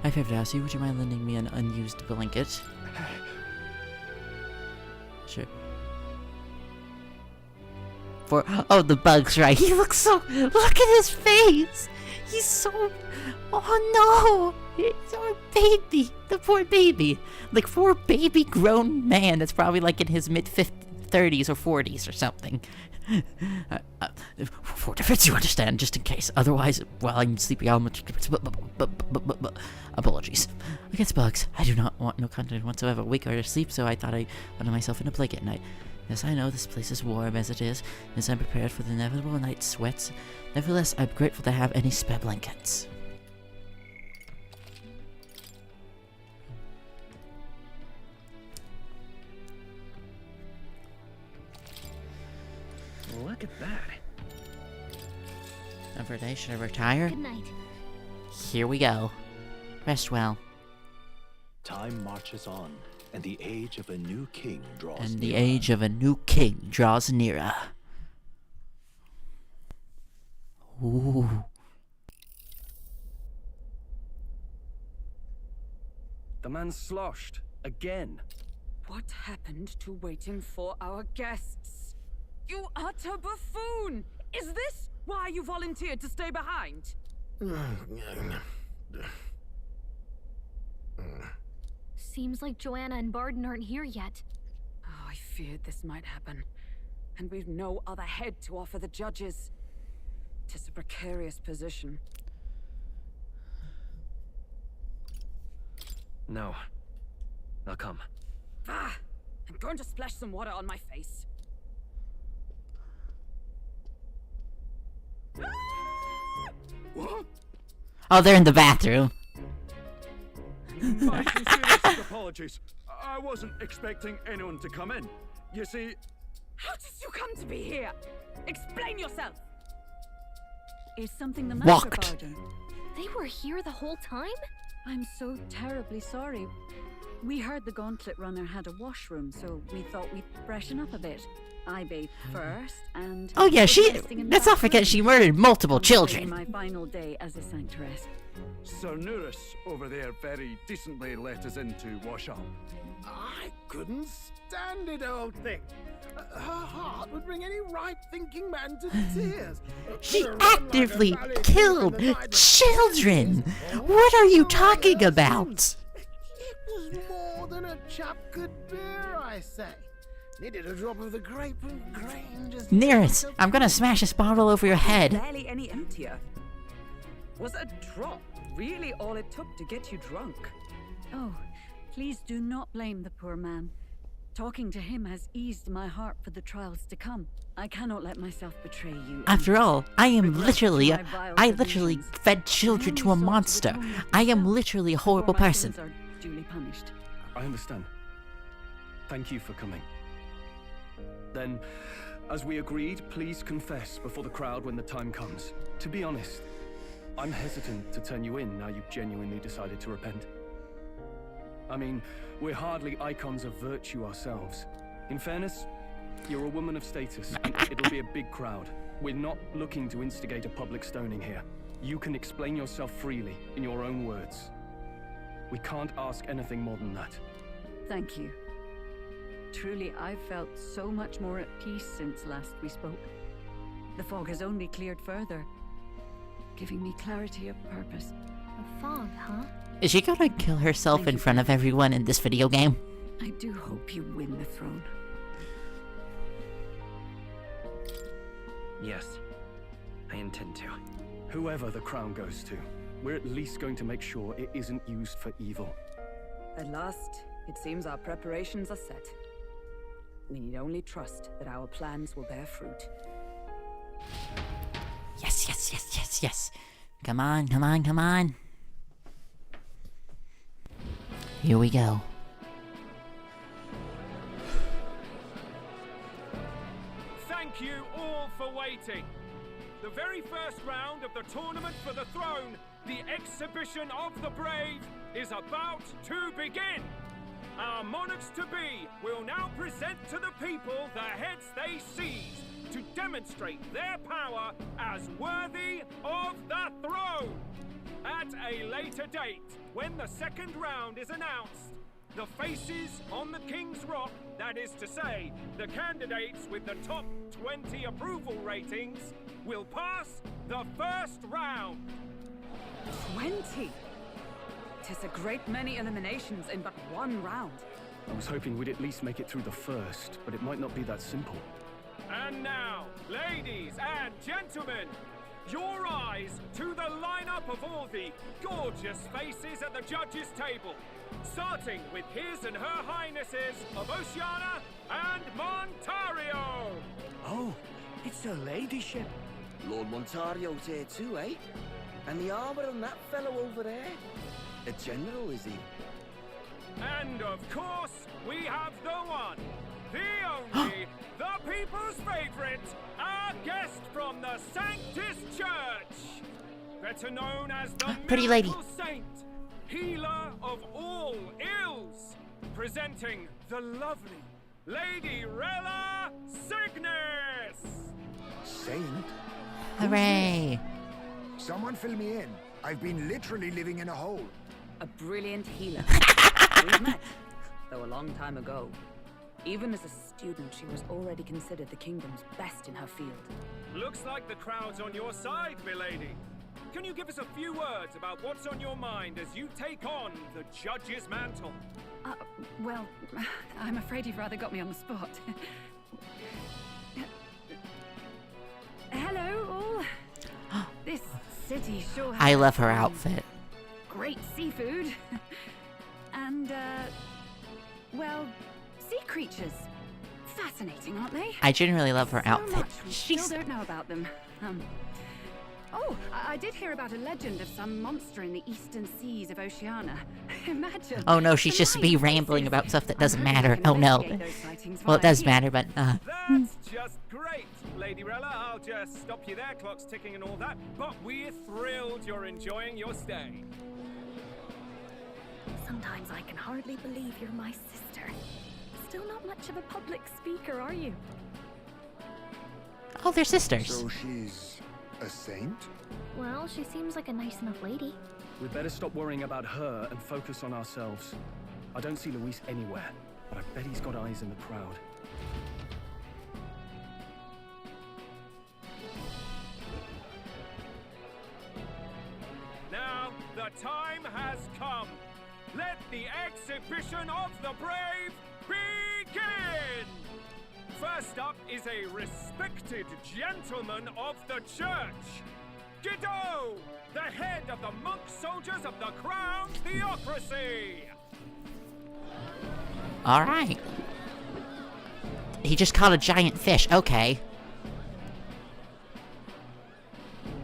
I favored to ask you, would you mind lending me an unused blanket? Sure. Oh, the bugs, right? He looks so... Look at his face! He's so... Oh no! He's our baby! The poor baby! Like, poor baby grown man that's probably like in his mid-30s or 40s or something. For defense, you understand, just in case. Otherwise, while I'm sleeping, I'll... Apologies. Against bugs, I do not want no content whatsoever. Wake or sleep, so I thought I bundled myself in a blanket at night. Yes, I know this place is warm as it is, as I'm prepared for the inevitable night sweats. Nevertheless, I'm grateful to have any spare blankets. Look at that. Another day, should I retire? Good night. Here we go. Rest well. Time marches on, and the age of a new king draws nearer. And the age of a new king draws nearer. Ooh. The man's sloshed. Again. What happened to waiting for our guests? You utter buffoon! Is this why you volunteered to stay behind? Seems like Joanna and Barden aren't here yet. Oh, I feared this might happen. And we've no other head to offer the judges. 'Tis a precarious position. No. I'll come. Ah! I'm going to splash some water on my face. What? Oh, they're in the bathroom. My sincerest apologies. I wasn't expecting anyone to come in. You see... How did you come to be here? Explain yourself! Is something the matter, Walked. Barden? They were here the whole time? I'm so terribly sorry. We heard the gauntlet runner had a washroom, so we thought we'd freshen up a bit. I bathed first, and... Oh yeah, was she... resting in the Let's not back forget room. she murdered multiple Contemplating children. my final day as a sanctuaress. Sir Nuris over there very decently let us in to wash up. I couldn't stand it, old thing. Her heart would bring any right-thinking man to tears. She Gonna run like a actively ballet troupe killed in the night of children! Christmas. What are you Oh, talking I about? It was more than a chap could bear, I say. Needed a drop of the grape and grain just... Nearest, I'm gonna smash this bottle over your head. Barely any emptier. Was a drop really all it took to get you drunk? Oh, please do not blame the poor man. Talking to him has eased my heart for the trials to come. I cannot let myself betray you. After all, I am regret literally... my vile I literally delusions. fed children to a Only sought to monster. atone with I am myself literally a before horrible my person. sins are duly punished. I understand. Thank you for coming. Then, as we agreed, please confess before the crowd when the time comes. To be honest, I'm hesitant to turn you in now you've genuinely decided to repent. I mean, we're hardly icons of virtue ourselves. In fairness, you're a woman of status, and it'll be a big crowd. We're not looking to instigate a public stoning here. You can explain yourself freely, in your own words. We can't ask anything more than that. Thank you. Truly, I've felt so much more at peace since last we spoke. The fog has only cleared further, giving me clarity of purpose. A fog, huh? Is she gonna kill herself in front of everyone in this video game? I do hope you win the throne. Yes, I intend to. Whoever the crown goes to, we're at least going to make sure it isn't used for evil. At last, it seems our preparations are set. We need only trust that our plans will bear fruit. Yes, yes, yes, yes, yes. Come on, come on, come on. Here we go. Thank you all for waiting. The very first round of the tournament for the throne, the exhibition of the brave, is about to begin. Our monarchs-to-be will now present to the people the heads they seized to demonstrate their power as worthy of the throne. At a later date, when the second round is announced, the faces on the King's Rock, that is to say, the candidates with the top 20 approval ratings, will pass the first round. 20! 'Tis a great many eliminations in but one round. I was hoping we'd at least make it through the first, but it might not be that simple. And now, ladies and gentlemen, your eyes to the lineup of all the gorgeous faces at the judges' table, starting with His and Her Highnesses of Oceania and Montario. Oh, it's her ladyship. Lord Montario's here too, eh? And the armor on that fellow over there? A general, is he? And of course, we have the one, the only, the people's favorite, our guest from the Sanctus Church, better known as the Pretty lady. Miracle Saint, healer of all ills, presenting the lovely Lady Rella Cygnus. Saint? Hooray! Someone fill me in. I've been literally living in a hole. A brilliant healer. We've met, though a long time ago. Even as a student, she was already considered the kingdom's best in her field. Looks like the crowd's on your side, milady. Can you give us a few words about what's on your mind as you take on the judge's mantle? Well, I'm afraid you've rather got me on the spot. Hello, all. This city sure has I love her some outfit. great seafood. And, well, sea creatures. Fascinating, aren't they? I generally love her So outfit. much we still don't know about them. Oh, I did hear about a legend of some monster in the eastern seas of Oceania. Imagine. Oh no, she's just me rambling about stuff that doesn't matter. Oh no. Well, it does matter, but That's just great, Lady Rella. I'll just stop you there, clock's ticking and all that. But we're thrilled you're enjoying your stay. Sometimes I can hardly believe you're my sister. Still not much of a public speaker, are you? Oh, they're sisters. So she's a saint? Well, she seems like a nice enough lady. We'd better stop worrying about her and focus on ourselves. I don't see Luis anywhere, but I bet he's got eyes in the crowd. Now, the time has come. Let the exhibition of the brave begin! First up is a respected gentleman of the church. Godot, the head of the monk soldiers of the Crown Theocracy! Alright. He just caught a giant fish, okay.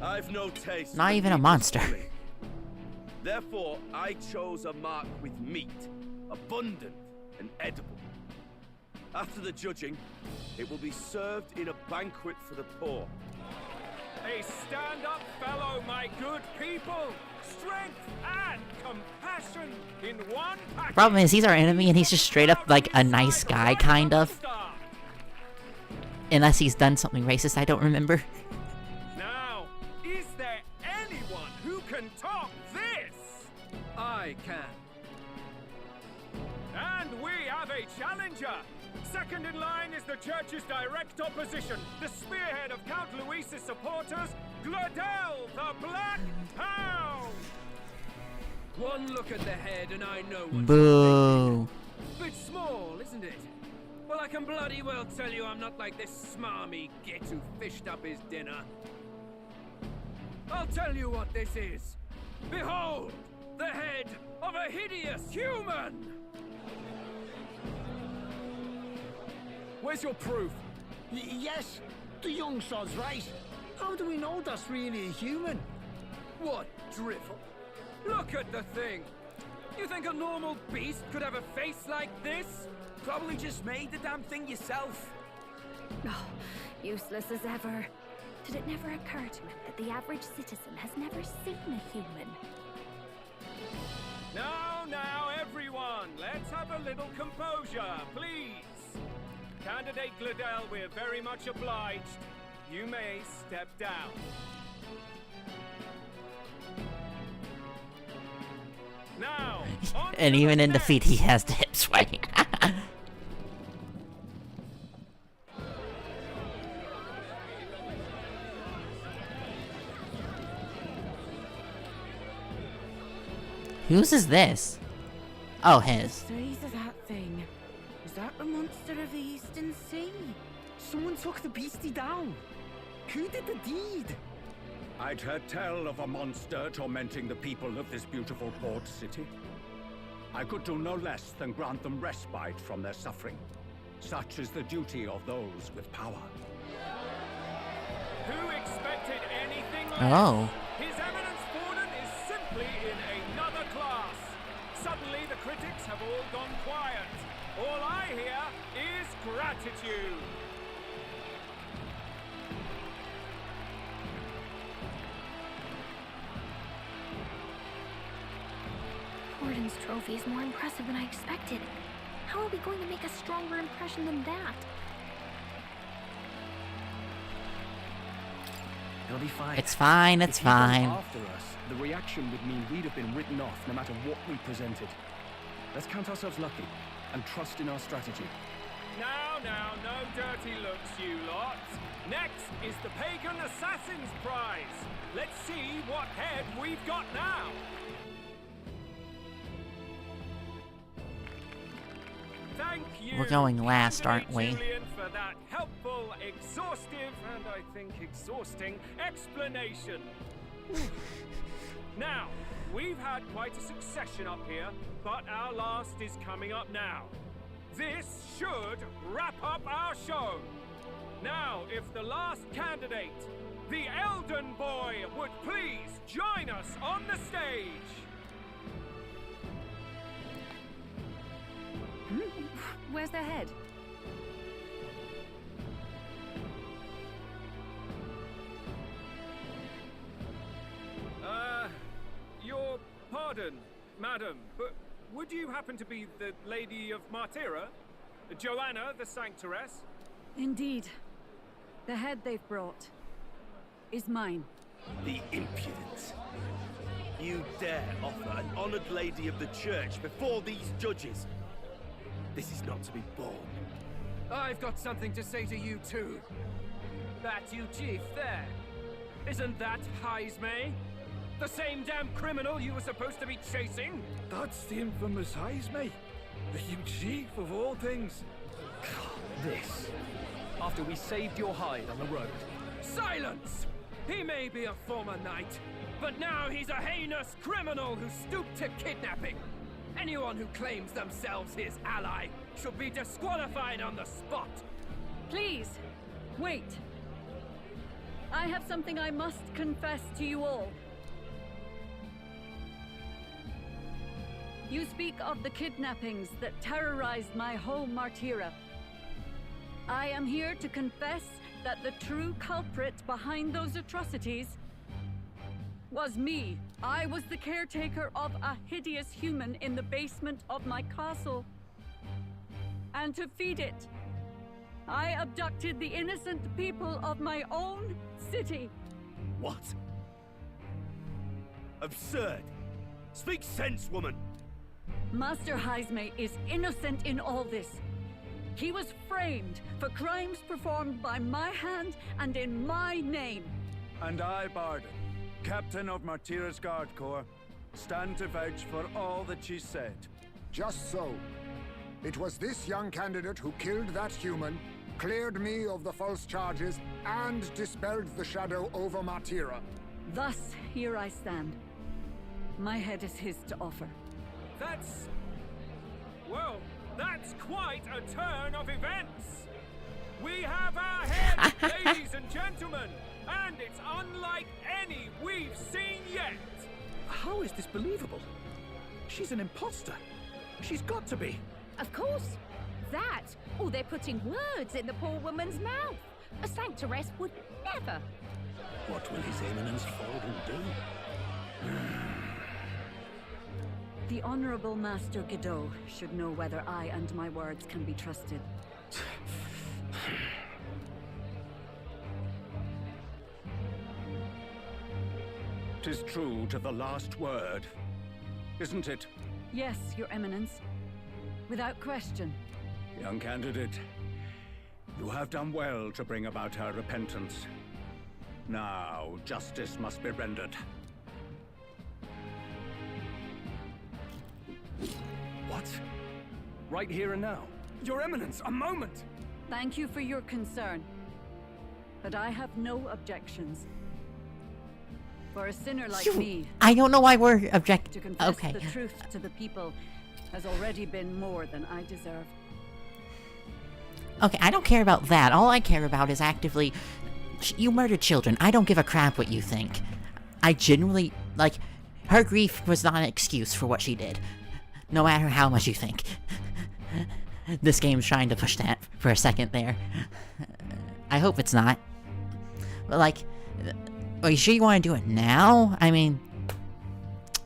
I've no taste. Not for even a meat monster. fully. Therefore, I chose a mark with meat, abundant and edible. After the judging, it will be served in a banquet for the poor. A stand-up fellow, my good people! Strength and compassion in one package! Problem is, he's our enemy and he's just straight up like a nice guy, kind of. Unless he's done something racist, I don't remember. Now, is there anyone who can top this? I can. And we have a challenger! Second in line is the church's direct opposition, the spearhead of Count Luis's supporters, Gladel, the Black Hound! One look at the head and I know what Boo. Bit small, isn't it? Well, I can bloody well tell you I'm not like this smarmy git who fished up his dinner. I'll tell you what this is. Behold, the head of a hideous human! Where's your proof? Yes, the young sod's right. How do we know that's really a human? What drivel? Look at the thing! You think a normal beast could have a face like this? Probably just made the damn thing yourself. Oh, useless as ever. Did it never occur to him that the average citizen has never seen a human? Now, everyone, let's have a little composure, please. Candidate Gladel, we're very much obliged. You may step down. Now, And even in defeat, he has the hip sway. Whose is this? Oh, his. Size of that thing. Is that the monster of the Eastern Sea? Someone took the beastie down. Who did the deed? I'd heard tell of a monster tormenting the people of this beautiful port city. I could do no less than grant them respite from their suffering. Such is the duty of those with power. who expected anything less? Oh. His Eminence Borden is simply in another class. Suddenly the critics have all gone quiet. All I hear is gratitude. Borden's trophy is more impressive than I expected. How are we going to make a stronger impression than that? It'll be fine. It's fine, it's If he goes fine. after us, the reaction would mean we'd have been written off no matter what we presented. Let's count ourselves lucky and trust in our strategy. Now, no dirty looks, you lot. Next is the Pagan Assassin's Prize. Let's see what head we've got now. Thank you. We're going last, aren't we? Julian, for that helpful, exhaustive, and I think exhausting explanation. Now, we've had quite a succession up here, but our last is coming up now. This should wrap up our show. Now, if the last candidate, the Elden Boy, would please join us on the stage. Where's the head? Your pardon, madam, but would you happen to be the Lady of Martira? Joanna, the Sanctoress? Indeed. The head they've brought is mine. The impudence. You dare offer an honored lady of the church before these judges? This is not to be borne. I've got something to say to you too. That you chief there. Isn't that Heismay? The same damn criminal you were supposed to be chasing? That's the infamous Heismay. The huge chief of all things. This. After we saved your hide on the road. Silence! He may be a former knight, but now he's a heinous criminal who stooped to kidnapping. Anyone who claims themselves his ally should be disqualified on the spot. Please, wait. I have something I must confess to you all. You speak of the kidnappings that terrorized my home, Martira. I am here to confess that the true culprit behind those atrocities was me. I was the caretaker of a hideous human in the basement of my castle. And to feed it, I abducted the innocent people of my own city. What? Absurd. Speak sense, woman. Master Heismay is innocent in all this. He was framed for crimes performed by my hand and in my name. And I, Barden, Captain of Martira's Guard Corps, stand to vouch for all that she said. Just so. It was this young candidate who killed that human, cleared me of the false charges, and dispelled the shadow over Martira. Thus, here I stand. My head is his to offer. That's... well, that's quite a turn of events. We have our head, ladies and gentlemen, and it's unlike any we've seen yet. How is this believable? She's an imposter. She's got to be. Of course. That, or they're putting words in the poor woman's mouth. A sanctoress would never. What will His Eminence Falden do? The Honorable Master Godot should know whether I and my words can be trusted. 'Tis true to the last word, isn't it? Yes, Your Eminence. Without question. Young candidate, you have done well to bring about her repentance. Now, justice must be rendered. What? Right here and now? Your Eminence, a moment! Thank you for your concern. But I have no objections. For a sinner like me, I don't know why we're to objecting. confess Okay. the truth to the people has already been more than I deserve. Okay, I don't care about that. All I care about is actively... You murdered children. I don't give a crap what you think. I genuinely... Like, her grief was not an excuse for what she did. No matter how much you think. This game's trying to push that for a second there. I hope it's not. But, like... Are you sure you want to do it now? I mean...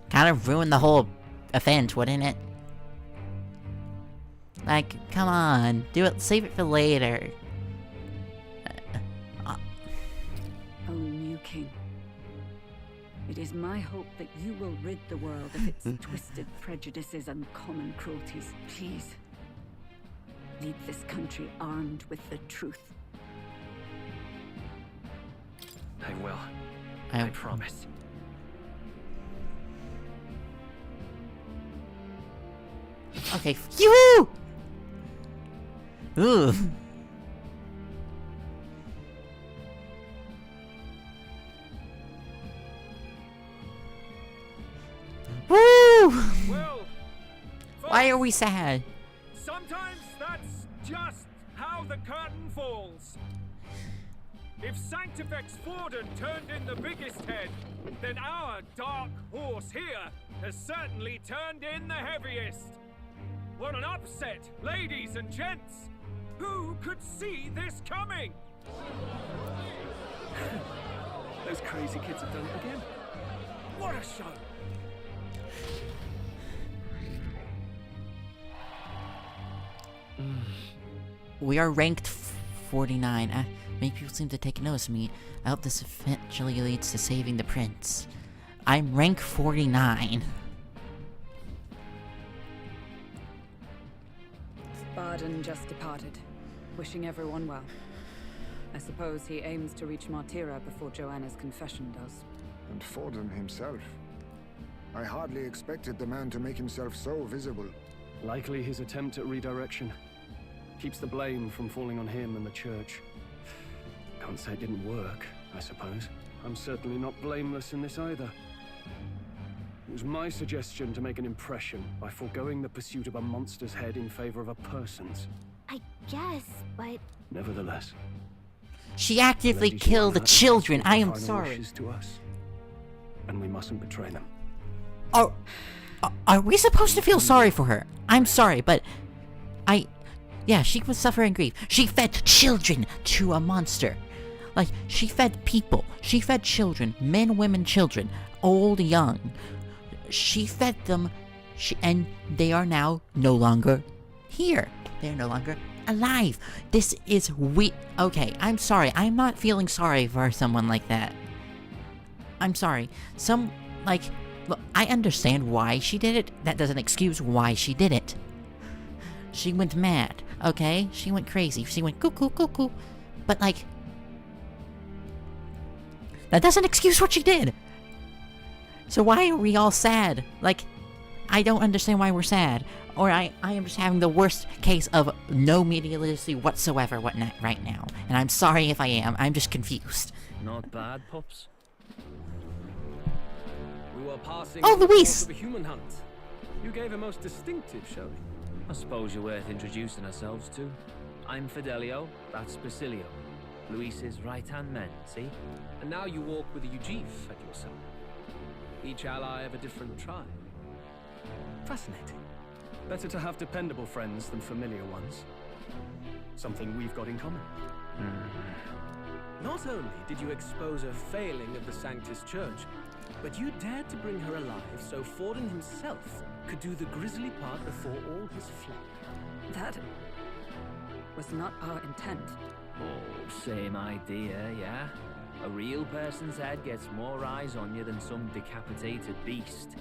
Kind of ruin the whole event, wouldn't it? Like, come on. Do it. Save it for later. O new king, it is my hope that you will rid the world of its twisted prejudices and common cruelties. Please, lead this country armed with the truth. I will. I promise. Okay, you. Ooh. Woo! Well, Why are we sad? sometimes that's just how the curtain falls. If Sanctifex Forden turned in the biggest head, then our dark horse here has certainly turned in the heaviest. What an upset, ladies and gents! Who could see this coming? Those crazy kids have done it again. What a show! We are ranked 49. Many people seem to take notice of me. I hope this eventually leads to saving the prince. I'm rank 49. Barden just departed, wishing everyone well. I suppose he aims to reach Martira before Joanna's confession does. And Forden himself. I hardly expected the man to make himself so visible. Likely his attempt at redirection. Keeps the blame from falling on him and the church. Can't say it didn't work, I suppose. I'm certainly not blameless in this either. It was my suggestion to make an impression by foregoing the pursuit of a monster's head in favor of a person's. I guess, but... Nevertheless. She actively killed the children. I am sorry. To us, and we mustn't betray them. Are we supposed to feel sorry for her? I'm sorry, but yeah, she was suffering grief. She fed children to a monster. Like, she fed people. She fed children. Men, women, children. Old, young. She fed them, and they are now no longer here. They're no longer alive. This is okay, I'm sorry. I'm not feeling sorry for someone like that. I'm sorry. Look, I understand why she did it. That doesn't excuse why she did it. She went mad, okay? She went crazy. She went cuckoo, cuckoo. But, like, that doesn't excuse what she did. So why are we all sad? Like, I don't understand why we're sad. Or I am just having the worst case of no media literacy whatsoever right now. And I'm sorry if I am. I'm just confused. Not bad, pups. We were passing Oh, Luis! of a human hunt. You gave a most distinctive showing. I suppose you're worth introducing ourselves to. I'm Fidelio, that's Basilio. Luis's right-hand man, see? And now you walk with a Ujif at your side. Each ally of a different tribe. Fascinating. Better to have dependable friends than familiar ones. Something we've got in common. Not only did you expose a failing of the Sanctus Church, but you dared to bring her alive so Forden himself could do the grisly part before all his flock. That was not our intent. Oh, same idea, yeah? A real person's head gets more eyes on you than some decapitated beast.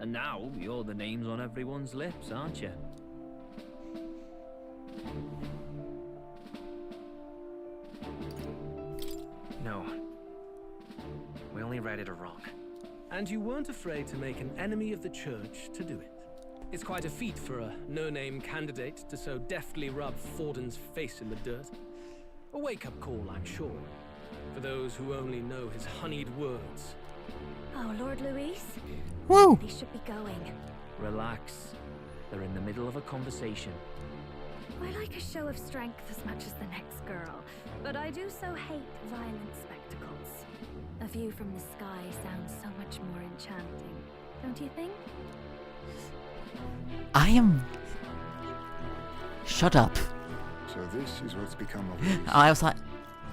And now, you're the names on everyone's lips, aren't you? No. We only read it wrong. And you weren't afraid to make an enemy of the church to do it. It's quite a feat for a no-name candidate to so deftly rub Forden's face in the dirt. A wake-up call, I'm sure, for those who only know his honeyed words. Oh, Lord Luis? Woo! We should be going. Relax. They're in the middle of a conversation. I like a show of strength as much as the next girl, but I do so hate violent spectacles. A view from the sky sounds so much more enchanting, don't you think? I am... Shut up. So this is what's become of Luis. I was like...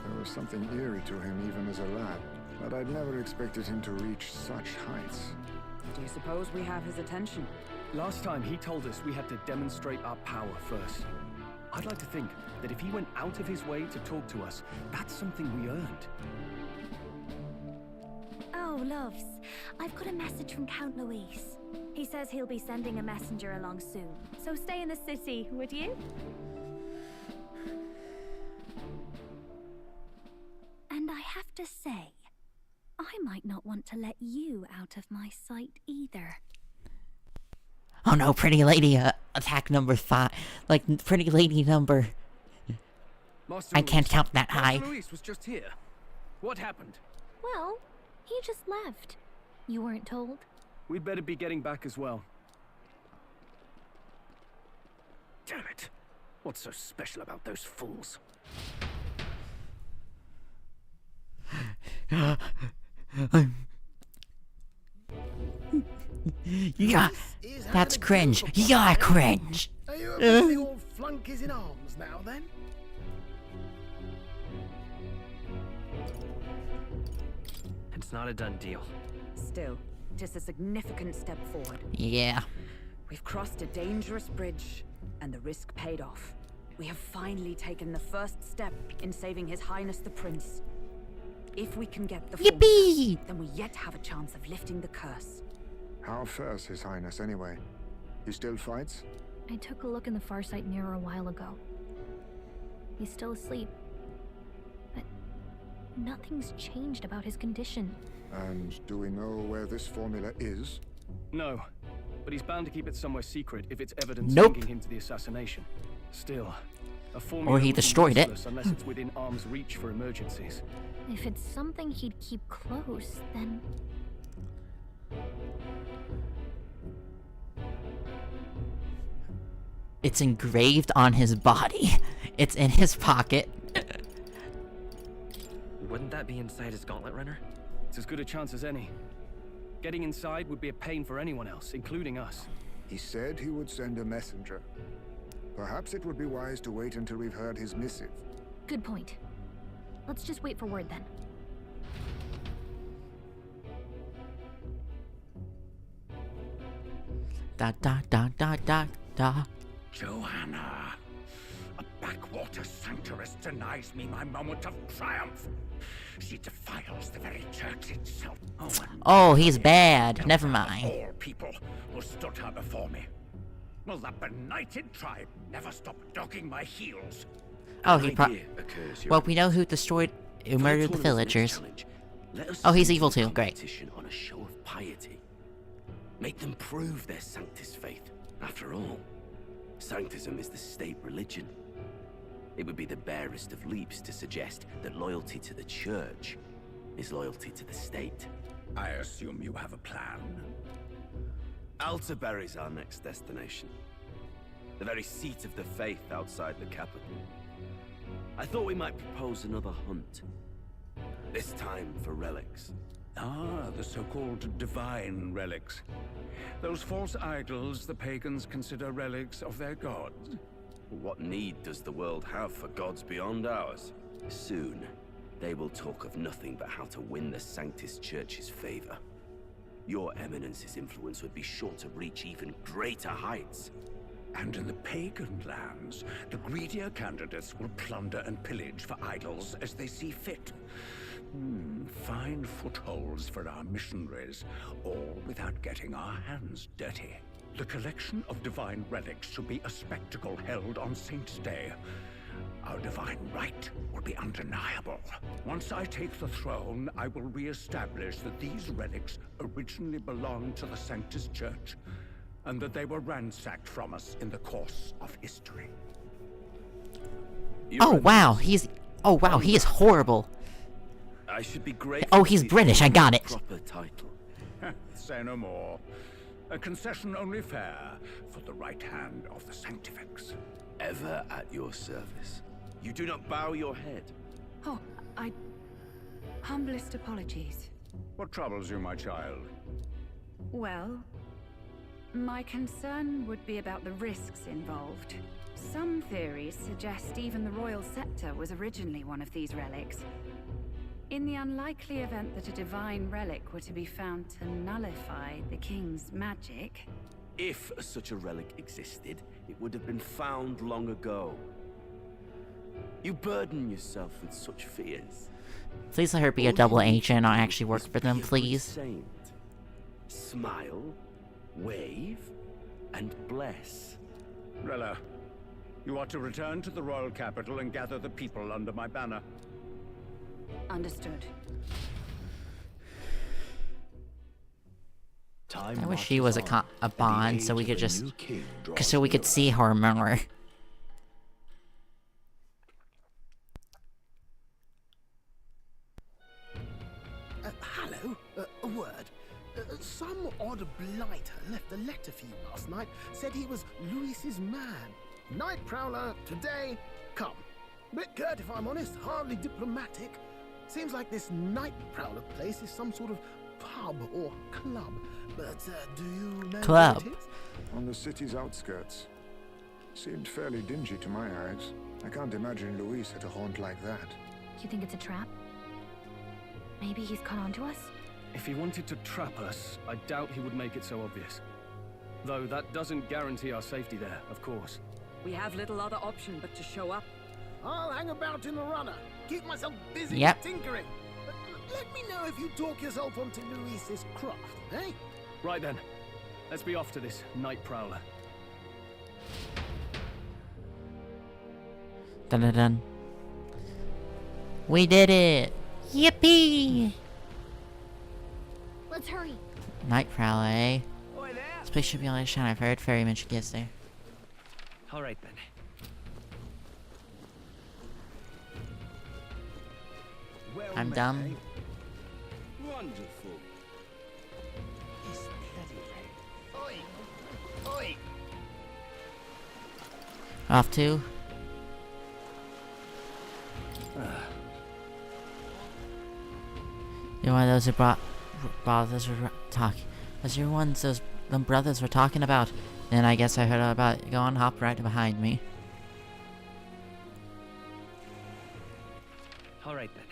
There was something eerie to him even as a lad, but I'd never expected him to reach such heights. Do you suppose we have his attention? Last time he told us we had to demonstrate our power first. I'd like to think that if he went out of his way to talk to us, that's something we earned. Oh, loves. I've got a message from Count Luis. He says he'll be sending a messenger along soon, so stay in the city, would you? And I have to say, I might not want to let you out of my sight either. Oh no, pretty lady, attack number 5. Like, pretty lady number... Master I can't Luis. count that high. Master Luis was just here. What happened? Well, he just left. You weren't told? We'd better be getting back as well. Damn it. What's so special about those fools? Yeah, that's cringe. Yeah, cringe. Are you officially all flunkies in arms now, then? It's not a done deal. Still, it is a significant step forward. Yeah. We've crossed a dangerous bridge, and the risk paid off. We have finally taken the first step in saving His Highness the Prince. If we can get the Yippee! formula, then we yet have a chance of lifting the curse. How fares His Highness anyway? He still fights? I took a look in the Farsight mirror a while ago. He's still asleep. But nothing's changed about his condition. And do we know where this formula is? No, but he's bound to keep it somewhere secret if it's evidence Nope. linking him to the assassination. Still, a formula Or he would be destroyed it. useless unless it's within arm's reach for emergencies. If it's something he'd keep close, then... It's engraved on his body. It's in his pocket. Wouldn't that be inside his gauntlet runner? It's as good a chance as any. Getting inside would be a pain for anyone else, including us. He said he would send a messenger. Perhaps it would be wise to wait until we've heard his missive. Good point. Let's just wait for word then. Da da da da da da. Joanna, a backwater sanctuarist denies me my moment of triumph. She defiles the very church itself. Oh, he's bad. Never mind. All people who stood her before me. Will that benighted tribe never stop dogging my heels? Oh, he well, we know who destroyed, who murdered the villagers. Oh, he's evil too. Great. On a show of piety. Make them prove their Sanctus faith. After all, Sanctism is the state religion. It would be the barest of leaps to suggest that loyalty to the church is loyalty to the state. I assume you have a plan. Altaberry's our next destination. The very seat of the faith outside the capital. I thought we might propose another hunt. This time for relics. Ah, the so-called divine relics. Those false idols the pagans consider relics of their gods. What need does the world have for gods beyond ours? Soon, they will talk of nothing but how to win the Sanctus Church's favor. Your Eminence's influence would be sure to reach even greater heights. And in the pagan lands, the greedier candidates will plunder and pillage for idols as they see fit. Fine footholds for our missionaries, all without getting our hands dirty. The collection of divine relics should be a spectacle held on Saint's Day. Our divine right will be undeniable. Once I take the throne, I will re-establish that these relics originally belonged to the Sanctus Church, and that they were ransacked from us in the course of history. Oh wow, he's... Oh wow, he is horrible. I should be grateful. Oh, he's British, I got it. Proper title. Say no more. A concession only fair for the right hand of the Sanctifex. Ever at your service. You do not bow your head. Oh, humblest apologies. What troubles you, my child? Well, my concern would be about the risks involved. Some theories suggest even the royal scepter was originally one of these relics. In the unlikely event that a divine relic were to be found to nullify the king's magic... If such a relic existed, it would have been found long ago. You burden yourself with such fears. Please let her be a double agent and not actually work for them, please. Saint. Smile, wave, and bless. Rella, you are to return to the royal capital and gather the people under my banner. Understood. I wish she was a Bond so we could just... so we could see her mirror. Hello, a word. Some odd blighter left a letter for you last night. Said he was Louis's man. Night Prowler, today, come. Bit curt if I'm honest, hardly diplomatic. Seems like this Night Prowler place is some sort of pub or club. But do you know where it is? On the city's outskirts. Seemed fairly dingy to my eyes. I can't imagine Luis had a haunt like that. You think it's a trap? Maybe he's caught on to us? If he wanted to trap us, I doubt he would make it so obvious. Though that doesn't guarantee our safety there, of course. We have little other option but to show up. I'll hang about in the runner. Keep myself busy Yep. tinkering. But let me know if you talk yourself onto Luis's craft, eh? Right then. Let's be off to this night prowler. Dun dun dun. We did it! Yippee! Let's hurry. Night prowler, eh? Oi there. This place should be on a shine. I've heard ferryman should get there. All right then. Well I'm met, dumb. eh? Wonderful. This bloody rain. Oi! Oi! Off to. You're one of those who brothers were talking. Was you ones those them brothers were talking about? Then I guess I heard about it. Go on, hop right behind me. All right then.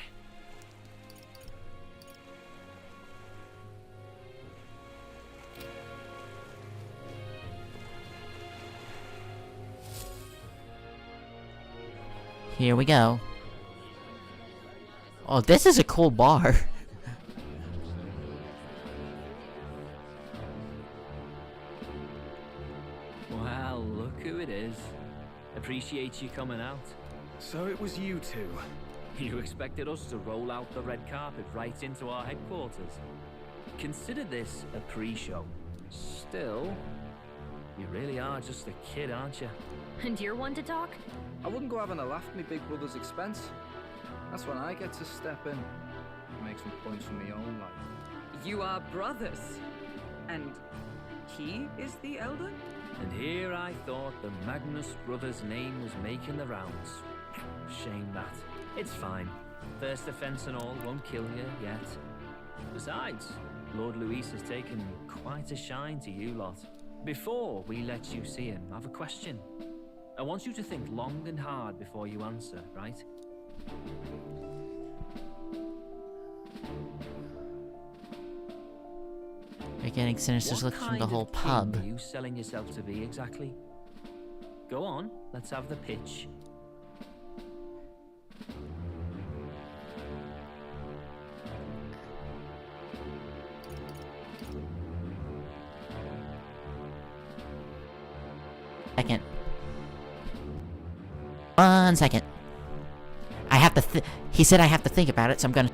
Here we go. Oh, this is a cool bar. Well, look who it is. Appreciate you coming out. So it was you two. You expected us to roll out the red carpet right into our headquarters. Consider this a pre-show. Still, you really are just a kid, aren't you? And you're one to talk? I wouldn't go having a laugh at me big brother's expense. That's when I get to step in and make some points from my own life. You are brothers. And he is the elder? And here I thought the Magnus brothers' name was making the rounds. Shame that. It's fine. First offense and all won't kill you yet. Besides, Lord Luis has taken quite a shine to you lot. Before we let you see him, I have a question. I want you to think long and hard before you answer, right? You're getting sinister What looks from kind the of whole king pub. are you selling yourself to be exactly? Go on, let's have the pitch. Second. 1 second. I have to he said I have to think about it, so I'm gonna...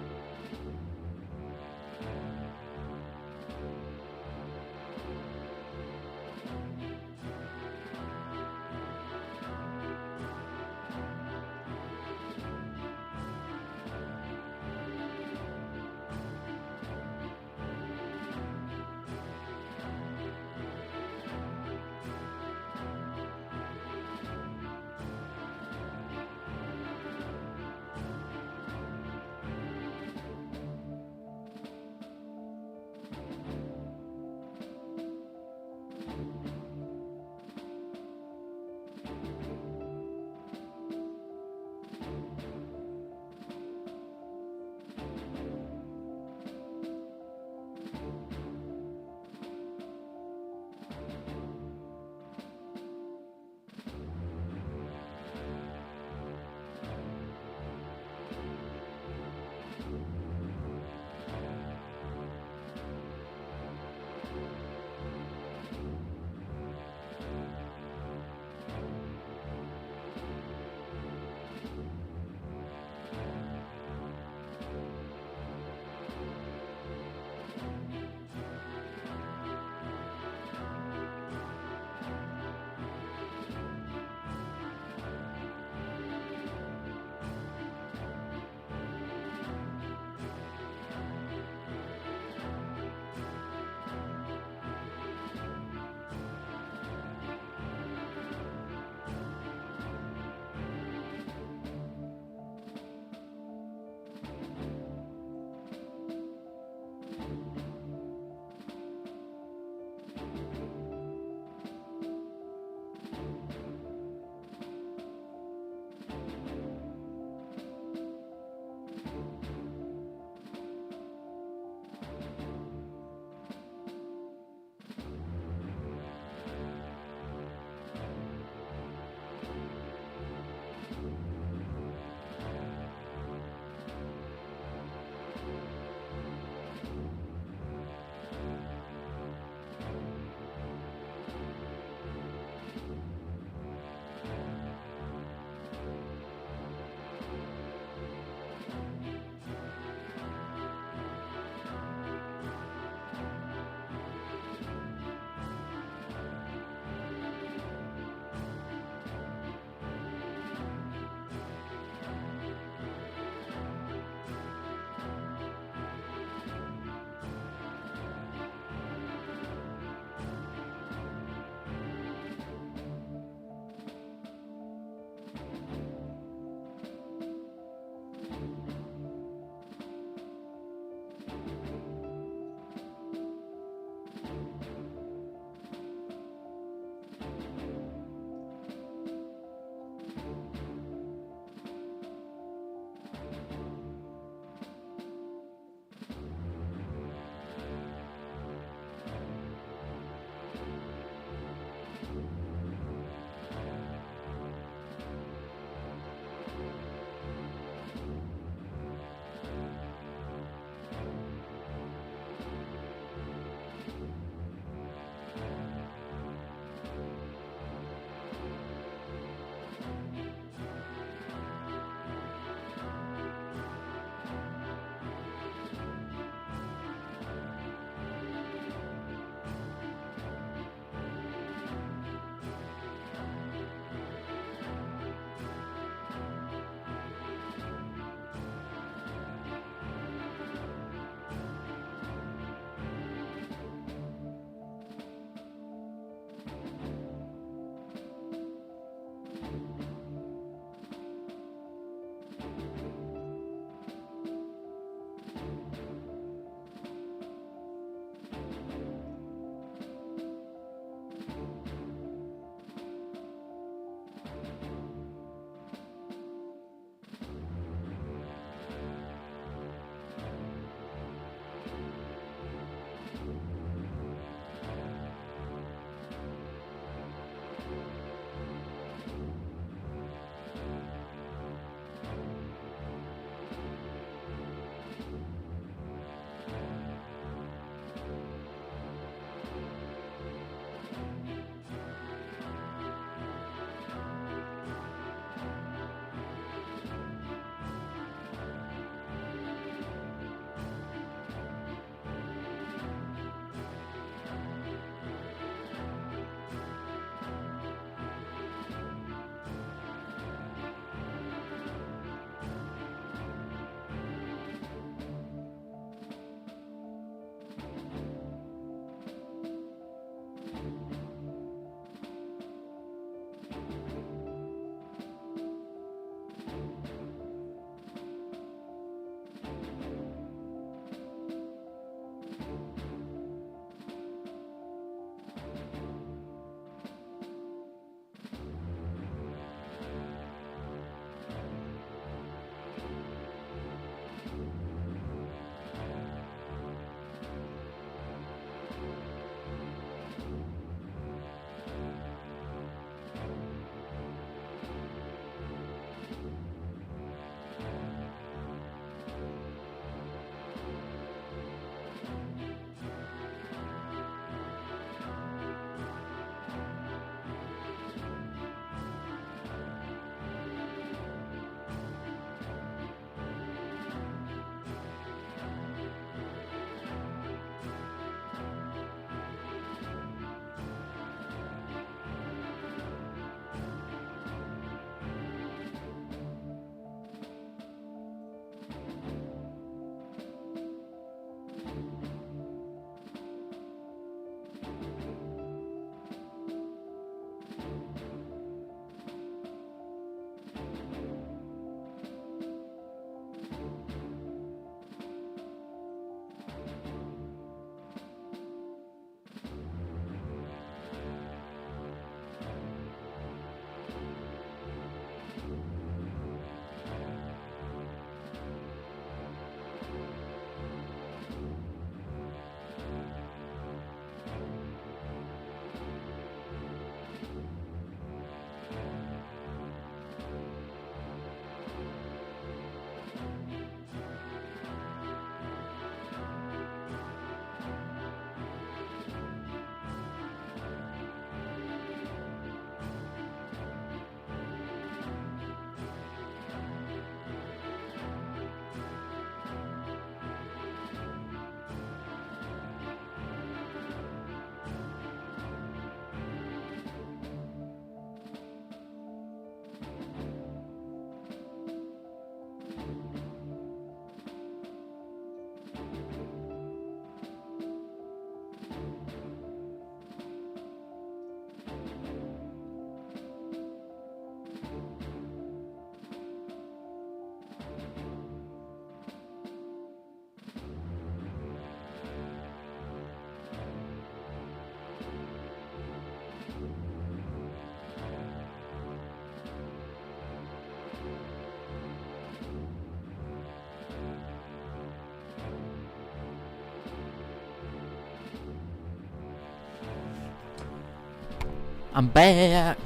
I'm back!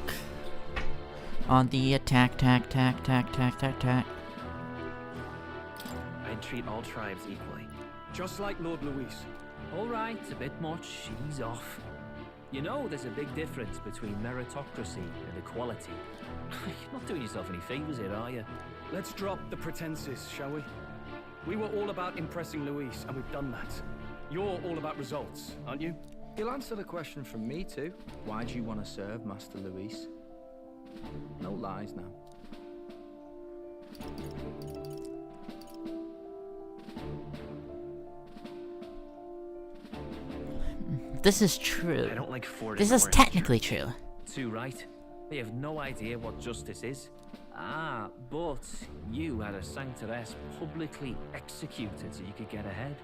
On the attack. I'd treat all tribes equally. Just like Lord Luis. Alright, a bit much, ease off. You know, there's a big difference between meritocracy and equality. You're not doing yourself any favors here, are you? Let's drop the pretenses, shall we? We were all about impressing Luis, and we've done that. You're all about results, aren't you? You'll answer the question from me too. Why do you want to serve Master Luis? No lies now. This is true. I don't like Ford. This is technically true. Too right. They have no idea what justice is. Ah, but you had a sanctoress publicly executed so you could get ahead.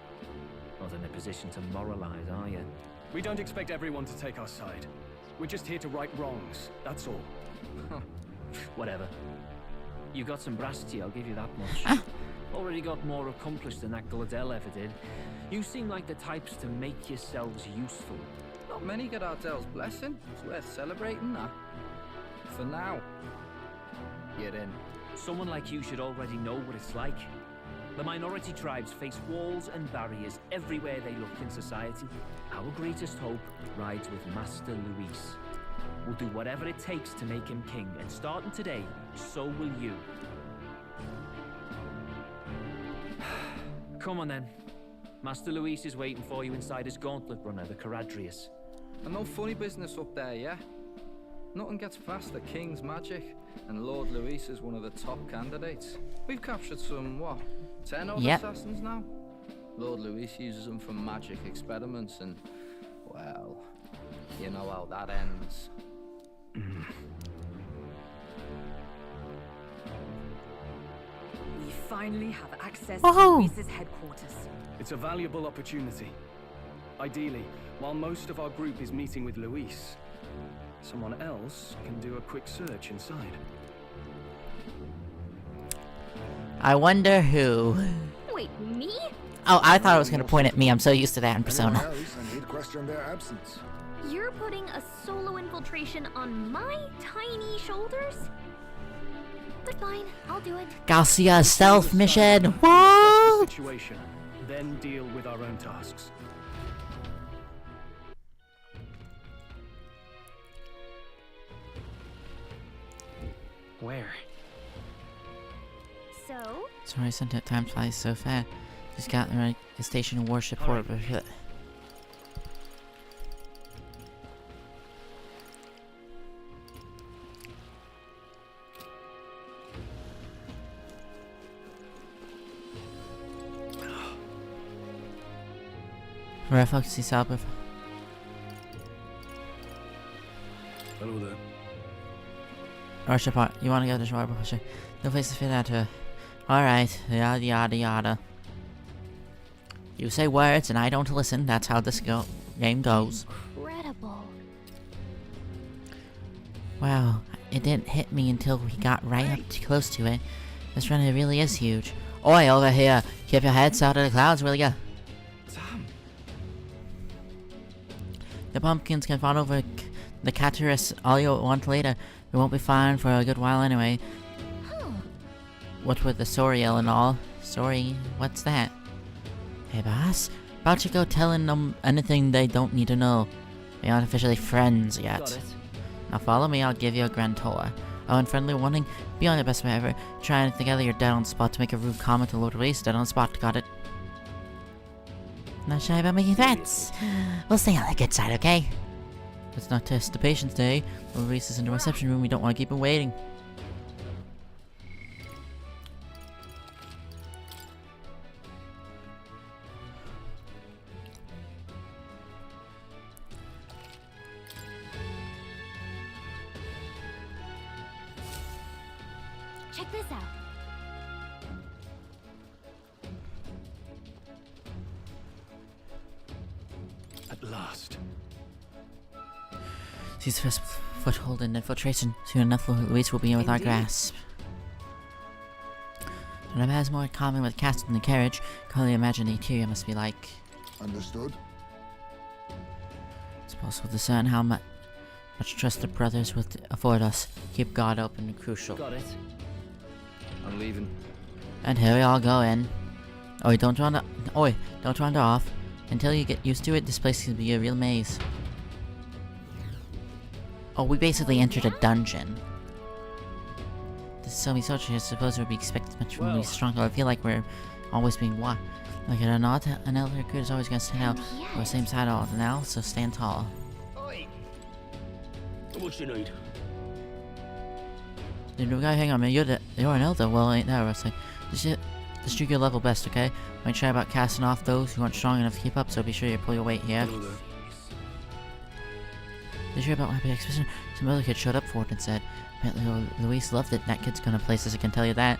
Not in a position to moralize, are you? We don't expect everyone to take our side. We're just here to right wrongs, that's all. Whatever. You got some brassity, I'll give you that much. Already got more accomplished than that Gladel ever did. You seem like the types to make yourselves useful. Not many get Ardel's blessing. It's worth celebrating that. For now, you're in. Someone like you should already know what it's like. The minority tribes face walls and barriers everywhere they look in society. Our greatest hope rides with Master Luis. We'll do whatever it takes to make him king, and starting today, so will you. Come on then. Master Luis is waiting for you inside his gauntlet runner, the Caradrius. And no funny business up there, yeah? Nothing gets past the King's magic, and Lord Luis is one of the top candidates. We've captured some, what, 10 odd assassins now? Lord Luis uses them for magic experiments, and, well, you know how that ends. We finally have access Whoa. to Luis's headquarters. It's a valuable opportunity. Ideally, while most of our group is meeting with Luis, someone else can do a quick search inside. I wonder who. Wait, me? Oh, I thought it was gonna point at me. I'm so used to that in Persona. Anyone else, and he'd question their absence. You're putting a solo infiltration on my tiny shoulders? But fine, I'll do it. Garcia stealth mission. Assess the What? situation, then deal with our own tasks. Where? So? Sorry, I sent it. Time flies so fast. Just got the right station and warship port. Refocus Albert. Hello there. Warship port. You want to go to the warship port? No place to fit that to. Alright, yada yada yada. You say words and I don't listen. That's how this game goes. Incredible. Wow, it didn't hit me until we got right up too close to it. This run really is huge. Oi, over here. Keep your heads out of the clouds, will ya? The pumpkins can fall over the Catarus all you want later. We won't be fine for a good while anyway. What with the Soriel and all. Sorry, what's that? Hey boss, about to go telling them anything they don't need to know. We aren't officially friends yet. Got it. Now follow me, I'll give you a grand tour. Oh, and friendly warning, be on your best behavior. Trying together you're dead on spot to make a rude comment to Lord Luis, dead on spot, got it? Not shy about making threats. We'll stay on the good side, okay? Let's not test the patience day. Lord Luis is in the reception room, we don't want to keep him waiting. Check this out. At last. Seize the first foothold in infiltration. Soon enough, Lord Luis will be in with our grasp. And it has more in common with cats than the carriage. Can only imagine the interior must be like. Understood. It's possible to discern how Much trust the brothers will afford us. Keep God open and crucial. Got it. I'm leaving. And here we all go in. Oi, don't wander. Oi, don't wander off. Until you get used to it, this place can be a real maze. Oh, we basically entered a dungeon. This is so many soldiers. I suppose we'd be expected much more stronger. I feel like we're always being watched. Like an elder recruit is always gonna stand out on the same side all now, so stand tall. Oi! What you need? The new guy, hang on, man. You're an elder. Well, ain't that right? Just do your level best, okay? Might try about casting off those who aren't strong enough to keep up, so be sure you pull your weight here. Did you hear about my big exhibition? Some other kid showed up for it and said, apparently Luis loved it. That kid's gonna places, I can tell you that.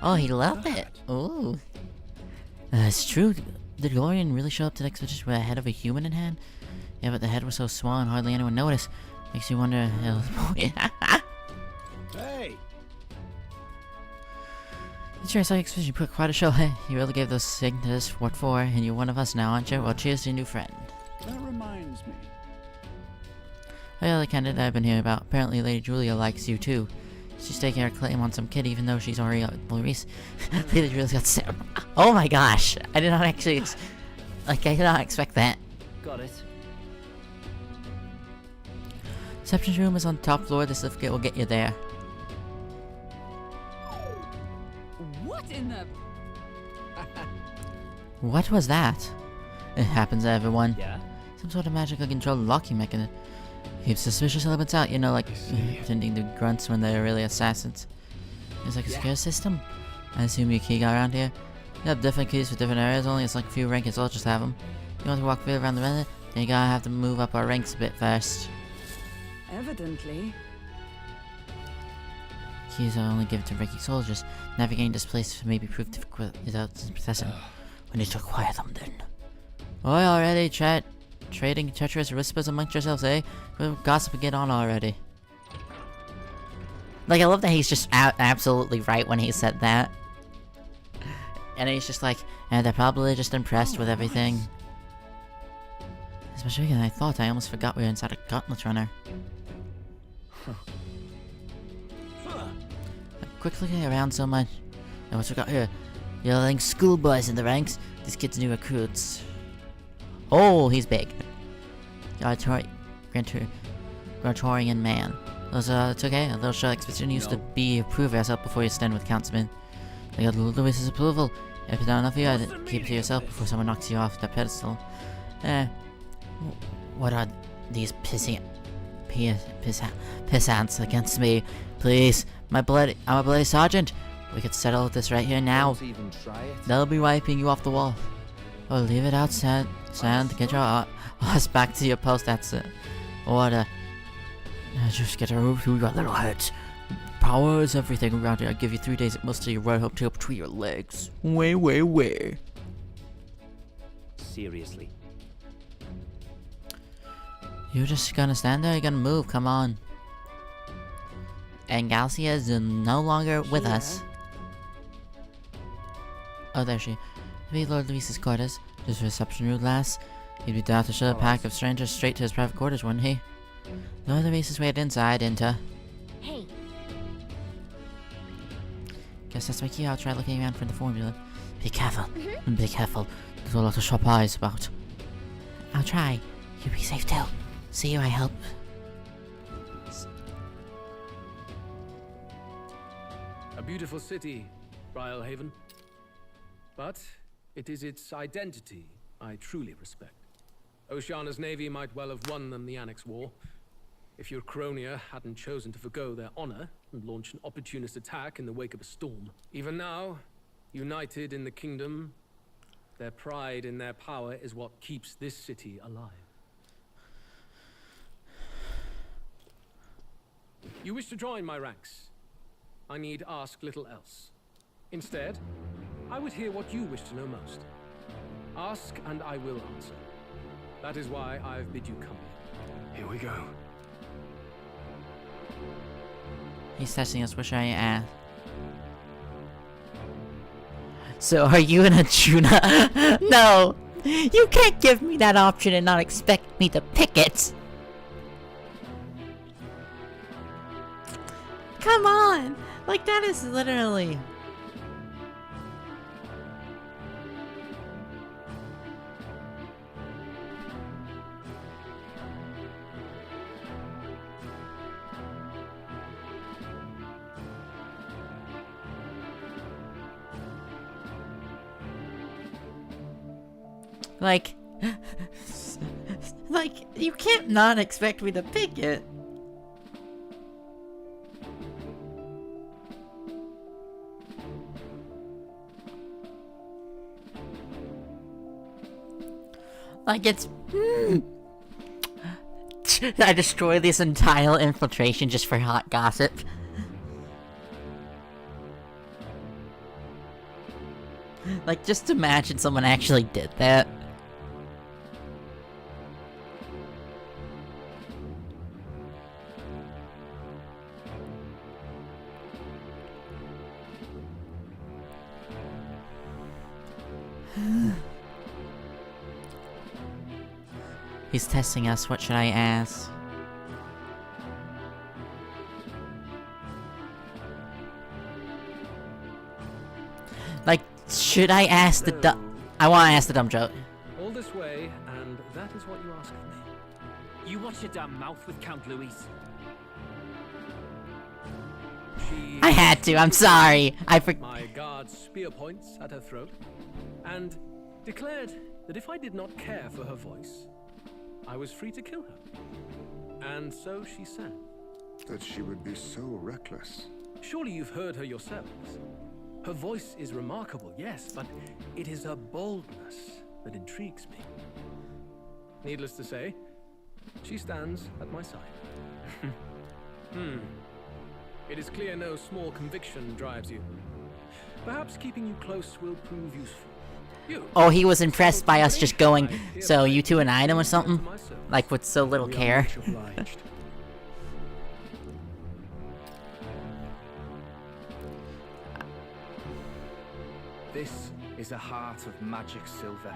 Oh, he loved it. Ooh. It's true. Did Glorian really show up to the expedition with a head of a human in hand? Yeah, but the head was so small and hardly anyone noticed. Makes you wonder. Hey! Sure, I saw your expedition. You put quite a show. Hey, you really gave those signatures what for, and you're one of us now, aren't you? Well, cheers to your new friend. That reminds me. Oh, yeah, the candidate I've been hearing about. Apparently, Lady Julia likes you too. She's taking her claim on some kid, even though she's already Maurice. Lady Julia's got Sam. Oh my gosh! I did not actually. I did not expect that. Got it. Reception room is on the top floor. This lift will get you there. What in the... What was that? It happens to everyone. Yeah? Some sort of magical controlled locking mechanism. Keeps suspicious elements out, you know, like pretending to grunts when they're really assassins. It's like a secure system. I assume your key got around here. You have different keys for different areas, only it's like a few ranks soldiers have them. You want to walk around the minute, then you gotta have to move up our ranks a bit first. Evidently. Keys are only given to ranking soldiers. Navigating this place may be proved difficult without possessing. We need to acquire them then. Oi, already, chat. Trading treacherous whispers amongst yourselves, eh? We'll gossip and get on already. Like, I love that he's just absolutely right when he said that. And he's just like, they're probably just impressed with everything. It's much bigger than I thought. I almost forgot we were inside a gauntlet runner. Quick looking around so much. Now what's we got here? Yelling schoolboys in the ranks. These kids new recruits. Oh, he's big. Grantorian man. Those, it's okay. A little short expedition used to be prove yourself before you stand with Councilman. They got Louis's approval. If it's not enough for you, I'd keep it to yourself before someone knocks you off the pedestal. What are these pissants against me? Please, I'm a bloody sergeant. We could settle this right here now. Don't even try it. They'll be wiping you off the wall. Oh, leave it out, Sand. Get your ass back to your post. That's it. Order. Just get a roof through your little heads. Power is everything around here. I give you 3 days at most to your right hook tail between your legs. Way. Seriously. You're just gonna stand there? You're gonna move? Come on. And Galcia is no longer with us. Oh, there she. Be Lord Luis's quarters. Just reception room last. He'd be down to show a pack of strangers straight to his private quarters, wouldn't he? Lord Luis's waited inside, enter. Hey. Guess that's my key. I'll try looking around for the formula. Be careful. Be careful. There's a lot of sharp eyes about. I'll try. You be safe too. See you, I hope. A beautiful city, Brialhaven. But it is its identity I truly respect. Oceana's navy might well have won them the Annex War, if your Cronia hadn't chosen to forgo their honor and launch an opportunist attack in the wake of a storm. Even now, united in the kingdom, their pride in their power is what keeps this city alive. You wish to join my ranks. I need ask little else. Instead, I would hear what you wish to know most. Ask and I will answer. That is why I've bid you come. Here we go. He's testing us. Which I am. So are you an Arjuna? No! You can't give me that option and not expect me to pick it! come on! Like, that is literally... Like... like, you can't not expect me to pick it. Like, it's... I destroy this entire infiltration just for hot gossip. Like, just imagine someone actually did that. He's testing us, what should I ask? Like, should I ask the dumb... I wanna ask the dumb joke. All this way, and that is what you ask of me. You watch your damn mouth with Count Luis. I had to, I'm sorry. My guard's spear points at her throat, and declared that if I did not care for her voice, I was free to kill her. And so she sang. That she would be so reckless. Surely you've heard her yourselves. Her voice is remarkable, yes, but it is her boldness that intrigues me. Needless to say, she stands at my side. It is clear no small conviction drives you. Perhaps keeping you close will prove useful. Oh, he was impressed by us just going, so you two an item or something? Like, with so little care. This is a heart of magic silver.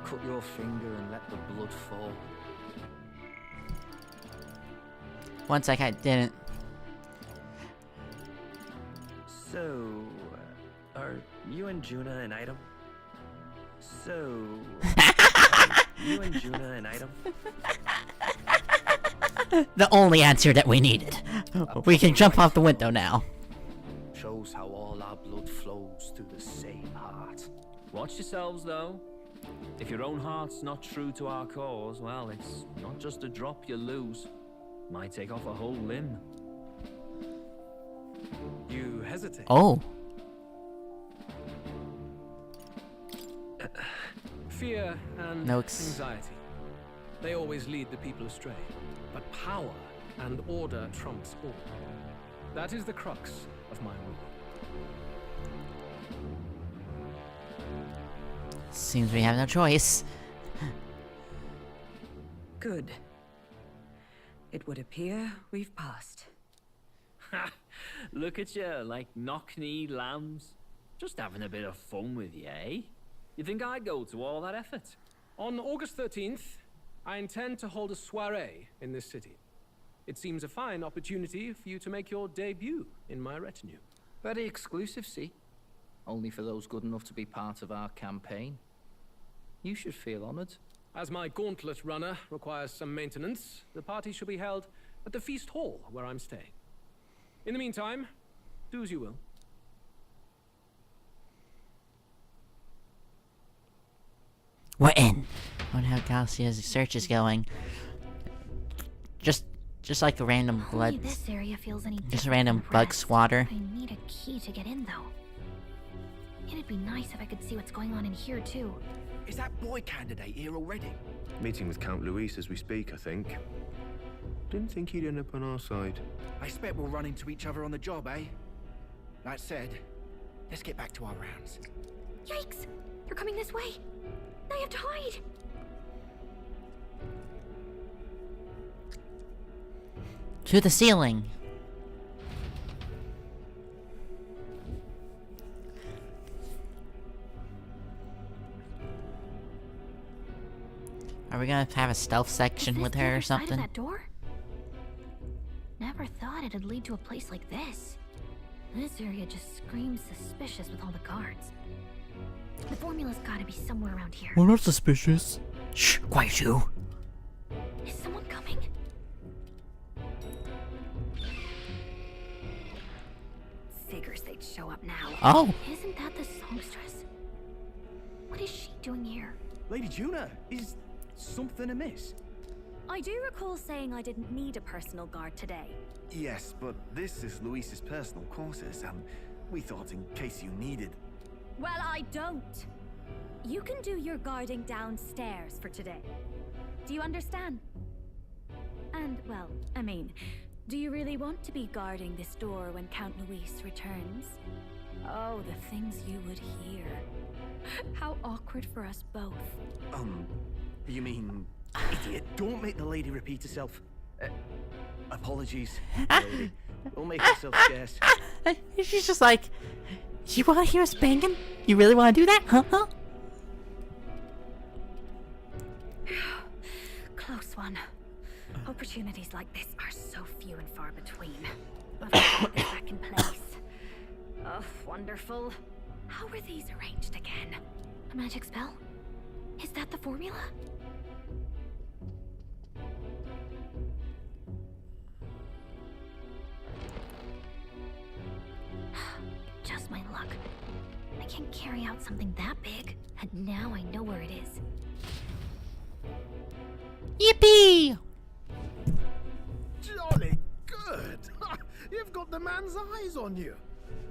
Cut your finger and let the blood fall. One sec, I didn't. So, are you and Juna an item? So, you and Juna an item? The only answer that we needed. We can jump off the window now. Shows how all our blood flows through the same heart. Watch yourselves, though. If your own heart's not true to our cause, well, it's not just a drop you lose. Might take off a whole limb. You hesitate. Oh. Fear and anxiety. They always lead the people astray. But power and order trumps all. That is the crux of my rule. Seems we have no choice. Good. It would appear we've passed. Ha! Look at you, like knock-kneed lambs. Just having a bit of fun with you, eh? You think I'd go to all that effort? On August 13th, I intend to hold a soiree in this city. It seems a fine opportunity for you to make your debut in my retinue. Very exclusive, see? Only for those good enough to be part of our campaign. You should feel honored. As my gauntlet runner requires some maintenance, the party shall be held at the feast hall where I'm staying. In the meantime, do as you will. We're in. I wonder how Garcia's search is going. Just like a random blood. This area feels any Just a random bug swatter. I need a key to get in, though. It'd be nice if I could see what's going on in here, too. Is that boy candidate here already? Meeting with Count Luis as we speak, I think. Didn't think he'd end up on our side. I expect we'll run into each other on the job, eh? That said, let's get back to our rounds. Yikes! They're coming this way! I have to hide! To the ceiling. Are we gonna have a stealth section with her or something? That door? Never thought it'd lead to a place like this. This area just screams suspicious with all the guards. The formula's gotta be somewhere around here. We're not suspicious. Shh, quiet you. Is someone coming? Figures they'd show up now. Oh. Isn't that the songstress? What is she doing here? Lady Juna, is something amiss? I do recall saying I didn't need a personal guard today. Yes, but this is Luis's personal quarters, and we thought in case you needed... Well, I don't. You can do your guarding downstairs for today. Do you understand? And, well, I mean, do you really want to be guarding this door when Count Luis returns? Oh, the things you would hear. How awkward for us both. You mean... Idiot, don't make the lady repeat herself. Apologies, lady. We'll make ourselves scarce. She's just like, you want to hear us banging? You really want to do that? Huh? Close one. Opportunities like this are so few and far between. But I'll get back in place. Oh, wonderful. How were these arranged again? A magic spell? Is that the formula? Just my luck. I can't carry out something that big, and now I know where it is. Yippee! Jolly good! You've got the man's eyes on you.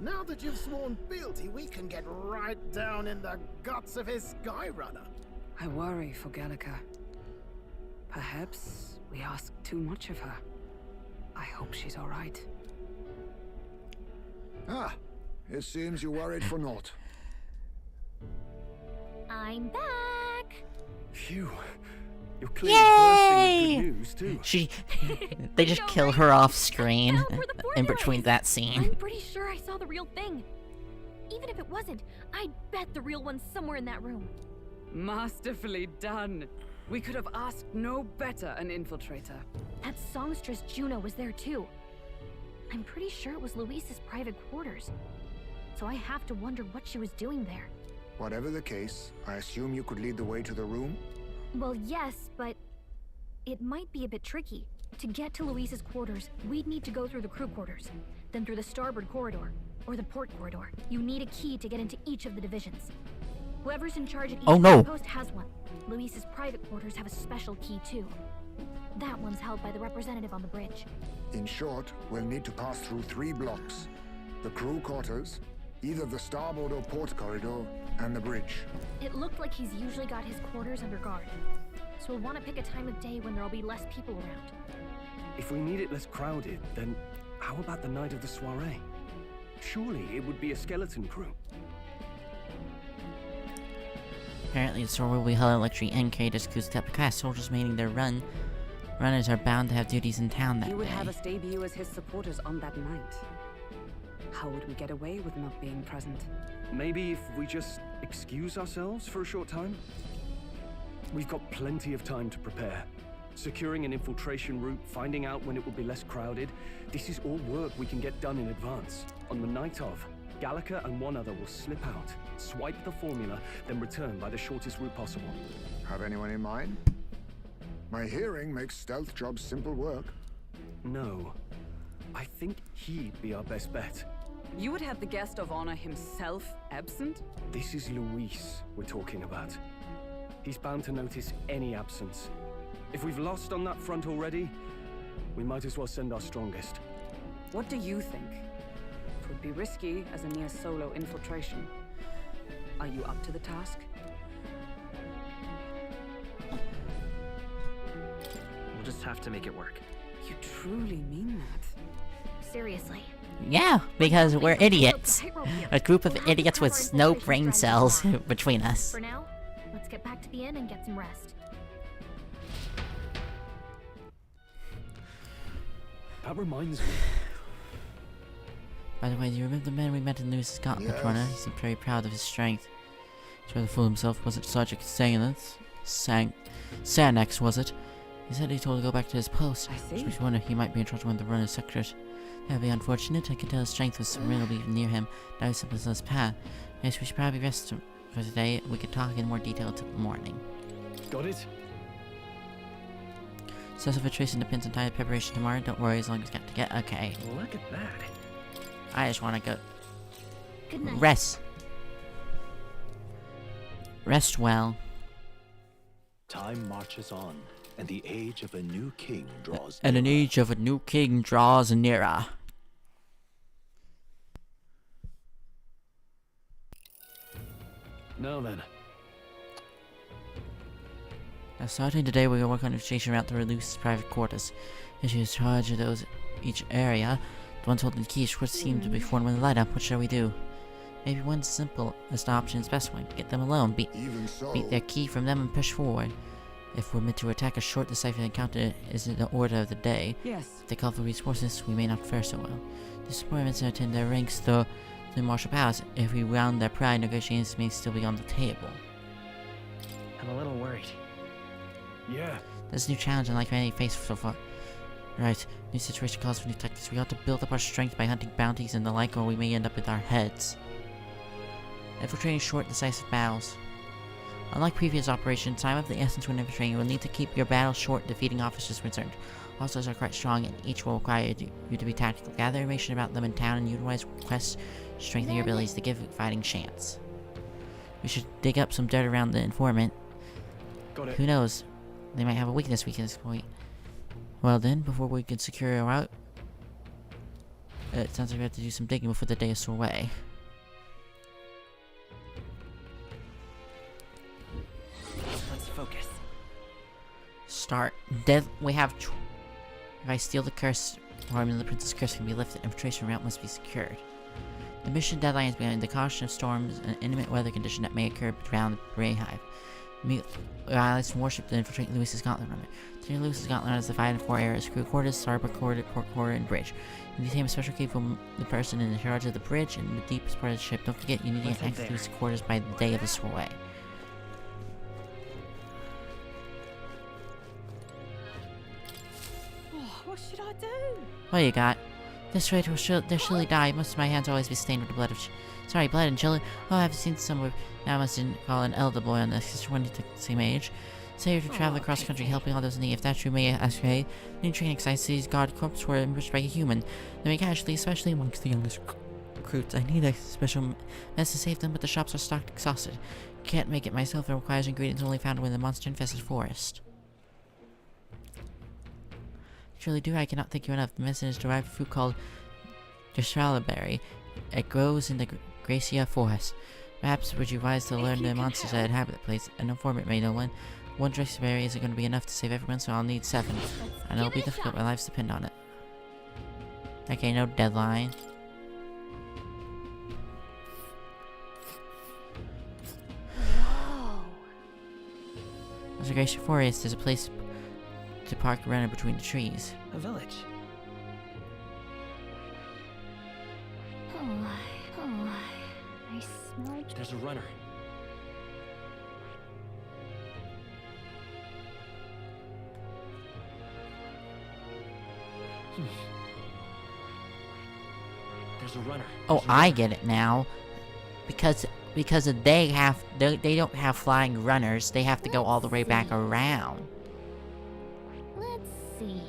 Now that you've sworn fealty, we can get right down in the guts of his Skyrunner. I worry for Gallica. Perhaps we ask too much of her. I hope she's all right. It seems you worried for naught. I'm back! Phew. You're clearly bursting with good news, too. They just kill her off screen in between that scene. I'm pretty sure I saw the real thing. Even if it wasn't, I'd bet the real one's somewhere in that room. Masterfully done. We could have asked no better an infiltrator. That songstress Juno was there too. I'm pretty sure it was Luis's private quarters. So I have to wonder what she was doing there. Whatever the case, I assume you could lead the way to the room? Well, yes, but it might be a bit tricky. To get to Luis's quarters, we'd need to go through the crew quarters, then through the starboard corridor, or the port corridor. You need a key to get into each of the divisions. Whoever's in charge at each post has one. Luis's private quarters have a special key too. That one's held by the representative on the bridge. In short, we'll need to pass through 3 blocks. The crew quarters, either the starboard or port corridor, and the bridge. It looked like he's usually got his quarters under guard. So we'll want to pick a time of day when there'll be less people around. If we need it less crowded, then how about the night of the soiree? Surely it would be a skeleton crew. Apparently the store will be held at Luxury NK to Kuztepa. Soldiers making their runners are bound to have duties in town that He would day. have us debut as his supporters on that night. How would we get away with not being present? Maybe if we just excuse ourselves for a short time? We've got plenty of time to prepare. Securing an infiltration route, finding out when it will be less crowded. This is all work we can get done in advance. On the night of, Gallica and one other will slip out, swipe the formula, then return by the shortest route possible. Have anyone in mind? My hearing makes stealth jobs simple work. No. I think he'd be our best bet. You would have the guest of honor himself absent? This is Luis we're talking about. He's bound to notice any absence. If we've lost on that front already, we might as well send our strongest. What do you think? It would be risky as a near solo infiltration. Are you up to the task? We'll just have to make it work. You truly mean that? Seriously. Yeah, because we're idiots. A group of idiots with no brain cells between us. For now, let's get back to the inn and get some rest. That reminds me. By the way, do you remember the man we met in Lewis's Gauntlet Runner? He seemed very proud of his strength. He tried to fool himself. Was it Sergeant Sanex, was it? He said he told to go back to his post. I see. Which makes me wonder he might be in charge of one of the runner's sectors. That would be unfortunate. I could tell his strength was really near him. That was simple as his path. Yes, we should probably rest for today. We could talk in more detail till the morning. Got it? Success of a tracing depends on time of preparation tomorrow. Don't worry, as long as got to get. Okay. Look at that. I just want to go. Good night. Rest. Rest well. Time marches on, and the age of a new king draws And an age of a new king draws nearer. Now then. Now, starting today, we will work on a station route to Lucy's private quarters. As she is charge of each area, the ones holding the keys, which seem to be formed when the light up. What shall we do? Maybe one simplest option is the best one. Get them alone. Beat their key from them and push forward. If we're meant to attack, a short, decisive encounter is in the order of the day. Yes. If they call for reinforcements, we may not fare so well. Disappointments attend their ranks, though the martial powers. If we round their pride, negotiations may still be on the table. I'm a little worried. Yeah. There's a new challenge unlike any faced so far. Right, new situation calls for new tactics. We ought to build up our strength by hunting bounties and the like, or we may end up with our heads. Infiltrating short, decisive battles. Unlike previous operations, time of the essence when infiltrating, you will need to keep your battles short, defeating officers concerned. Officers are quite strong, and each will require you to be tactical. Gather information about them in town and utilize quests to strengthen your abilities to give fighting chance. We should dig up some dirt around the informant. Got it. Who knows? They might have a weakness we can exploit. Well then, before we can secure our route, it sounds like we have to do some digging before the day is away. Let's focus. Start. We have. If I steal the curse, or the princess curse can be lifted, infiltration route must be secured. The mission deadline is behind the caution of storms and inclement weather condition that may occur around the Bray Hive. Allies from warship to infiltrate Lewis's Gauntlet Runner. Taking Lewis's Gauntlet Runner is divided in 4 areas: crew quarters, starboard quarter, port quarter, and bridge. You need a special key from the person in charge of the bridge and the deepest part of the ship. Don't forget, you need to get access to Lewis's quarters by the day of the sway. What should I do? What you got? This traitor will surely die. Most of my hands always be stained with the blood of blood and children. Oh, I've seen somewhere. Now I must call an elder boy on this. Sister Wendy took the same age. Say you're to travel across the country helping all those in need. If that's true, may I ask you, new training cities guard corpse were ambushed by a human. They may casually, especially amongst the youngest recruits. I need a special mess to save them, but the shops are stocked exhausted. Can't make it myself. It requires ingredients only found within the monster-infested forest. Truly do, I cannot thank you enough. The medicine is derived from fruit called Berry. It grows in the Gracia forest. Perhaps would you wise to learn the monsters that inhabit the place. An informant may know one. One berry isn't going to be enough to save everyone, so I'll need 7. And it'll be difficult, my lives depend on it. Okay, no deadline. Whoa. There's a Gracia forest. There's a place to park a runner between the trees. A village. I smelled. There's a runner. There's a runner. Oh, I get it now. Because they don't have flying runners. They have to go all the way back around. Let's see.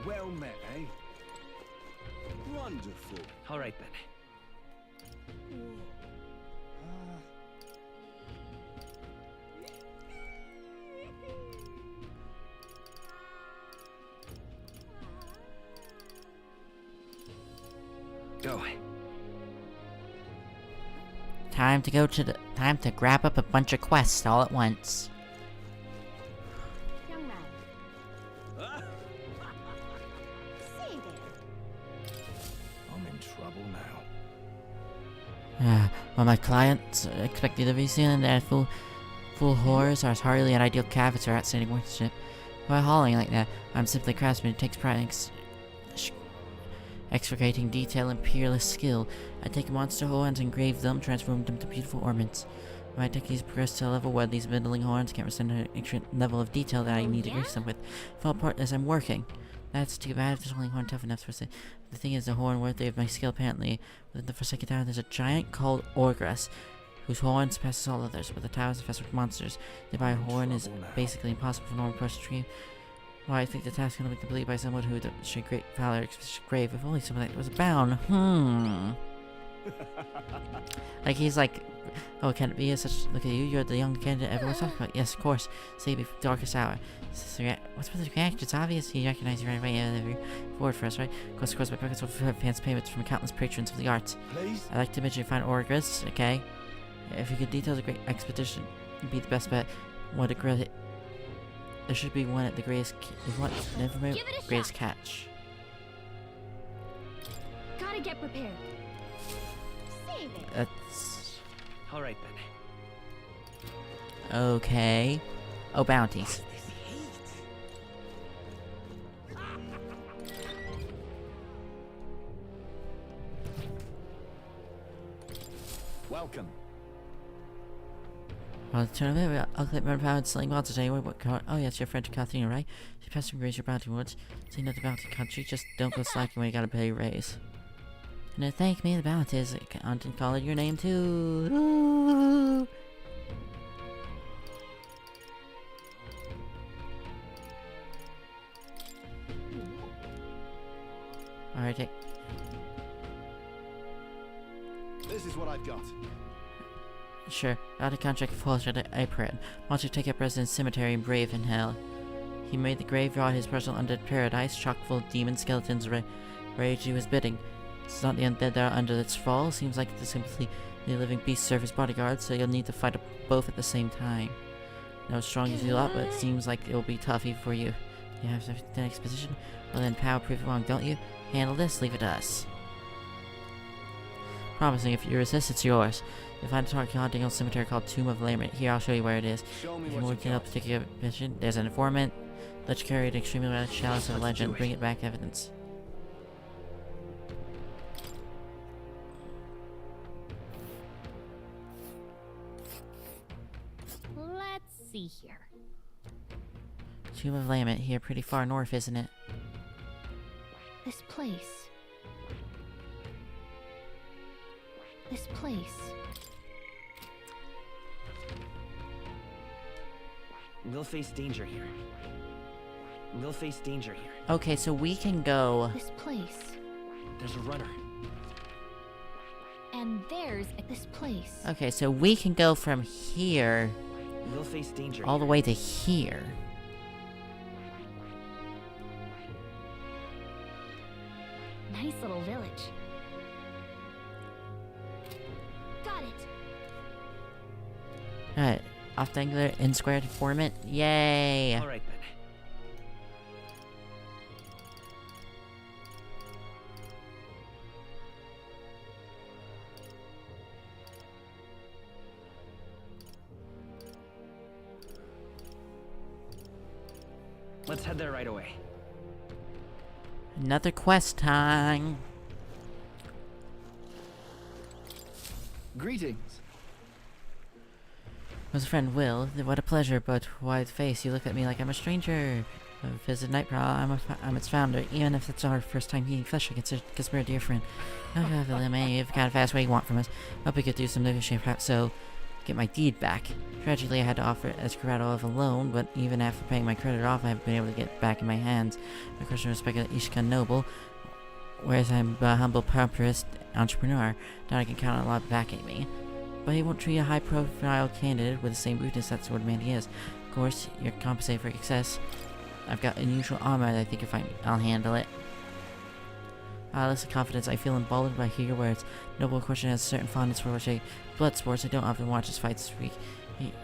Well met, eh? Wonderful. All right then. Go. Time to grab up a bunch of quests all at once. Young man. See there. I'm in trouble now. Well, my clients expect delivery soon, and therefore Full horrors are hardly an ideal cavity for outstanding workmanship. Why hauling like that? I'm simply a craftsman who takes pride in extricating detail and peerless skill. I take monster horns, engrave them, transform them to beautiful ornaments. My techniques progress to a level where these middling horns can't represent an extreme level of detail that I need to grace them with. Fall apart as I'm working. That's too bad if there's only horn tough enough for it. The thing is, the horn worthy of my skill apparently. Within the Forsaken Tower, there's a giant called Orgress, whose horn surpasses all others, but the tower is infested with monsters. Thereby, a horn is basically impossible for a normal person to retrieve. Why, I think the task can be completed by someone who would show great valor, grave, if only someone that was bound. Like, he's like, oh, can it be such? Look at you, you're the young candidate everyone's talking about. Yes, of course. Say the darkest hour. What's with the reaction? It's obvious you recognize you right away every forward for us, right? Of course, my pockets will advance payments from countless patrons of the arts. Please? I'd like to mention you find Orgress, okay? If you could detail the great expedition, it'd be the best bet. What a great... There should be one at the greatest... What? Never mind. Greatest catch. Gotta get prepared. Save it. That's... Alright then. Okay. Oh, bounties. Welcome. Well, the tournament, I'll clip my power and selling monsters anyway. What car? Oh, yes, your friend Katharina, right? She passed and raise your bounty rewards. Say nothing about the country, just don't go slacking when you gotta pay your raise. And to thank me, the bounty is, I can call it your name too. Ooh. Alright, take. This is what I've got. Sure, out of contract falls at April. Wants to take up residence cemetery in Brave in Hell. He made the graveyard his personal undead paradise, chock full of demon skeletons ready to do his bidding. It's not the undead that are under its fall. Seems like the simply living beasts serve as bodyguards, so you'll need to fight both at the same time. Not as strong as you lot, but it seems like it'll be tough even for you. You have the next position? Well then, power prove it wrong, don't you? Handle this, leave it to us. Promising, if you resist, it's yours. You'll find a target haunting old cemetery called Tomb of Lament. Here, I'll show you where it is. If you're working up a particular mission, there's an informant. Let's carry an extremely rare chalice of a legend. Bring it back evidence. Let's see here. Tomb of Lament here, pretty far north, isn't it? This place. This place. We'll face danger here. We'll face danger here. Okay, so we can go... This place. There's a runner. And there's this place. Okay, so we can go from here... We'll face danger all the way to here. Nice little village. Got it. Alright, off to Angular in square informant. Yay! Alright then. Let's head there right away. Another quest time. Greetings. Was a friend Will. What a pleasure, but why the face? You look at me like I'm a stranger. Visit Nightprowl, I'm its founder. Even if it's our first time eating flesh, I consider a dear friend. You've kind of asked what you want from us. Hope we could do some negotiating, so get my deed back. Tragically, I had to offer Escarado of a loan, but even after paying my credit off, I haven't been able to get it back in my hands. My question respected Ishka Noble, whereas I'm a humble pauperist entrepreneur. Doubt I can count on a lot backing me. But he won't treat a high-profile candidate with the same rudeness that sort of man he is. Of course, you're compensated for success. I've got unusual armor that I think I'll handle it. Listen, confidence. I feel emboldened by hear your words. Noble question has a certain fondness for blood sports. I don't often watch his fights this week.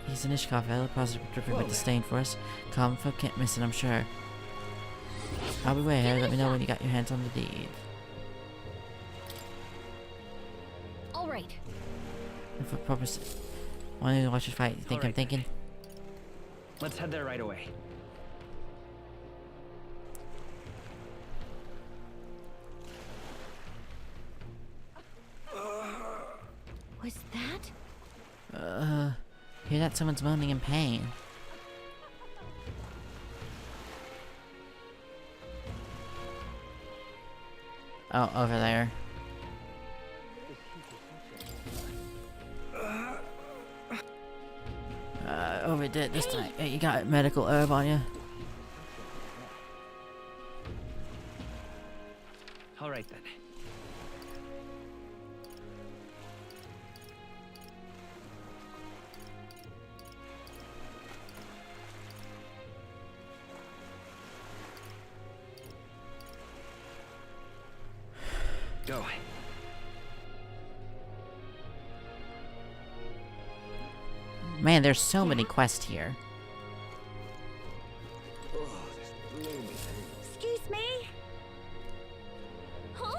He's an Ishkov, a positive dripping with disdain for us. Common folk can't miss it, I'm sure. I'll be aware. Let me know when you got your hands on the deed. All right. And for purpose, want to watch this fight? You think I'm thinking? Let's head there right away. Was that? Hear that? Someone's moaning in pain. Oh, over there. Overdid this time. Hey, you got medical herb on you? All right then. Go. Man, there's so many quests here. Excuse me?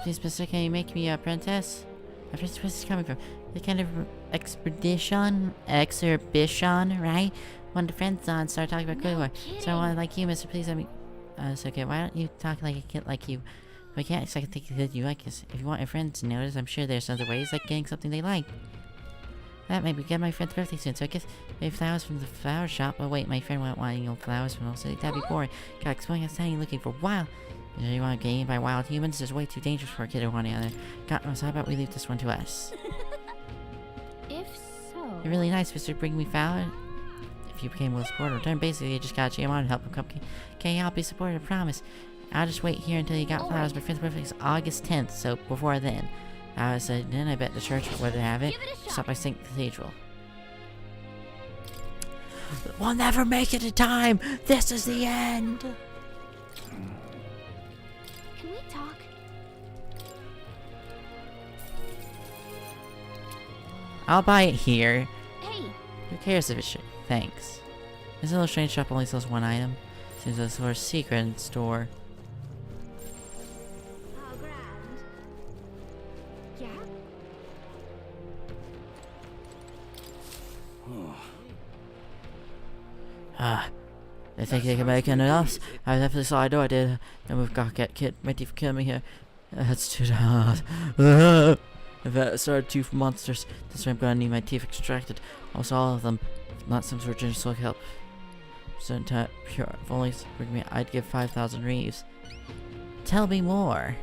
Please, mister, can you make me an apprentice? Where's this coming from? The kind of exhibition, right? When the friends on start talking about Cooler. So I want like you, mister, please let me... it's okay, why don't you talk like a kid like you? We can't expect to think that you like us. If you want your friends to notice, I'm sure there's other ways, like getting something they like. That might be get my friend's birthday soon, so I guess maybe flowers from the flower shop. Oh wait, my friend won't want any old flowers from the city. That'd be boring. Gotta explain how standing looking for wild. You want to get eaten by wild humans? It's way too dangerous for a kid or one other. God, so how about we leave this one to us? If so... You're really nice, mister. Bring me flowers. If you became a supporter return, basically you just gotta cheer him on and help him come. Okay, I'll be supportive, I promise. I'll just wait here until you got flowers. My friend's birthday is August 10th, so before then. I said, then I bet the church would have it. Just up by St. Cathedral. We'll never make it in time! This is the end! Can we talk? I'll buy it here. Hey! Who cares if it should? Thanks. This little strange shop only sells one item. Seems a sort of secret store. They think they can make anything else? I definitely saw I know I did. And we've got to get kid ready for killing me here. That's too hard. If I started 2 monsters, that's why I'm gonna need my teeth extracted. Almost all of them. If not some sort of genius will help. Certain time pure if only bring me I'd give 5,000 reeves. Tell me more.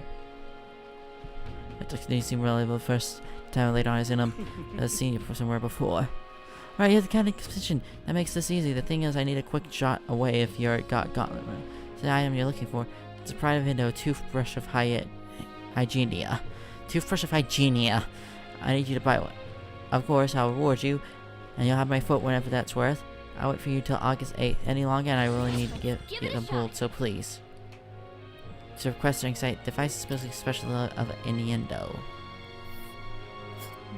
It didn't seem reliable the first time later on I seen him. I've seen you from somewhere before. Right, you have the kind of position. That makes this easy. The thing is, I need a quick shot away if you're gauntlet. The item you're looking for. It's a private window, a toothbrush of hygienia. Toothbrush of hygienia. I need you to buy one. Of course, I'll reward you, and you'll have my foot whenever that's worth. I'll wait for you till August 8th. Any longer, and I really need to get them pulled, so please. It's a requesting site. Device is supposedly special of innuendo.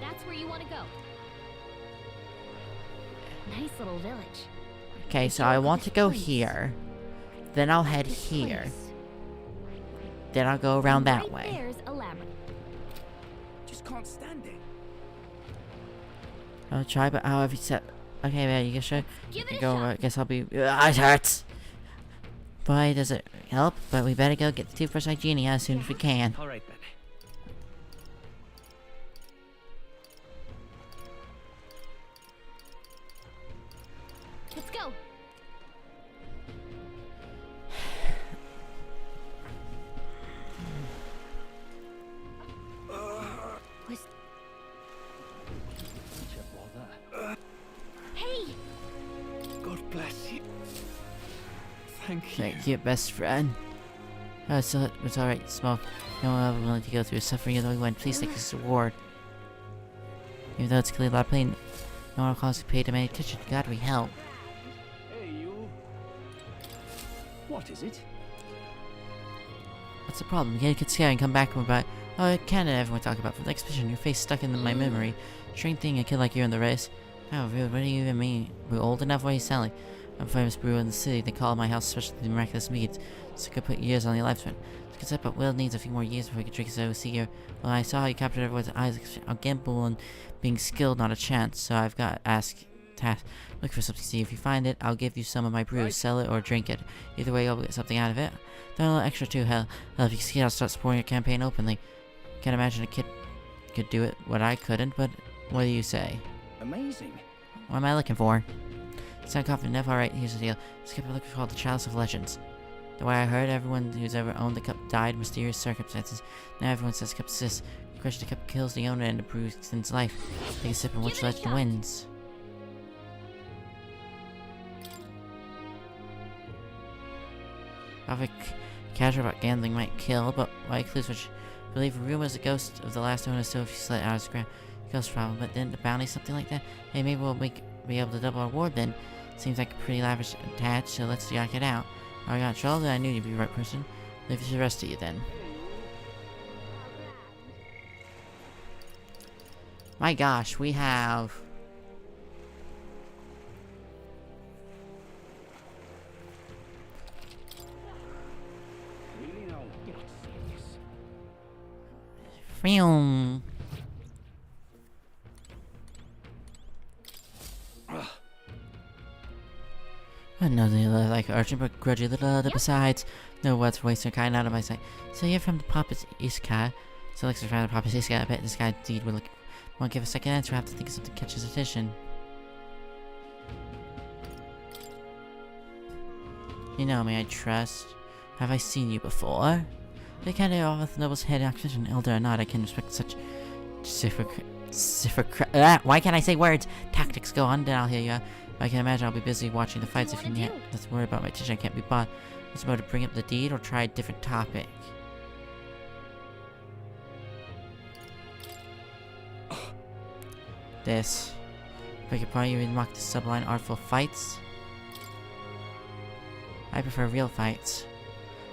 That's where you want to go. Nice little village. Okay, so I want to go here. Then I'll head here. Then I'll go around that way. There's a labyrinth. Just can't stand it. I'll try, but however you said. Okay, man, you can sure. Give it a Go. shot. I guess I'll be. It hurts. Boy, does it help? But we better go get the toothbrush hygienia as soon as we can. All right then. Let's go. Hey! God bless you. Thank you. Thank you, best friend. Oh, it's alright, Smoke. No one ever willing to go through suffering as we went. Please take this reward. Even though it's clearly a lot of pain, no one calls to pay to my attention. God, we help. Hey, you. What is it? What's the problem? You get scared and come back and about. Oh, Canada, everyone talk about from the expedition. Your face stuck in my memory. Strange thing, a kid like you in the race. Oh, rude. What do you even mean? We're old enough? What are you selling? I'm a famous brewer in the city. They call my house especially the miraculous meads. So I could put years on your lifespan. But Will needs a few more years before he can drink his OC. Well, I saw how you captured everyone's eyes. I'll gamble on being skilled, not a chance. So I've got to ask task. Look for something to see. If you find it, I'll give you some of my brew. Sell it or drink it. Either way, I'll get something out of it. Then a little extra too. Hell, if you succeed, I'll start supporting your campaign openly. Can't imagine a kid could do it what I couldn't, but what do you say? Amazing. What am I looking for? Sound confident enough? Alright, here's the deal. Skip looking for the Chalice of Legends. The way I heard, everyone who's ever owned the cup died in mysterious circumstances. Now everyone says the cup exists. Crush the cup kills the owner and the brew extends life. Take a sip and which legend wins. Probably casual about gambling might kill, but why clues which believe rumors the ghost of the last owner still if you slid out of his ground. Ghost problem, but then the bounty, something like that. Hey, maybe we'll be able to double our reward then. Seems like a pretty lavish attach, so let's jack it out. I got trouble, I knew you'd be the right person. Leave it to the rest of you then. My gosh, we have... Film. Another like urgent but grudgy little other besides. No words for wasting kind out of my sight. So you're from the Papa's Iska. So Alexa's from the Papa's Iska. I bet this guy indeed will look. Won't give a second answer. I have to think of something to catch his attention. You know me, I trust. Have I seen you before? They can't hear with the noble's head actions, and elder or not, I can respect such why can't I say words? Tactics go on, then I'll hear you. I can imagine I'll be busy watching the fights if you need. Let's worry about my attention. I can't be bought. It's about to bring up the deed or try a different topic. This. Beg your pardon, you mock the sublime artful fights? I prefer real fights.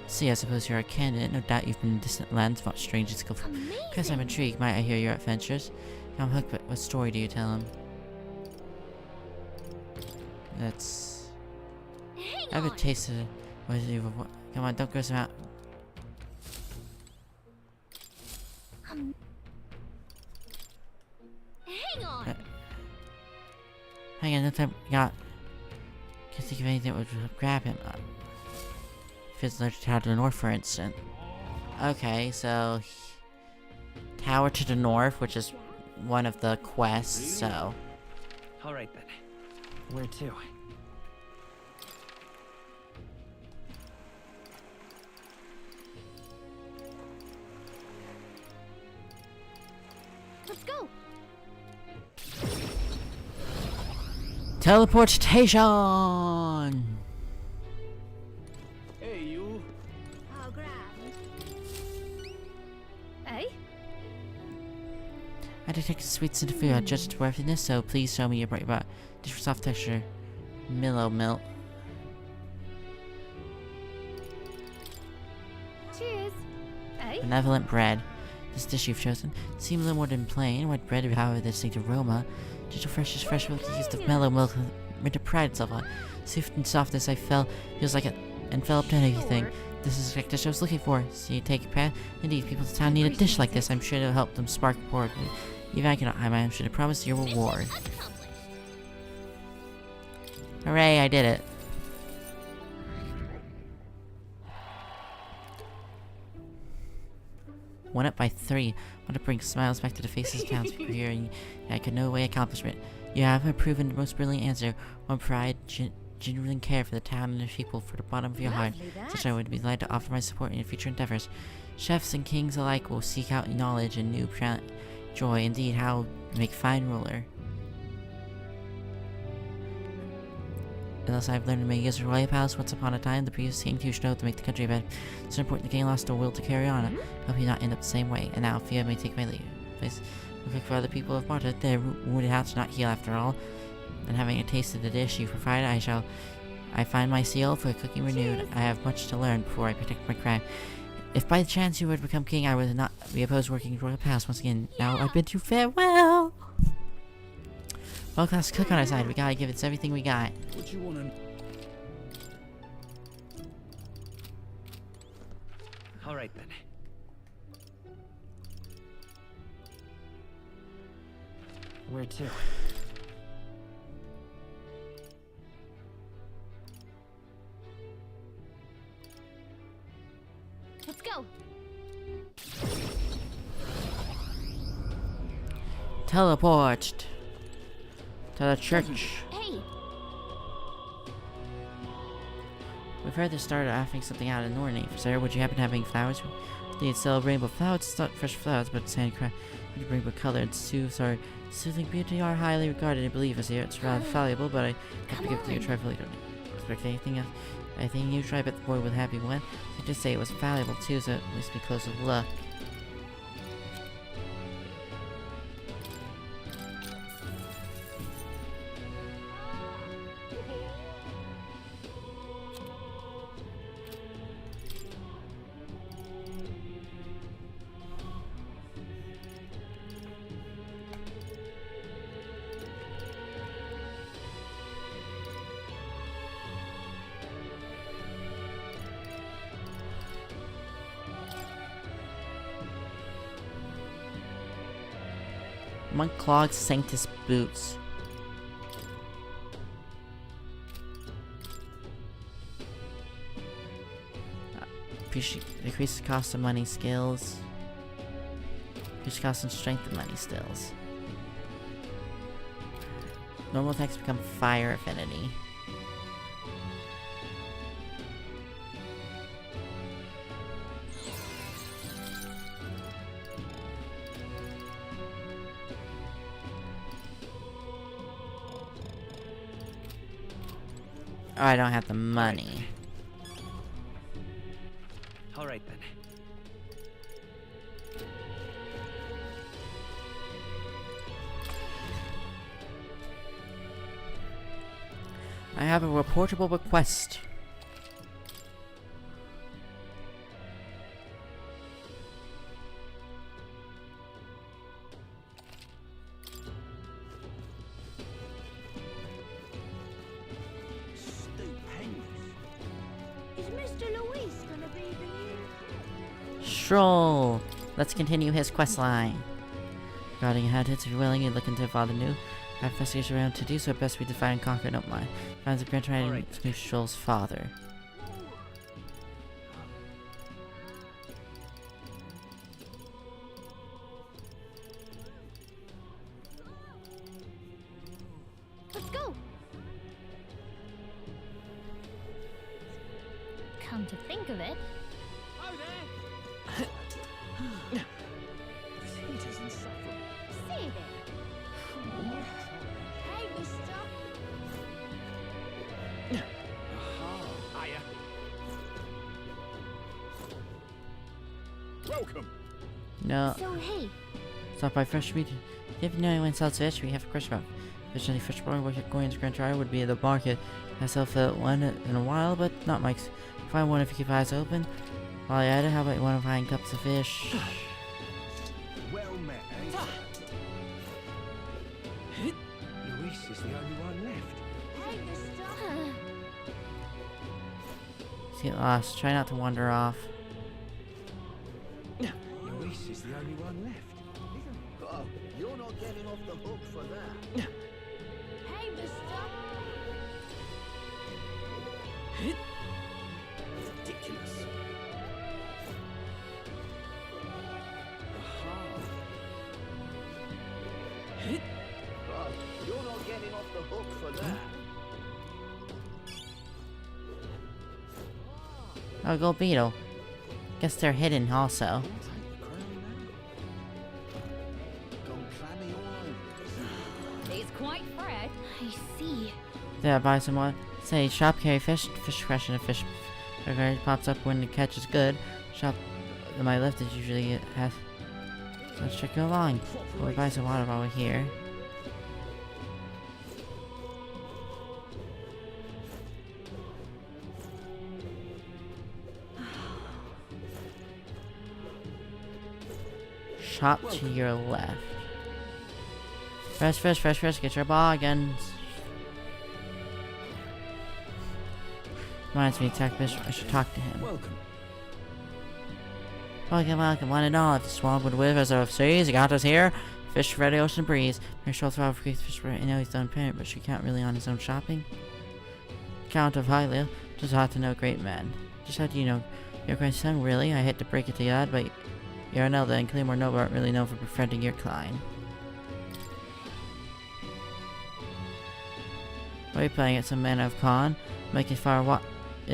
See, I suppose you're a candidate. No doubt you've been in distant lands, fought strange and skillful. Because I'm intrigued. Might I hear your adventures? I'm hooked, but what story do you tell him? That's... I have a taste of it. Come on, don't gross him out. Hang on. Hang on, no time. Can't think of anything that would grab him. Fizzler Tower to the north, for instance. Okay, so... Tower to the north, which is one of the quests, so... Alright then. Where to? Let's go. Teleportation! Hey, you. How grand. Eh? I detect sweet scent of food. I judge its worthiness, so please show me your bright spot. Dish for soft texture. Millow milk. Cheers. Eh? Benevolent bread. This dish you've chosen seems a little more than plain. White bread, however, the distinct aroma. Gentle fresh milk used of mellow milk meant to pride itself on. Soft and softness I feels like it enveloped anything. This is the exact dish I was looking for. So you take a path. Indeed, people in town need a dish like this. I'm sure it'll help them spark forward. Even I cannot hide my should have promised your reward. Hooray, I did it. Went up by 3. Want to bring smiles back to the faces of townspeople here, and I could no way accomplish it. You have proven the most brilliant answer. One pride, genuine care for the town and the people for the bottom of your heart. Such I would be glad to offer my support in your future endeavors. Chefs and kings alike will seek out knowledge and new joy. Indeed, how make fine ruler. Unless I've learned in my years of royal palace, once upon a time, the previous king too strove to make the country better. It's so important the king lost the will to carry on. Hope you not end up the same way. And now, fear may take my leave. Please look for other people of martyred. Their wounded hearts not heal after all. And having a taste of the dish you provide, I find my zeal for cooking renewed. I have much to learn before I protect my craft. If by chance you were to become king, I would not be opposed to working in royal palace once again. Now I bid you farewell. Well, class cook on our side. We gotta give it everything we got. What you wanna... Alright then. Where to? Teleport to the church. Hey, We've heard they started offering something out of the ordinary. Sir, would you happen to have any flowers? They'd sell rainbow flowers. It's not fresh flowers, but sandcraft. Would you bring a color and soothing beauty are highly regarded and believe us here. It's rather valuable, but I have to give it to you a trifle. You don't expect anything else. Anything you try, but the boy will happy when. I just say it was valuable too, so at least be close with luck. Monk clogs Sanctus boots. Decrease the cost of money skills. Increase the cost and strength of money skills. Normal attacks become fire affinity. Oh, I don't have the money. All right then. I have a reportable request. Stroll. Let's continue his quest line. Regarding inhabitants, if you're willing, you're looking to father new. I have investigations around to do so. Best we divide and conquer. Don't mind. Finds a grand right. To Stroll's father. let's go. Come to think of it. Oh there! This heat is insufferable. See there. Hey, mister. Aha! Hiya. Welcome. No. So hey, Stop by fresh meat. If you know anyone sells fish, we have a question about. Originally, fish bar where coins Grand Trial would be at the market. I sell one in a while, but not Mike's. Find one if you keep eyes open. While you're at it, how about one of buying cups of fish? Well met, eh? Luis is the only one left. hey, mister. Get lost. Try not to wander off. Luis is the only one left. Oh, you're not getting off the hook for that. Hey, mister. Ridiculous. Aha. Oh, you're not getting off the hook for that. Oh, gold beetle. Guess they're hidden also. He's quite Fred. I see. Did I buy some more? Say, shop carry fish fresh and a fish. Okay, pops up when the catch is good. Shop to my left is usually has. So let's check it along. We'll buy some water while we're here. Shop to your left. Fresh, get your bargains. Reminds me, attack fish. I should talk to him. Welcome, one and all. If the swamp would withers of seas, you got us here. Fish for the ocean breeze. Make sure to have fish for I know he's done parent, but she can't really on his own shopping. Count of Hylia, just ought to know great man. Just how do you know your grandson? Really? I hate to break it to you, but Yaranelda and Claymore Nova aren't really known for befriending your Klein. Why are you playing at some manner of con? Making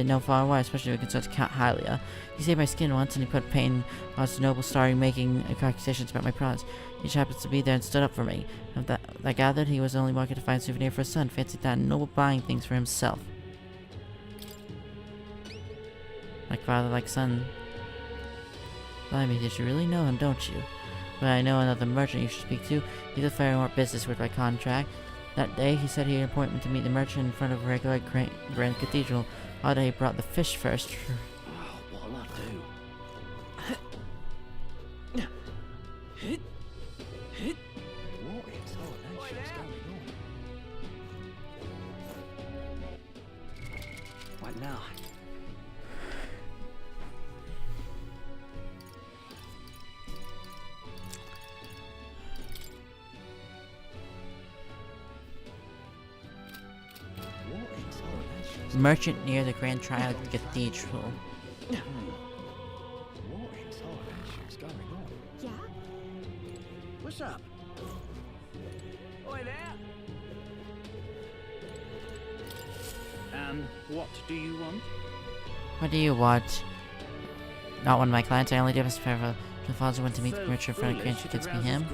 no far wide, especially if it concerns Count Hylia. He saved my skin once, and he put pain on his noble star making accusations about my prize. He just happens to be there and stood up for me. Of that I gathered, he was only wanting to find a souvenir for his son. Fancied that noble buying things for himself. Like father, like son. Blimey, did you really know him, don't you? But I know another merchant you should speak to. He's a fair more business with my contract. That day, he said he had an appointment to meet the merchant in front of a regular grand cathedral. Odd he brought the fish first. What'll I do? What in tarnation's going on? What now? Merchant near the Grand Trial Cathedral. What in tarnation's going on? Yeah? What's up? Oi there! What do you want? What do you want? Not one of my clients. I only do this favor. The father went to meet the merchant in front of Grand Trial. Could be him.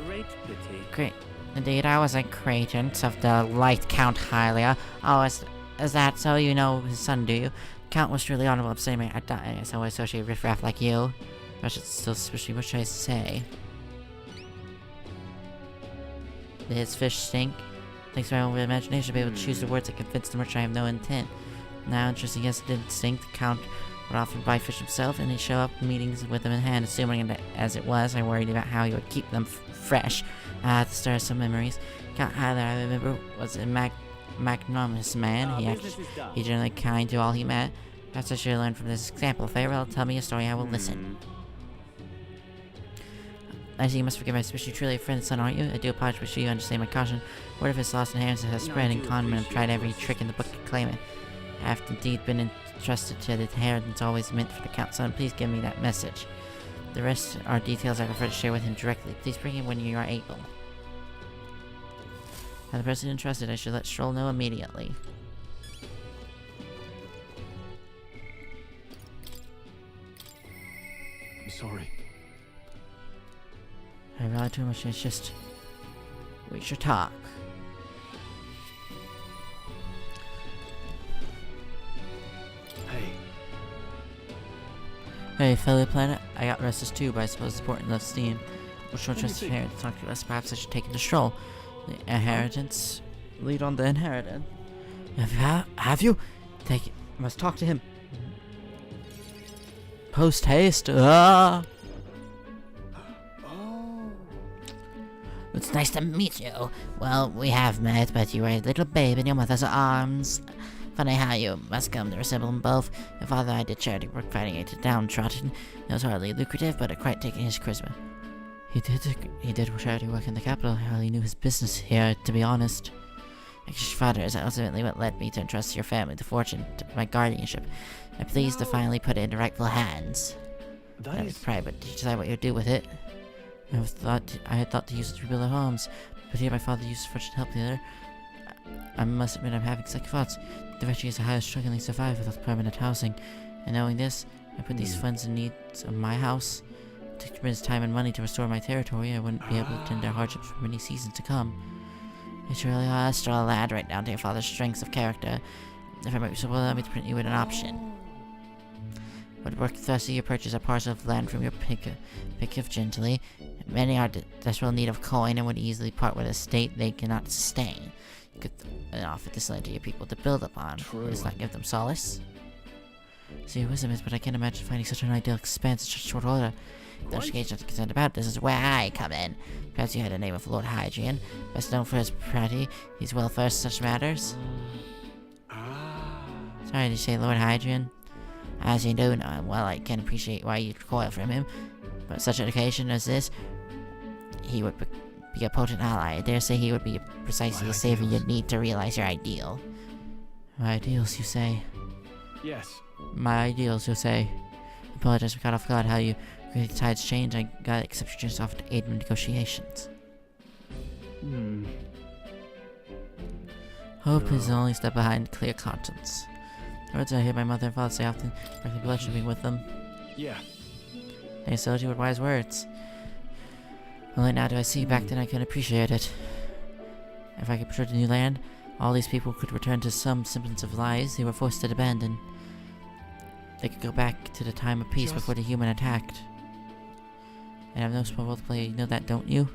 Great. Indeed, I was a acquaintance of the light Count Hylia. Oh, is that so? You know his son, do you? Count was truly honorable of saying I guess I always associate riffraff like you. But it's still suspicious. What should I say? Did his fish stink? Thanks to my own imagination, I'll be able to choose the words that convince the merchant I have no intent. Now, interesting, yes, it didn't stink. The Count would often buy fish himself, and he'd show up in meetings with them in hand. Assuming that as it was, I worried about how he would keep them fresh. To stir some memories. Count Hylia, I remember, was a magnanimous man. He generally kind to all he met. Perhaps I should learn from this example. If Farewell, tell me a story, I will listen. I see you must forgive my suspicion. You're truly a friend and son, aren't you? I do apologize, but you understand my caution. Word of his lost inheritance has spread, and conmen have tried every trick in the book to claim it. I have indeed been entrusted to the inheritance always meant for the Count's son. Please give me that message. The rest are details I prefer to share with him directly. Please bring him when you are able. As the person entrusted, I should let Stroll know immediately. I'm sorry. I rely too much, it's just... we should talk. Hey. Hey, fellow planet, I got restless too, but I suppose it's important enough steam. Which one trust here to talk to us? Perhaps I should take him to Stroll. The inheritance. Lead on the inheritance. Have you? Take it. I must talk to him. Post haste. Ah! It's nice to meet you. Well, we have met, but you were a little babe in your mother's arms. Funny how you must come to resemble them both. Your father and I did charity work fighting a downtrodden. It was hardly lucrative, but it quite taken his charisma. He did charity work in the capital. I hardly knew his business here, to be honest. Your father is ultimately what led me to entrust your family the fortune to my guardianship. I'm pleased to finally put it into rightful hands. That is pride, but did you decide what you'd do with it? I had thought to use it to rebuild our homes, but here my father used fortune to help the other. I must admit I'm having second thoughts. The virtue is how I struggling to survive without permanent housing. And knowing this, I put these funds in needs of my house. It took tremendous time and money to restore my territory. I wouldn't be able to endure hardships for many seasons to come. It really are straw lad right down to your father's strengths of character. If I might be so well, allow me to print you with an option. Would work thus you purchase a parcel of land from your pick of gently. Many are desperate need of coin and would easily part with a state they cannot sustain. You could offer this land to your people to build upon. Does not give them solace? See your wisdom is, but I can't imagine finding such an ideal expanse in such short order. The education I'm concerned about, this is where I come in. Perhaps you heard the name of Lord Hadrian, best known for his piety. He's well versed in such matters. Sorry, did you say Lord Hadrian? As you do know, well, I can appreciate why you'd recoil from him, but such education as this, he would be a potent ally. I dare say he would be precisely the savior you'd need to realize your ideal. My ideals, you say? Yes. My ideals, you say? I apologize for caught off guard how you really the tides change. I gotta accept your offer to aid in negotiations. Hope is the only step behind clear conscience. The words I hear my mother and father say often make me blush to be with them. Yeah. They sold you with wise words. Only now do I see. Back then I couldn't appreciate it. If I could protect a new land, all these people could return to some semblance of lives they were forced to abandon. They could go back to the time of peace before the human attacked. And have no small role to play, you know that, don't you?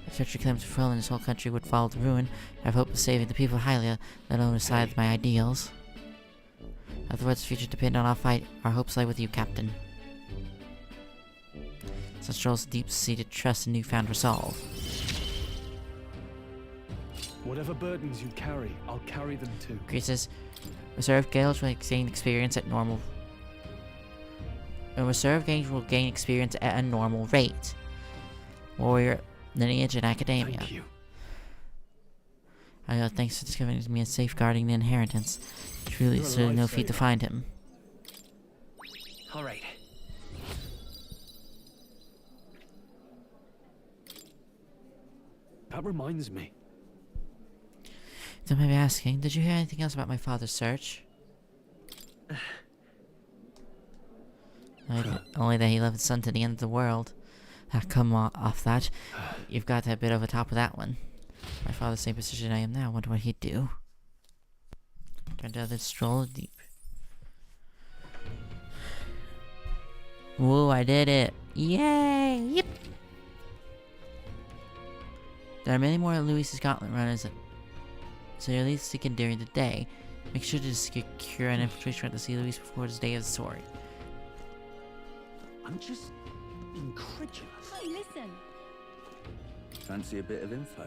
If such claims to fulfill, and this whole country would fall to ruin, I have hope of saving the people of Hylia, let alone aside with my ideals. Otherwise, the future depend on our fight. Our hopes lie with you, Captain. Such shows deep-seated trust and newfound resolve. Whatever burdens you carry, I'll carry them too. Greece says, reserve gauge will gain experience at normal. A reserve gauge will gain experience at a normal rate. Warrior, lineage, and academia. Thank you. Thanks for discovering me and safeguarding the inheritance. Truly, it's really no feat to find him. All right. That reminds me. Don't mind me asking, did you hear anything else about my father's search? Only that he loved his son to the end of the world. Come off that. You've got that bit over top of that one. My father's same position I am now. Wonder what he'd do. Turned out this stroll deep. Whoa, I did it. Yay! Yep! There are many more Louis's Gauntlet runners, so you'll need to seek in during the day. Make sure to secure an infiltration route to see Louis before his day of the sword. I'm just incredulous. Hey, listen. Fancy a bit of info?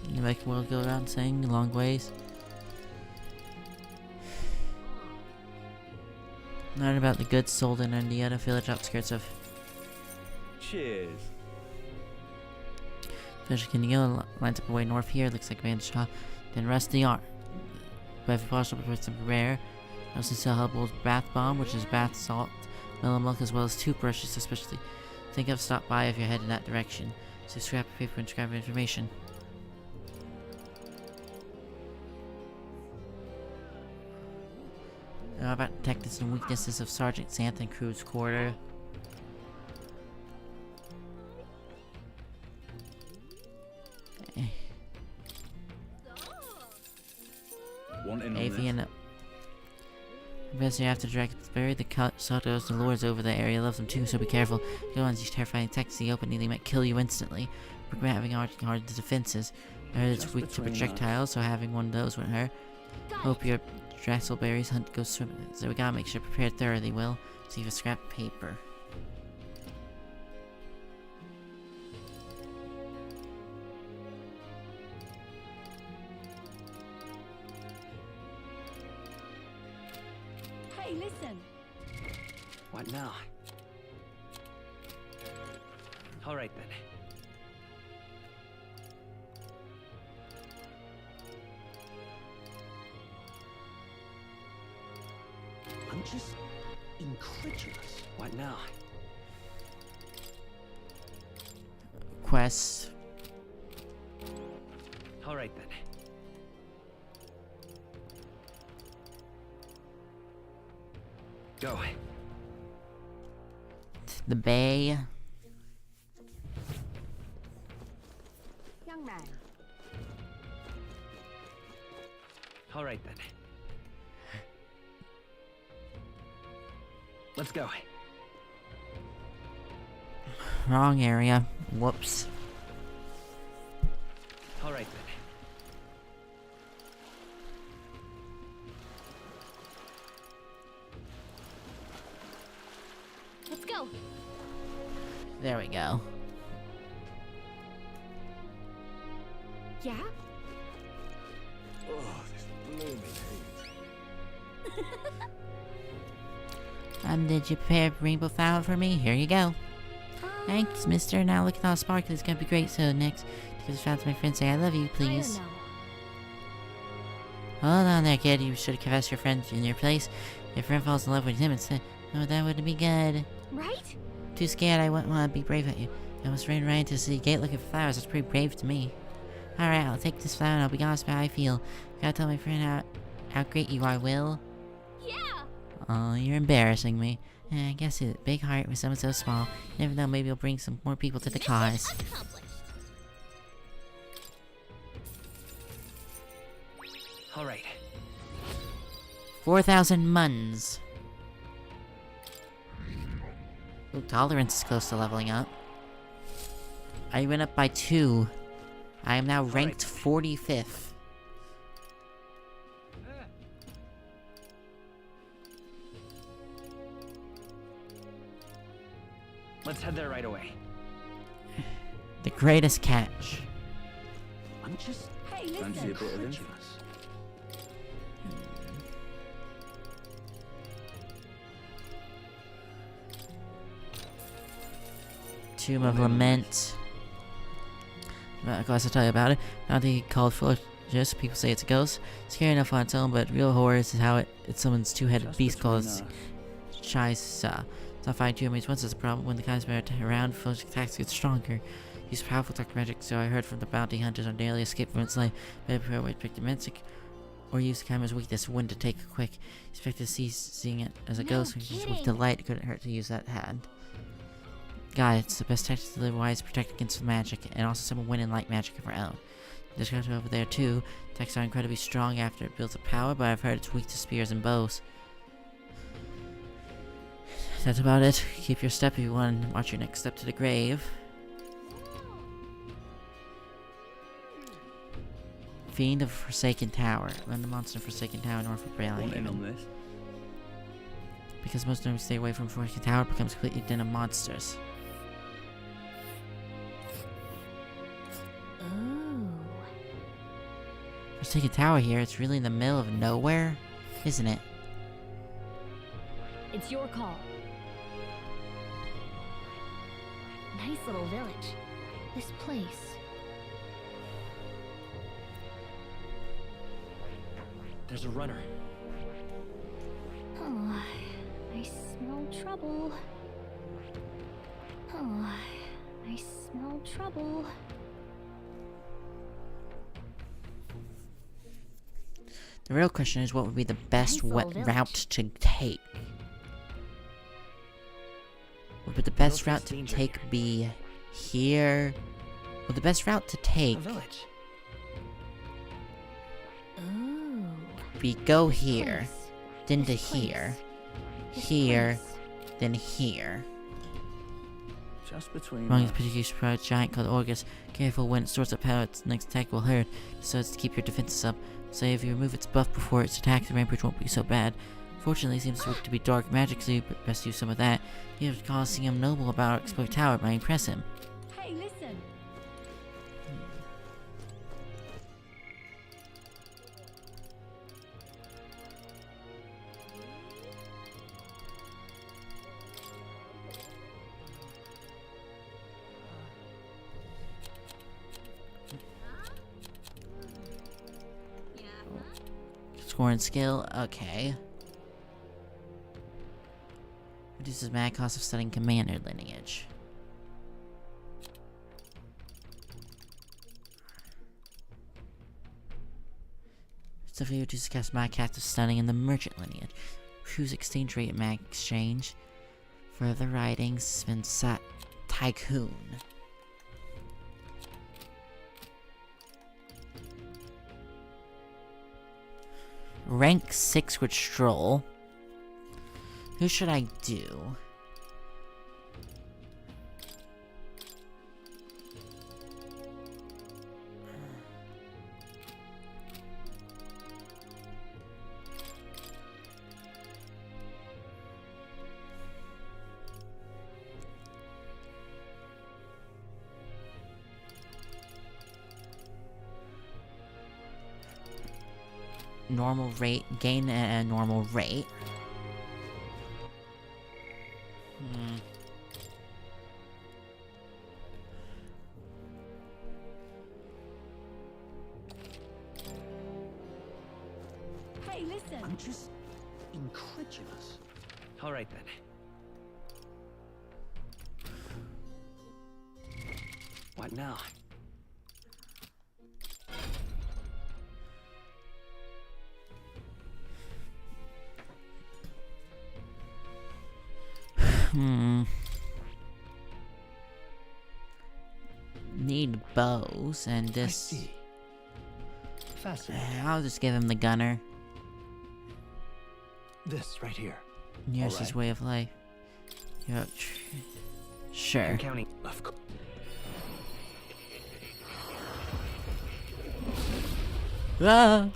You make the world go around saying long ways. Learn about the goods sold in the other village outskirts of. Cheers. Village Canio lines up away north here. Looks like Van Shaw. Then rest the arm. But if possible, prepare some rare. Also sell Hubble's bath bomb, which is bath salt, melon milk, as well as toothbrushes, especially. Think of stop by if you're heading that direction. So scrap of paper and scrap of information. How about tactics and weaknesses of Sergeant Santh and crew's quarter? Avian. Best you have to direct bury the Sotos and lords over the area love them too, so be careful. Go on these terrifying attacks in the open, they might kill you instantly. Regret having hard defenses. I heard it's weak to projectiles, so having one of those wouldn't hurt. Hope your Draxelberry's hunt goes swimming, so we gotta make sure prepared thoroughly, Will. See if a scrap paper. Hey, listen. What now? All right then. I'm just incredulous. What now? Quest. All right then. Go. The bay. Young man. All right then. Let's go. Wrong area. Whoops. All right then. Let's go. There we go. Yeah? Oh, this blooming heat. Did you prepare rainbow flower for me? Here you go. Thanks, mister. Now look at all sparkly. It's gonna be great. So next, give this flower to my friend. Say I love you, please. Hold on there, kid. You should have confessed your friend in your place. If your friend falls in love with him instead, oh, that wouldn't be good. Right? Too scared. I wouldn't want to be brave at you. I almost ran right into the city gate looking for flowers. That's pretty brave to me. Alright, I'll take this flower and I'll be honest about how I feel. Gotta tell my friend how great you are, Will. Yeah! Oh, you're embarrassing me. I guess a big heart with someone so small. You never know, maybe you'll bring some more people to the cause. Alright. 4,000 muns. Ooh, tolerance is close to leveling up. I went up by 2. I am now ranked 45th. Let's head there right away. The greatest catch. I'm just Hey, Fancy a bit of interest. Tomb of Lament. Of course, I'll tell you about it. Not the called just people say it's a ghost. Scary enough on its own, but real horror is how it's someone's two-headed beast called Shaisa. It's not fighting two enemies once is a problem. When the guys are around, Phil's attacks get stronger. Use powerful dark magic, so I heard from the bounty hunters on daily escape from its life. Better prepare way to pick the magic, or use the camera's weakness when to take a quick. Expect to see seeing it as a ghost, which is weak to light. Couldn't hurt to use that hand. God, it's the best tactic to live wise, protect against the magic, and also some win in light magic of our own. There's guys over there too. Attacks are incredibly strong after it builds up power, but I've heard it's weak to spears and bows. That's about it. Keep your step if you want to watch your next step to the grave. Fiend of Forsaken Tower. Run the monster Forsaken Tower north of Braille. Because most of them stay away from Forsaken Tower, it becomes completely den of monsters. Forsaken Tower here, it's really in the middle of nowhere, isn't it? It's your call. Nice little village. This place. There's a runner. Oh, I smell trouble. Oh, I smell trouble. The real question is, what would be the best route to take? Would the best route to take be here? Would the best route to take be go here, then to here, here, then here? Just between Among these particular surprise giant called Orgus. Careful when it stores up power, its next attack will hurt, so as to keep your defenses up. Say if you remove its buff before its attack, the rampage won't be so bad. Fortunately, it seems to be dark magic, so you best use some of that. You have to Colosseum Noble about our Exploit Tower by impress him. Hey, listen! Score and skill, okay. Reduces mag cost of studying commander lineage. Specifically reduces cast mag cost of stunning in the merchant lineage. Choose exchange rate at mag exchange. Further writings, spend Tycoon. Rank 6 with Stroll. Who should I do? Normal rate, gain at a normal rate. Hey, listen! I'm just incredulous. All right then. What now? Need bows and this. I'll just give him the gunner. This right here. Here's his way of life. Yep. Sure. I'm counting. Of course. Ah!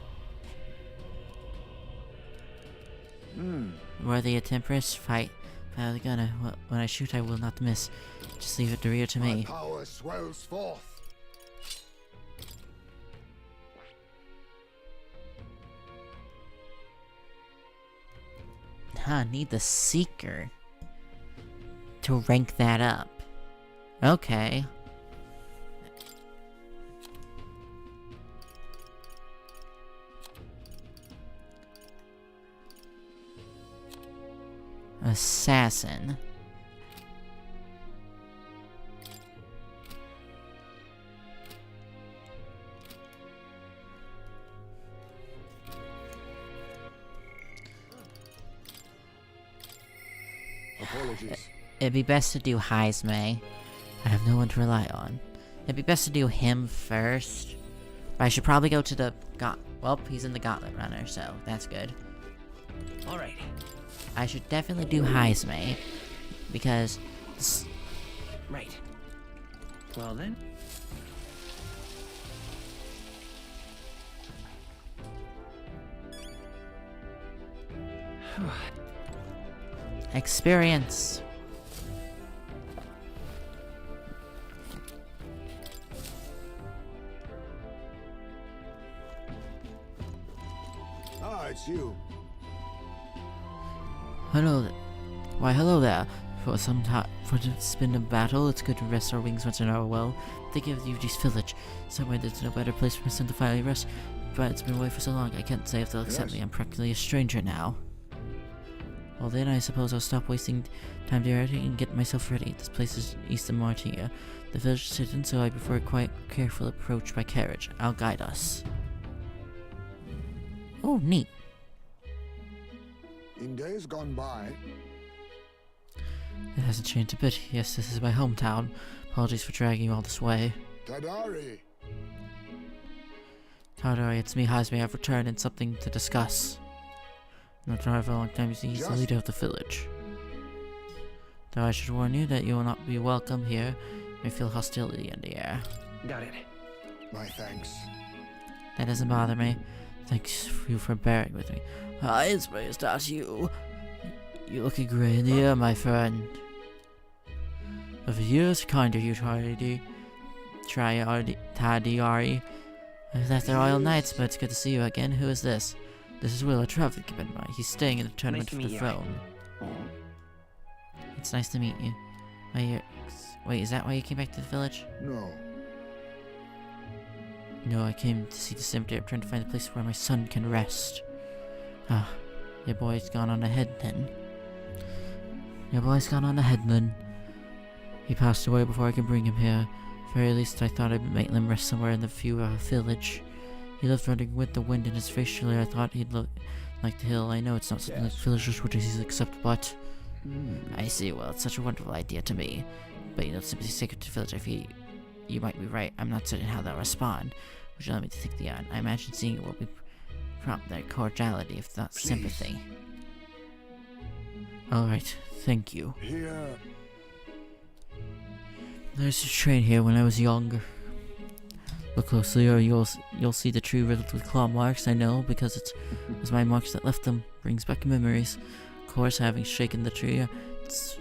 Worthy of Temperance, fight. Fire the gunner. When I shoot, I will not miss. Just leave it to rear to me. My power swells forth. Need the Seeker to rank that up. Okay. Assassin. Apologies. It'd be best to do Heisme. I have no one to rely on. It'd be best to do him first. But I should probably go to the well, he's in the Gauntlet Runner, so that's good. Alright. I should definitely do Heisme. Because... Right. Well then. Experience. Ah, it's you. Hello there. Why, hello there. For it's been a battle, it's good to rest our wings once in a while. Think of Yuji's village. Somewhere there's no better place for my son to finally rest. But it's been away for so long, I can't say if they'll accept me. I'm practically a stranger now. Well then, I suppose I'll stop wasting time there and get myself ready. This place is east of Martia. The village is hidden, so I prefer a quiet, careful approach by carriage. I'll guide us. Oh, neat. In days gone by... It hasn't changed a bit. Yes, this is my hometown. Apologies for dragging you all this way. Tadari! Tadari, it's me, Heisme. I've returned and something to discuss. Not for a long time, he's the leader of the village. Though I should warn you that you will not be welcome here. You may feel hostility in the air. Got it. My thanks. That doesn't bother me. Thanks you for bearing with me. Heisme, is that you? You looking grey in the air, my friend. Over years, kind of you, Tadiari. I've left the Royal Knights, but it's good to see you again. Who is this? This is Will, a traveling commander. He's staying in the tournament for the throne. It's nice to meet you. Wait, is that why you came back to the village? No. No, I came to see the cemetery. I'm trying to find a place where my son can rest. Ah, your boy's gone on ahead then. Your boy's gone on ahead then. He passed away before I could bring him here. At the very least, I thought I'd make him rest somewhere in the village. He lived running with the wind in his face. Surely I thought he'd look like the hill. I know it's not something like villagers would accept, but... I see, well, it's such a wonderful idea to me. But you know, simply sacred to the village, I feel you might be right. I'm not certain how they'll respond. Would you let me to think the yarn? I imagine seeing it will be prompt their cordiality, if not sympathy. Alright, thank you. Here... There's a train here when I was younger. Look closely or you'll see the tree riddled with claw marks. I know, because it was my marks that left them. Brings back memories. Of course, having shaken the tree,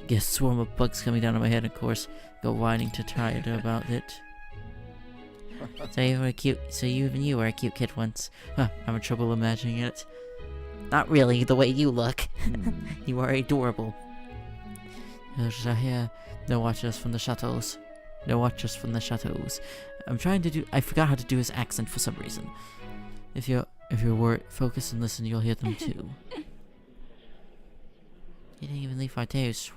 get a swarm of bugs coming down on my head, of course, go whining to try it about it. So you were a cute, even you were a cute kid once. Huh, I'm having trouble imagining it. Not really, the way you look. You are adorable. Villagers are here. No watchers from the chateaus. No watchers from the chateaus. I'm trying to do. I forgot how to do his accent for some reason. If you're focus and listen, you'll hear them too. He didn't even leave Arteus.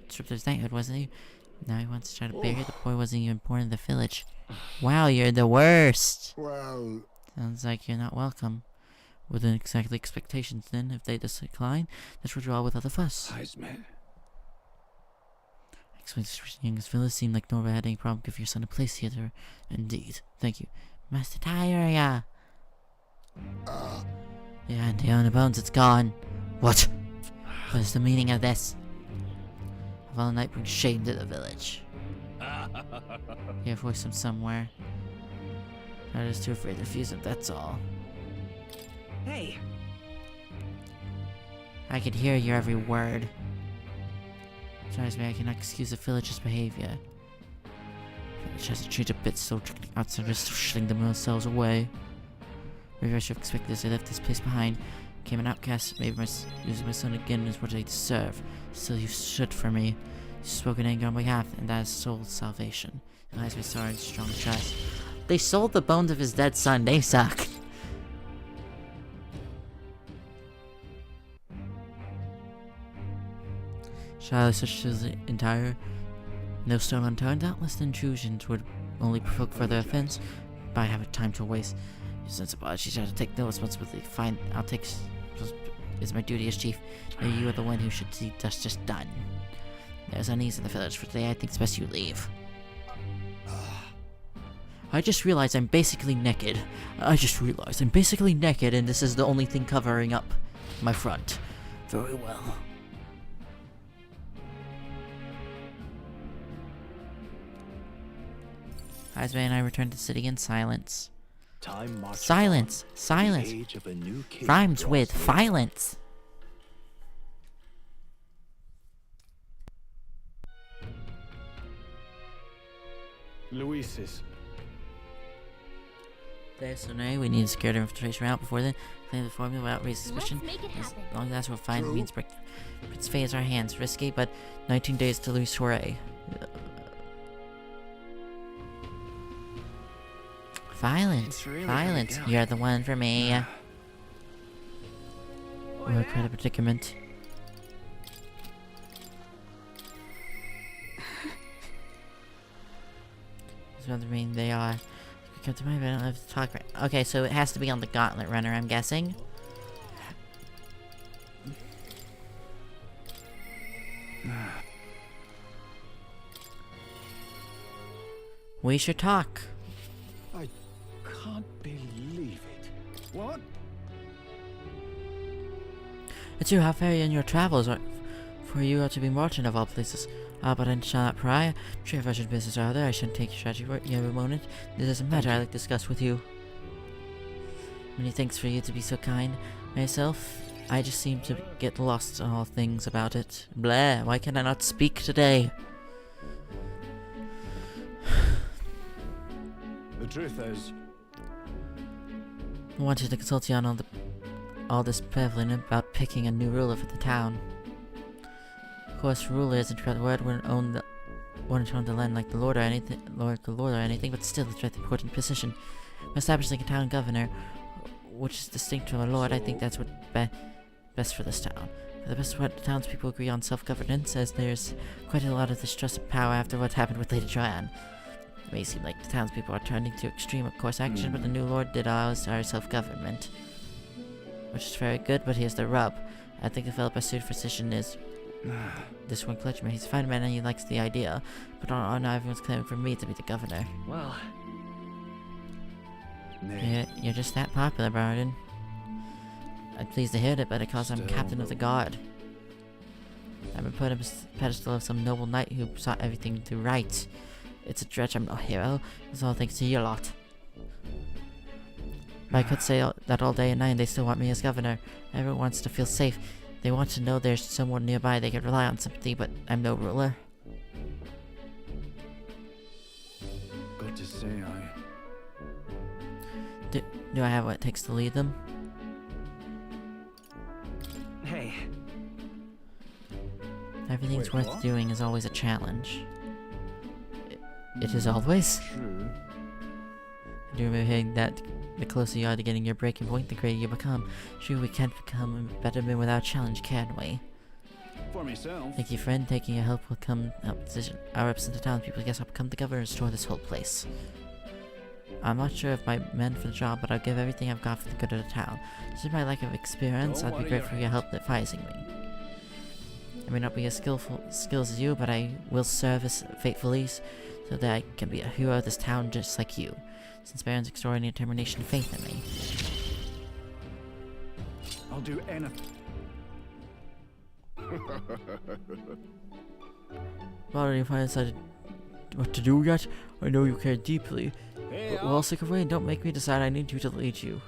Stripped his knighthood, wasn't he? Now he wants to try to bury the boy wasn't even born in the village. Wow, you're the worst. Well... Sounds like you're not welcome. Within exactly expectations then, if they decline, let's withdraw without a fuss. Heisme. Explain to the youngest village. Seemed like Norva had any problem. Give your son a place here. Indeed. Thank you. Master Tyria. Yeah, and the owner bones, it's gone. What? What is the meaning of this? A violent night brings shame to the village. Hear a voice from somewhere. I'm just too afraid to refuse him, that's all. Hey! I can hear your every word. Drives me, I cannot excuse the village's behavior. The village hasn't changed a bit, still tricking outsiders, still shutting themselves away. Maybe I should have expected this. I left this place behind. Became an outcast. Maybe losing my son again is what I deserve. Still, you stood for me. You spoke in anger on my behalf, and that is soul salvation. It lies me sorry and strong trust. They sold the bones of his dead son. They suck. Shall I search through the entire? No stone unturned. Doubtless the intrusions would only provoke further offense, but I haven't time to waste. Your sense of she tried to take no responsibility. Fine, I'll take. It's my duty as chief. No, you are the one who should see justice done. There's unease in the village for today. I think it's best you leave. I just realized I'm basically naked. And this is the only thing covering up my front. Very well. Heisman and I returned to the city in silence. Silence! Silence! Rhymes with violence! Luis's. There, so now we need to secure the infiltration route before then. Claim the formula without raising suspicion. Let's make it happen. As long as that's what we'll find, means break. It's phase our hands. Risky, but 19 days to Luis Torre. Violence. Really Violence. going down. You're the one for me. We're quite a predicament. I mean, they are. Come to my bed, I don't have to talk right. Okay, so it has to be on the Gauntlet Runner, I'm guessing. We should talk. I can't believe it. What? It's you, how very in your travels are for you to be merchant of all places. But I shall not pry. I'm sure if I should business or other, I shouldn't take your strategy for it. You have a moment. This doesn't matter, I like to discuss with you. Many thanks for you to be so kind. Myself, I just seem to get lost in all things about it. Blah, why can I not speak today? The truth is, I wanted to consult you on all this prevalent about picking a new ruler for the town. Of course, ruler isn't the right word. Wouldn't own the land like the lord or anything, but still, it's a very important position. We're establishing a town governor, which is distinct from a lord. I think that's what best for this town. For the best part, the townspeople agree on self-governance, as there's quite a lot of distrust of power after what happened with Lady Tryon. It may seem like the townspeople are turning to extreme course action, but the new lord did ours our self-government, which is very good. But here's the rub: I think the fellow best suited for position is this one clergyman. He's a fine man and he likes the idea, but now everyone's claiming for me to be the governor. Well, You're just that popular, Barden. I'm pleased to hear it, but because I'm captain of the guard. I've been put on a pedestal of some noble knight who sought everything to right. It's a dredge, I'm no hero. It's all thanks to you lot. But I could say that all day and night, and they still want me as governor. Everyone wants to feel safe. They want to know there's someone nearby they can rely on sympathy, but I'm no ruler. got to say, Do I have what it takes to lead them? hey. Everything's Wait, worth what? doing is always a challenge. It is always. True. I do remember hearing that the closer you are to getting your breaking point, the greater you become. Sure, we can't become a better men without challenge, can we? For myself. Thank you, friend. Taking your help will come help position. I represent the townspeople. I guess I'll become the governor and restore this whole place. I'm not sure if I'm meant for the job, but I'll give everything I've got for the good of the town. Despite my lack of experience, Don't I'd be worry grateful for your help advising me. may not be as skills as you, but I will service faithfully so that I can be a hero of this town just like you, since Baron's extraordinary determination and faith in me. I'll do anything. Well, if I decided what to do yet, I know you care deeply. But while sick of waiting, don't make me decide I need you to lead you.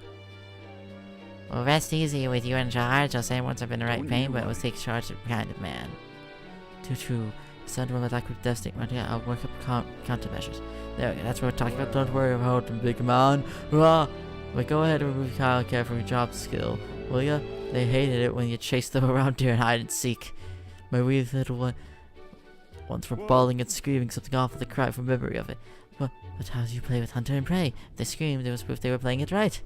Well, rest easy with you in charge. I'll say once I've been the right pain, but it will take charge of kind of man. Too true. Send one that could devastate my I'll work up countermeasures. There we go, that's what we're talking about. Don't worry about him, big man. Hurrah! But go ahead and remove Kyle Care from your job skill, will ya? They hated it when you chased them around here and hide and seek. My wee little ones were bawling and screaming something awful to cry from memory of it. But how do you play with Hunter and Prey? If they screamed, it was proof they were playing it right.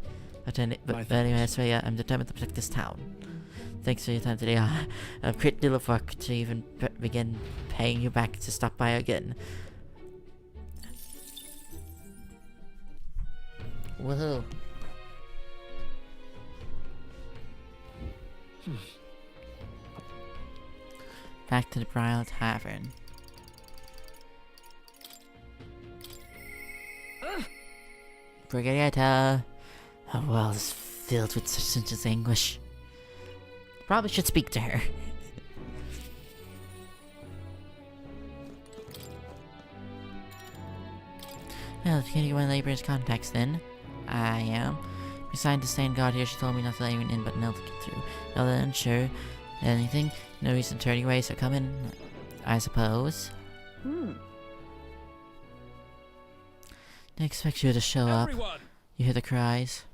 But anyway, so yeah, I'm determined to protect this town. Thanks for your time today. A great deal of work to even begin paying you back to stop by again. Woohoo. Back to the Bridal Tavern. Brigadier, our world is filled with such senseless anguish. Probably should speak to her. Well, can you my laborer's contacts then? I am. Besides the stand guard here, she told me not to let anyone in but Nell to get through. Well then, sure. Anything? No reason to turn away, so come in, I suppose. They expect you to show up. You hear the cries.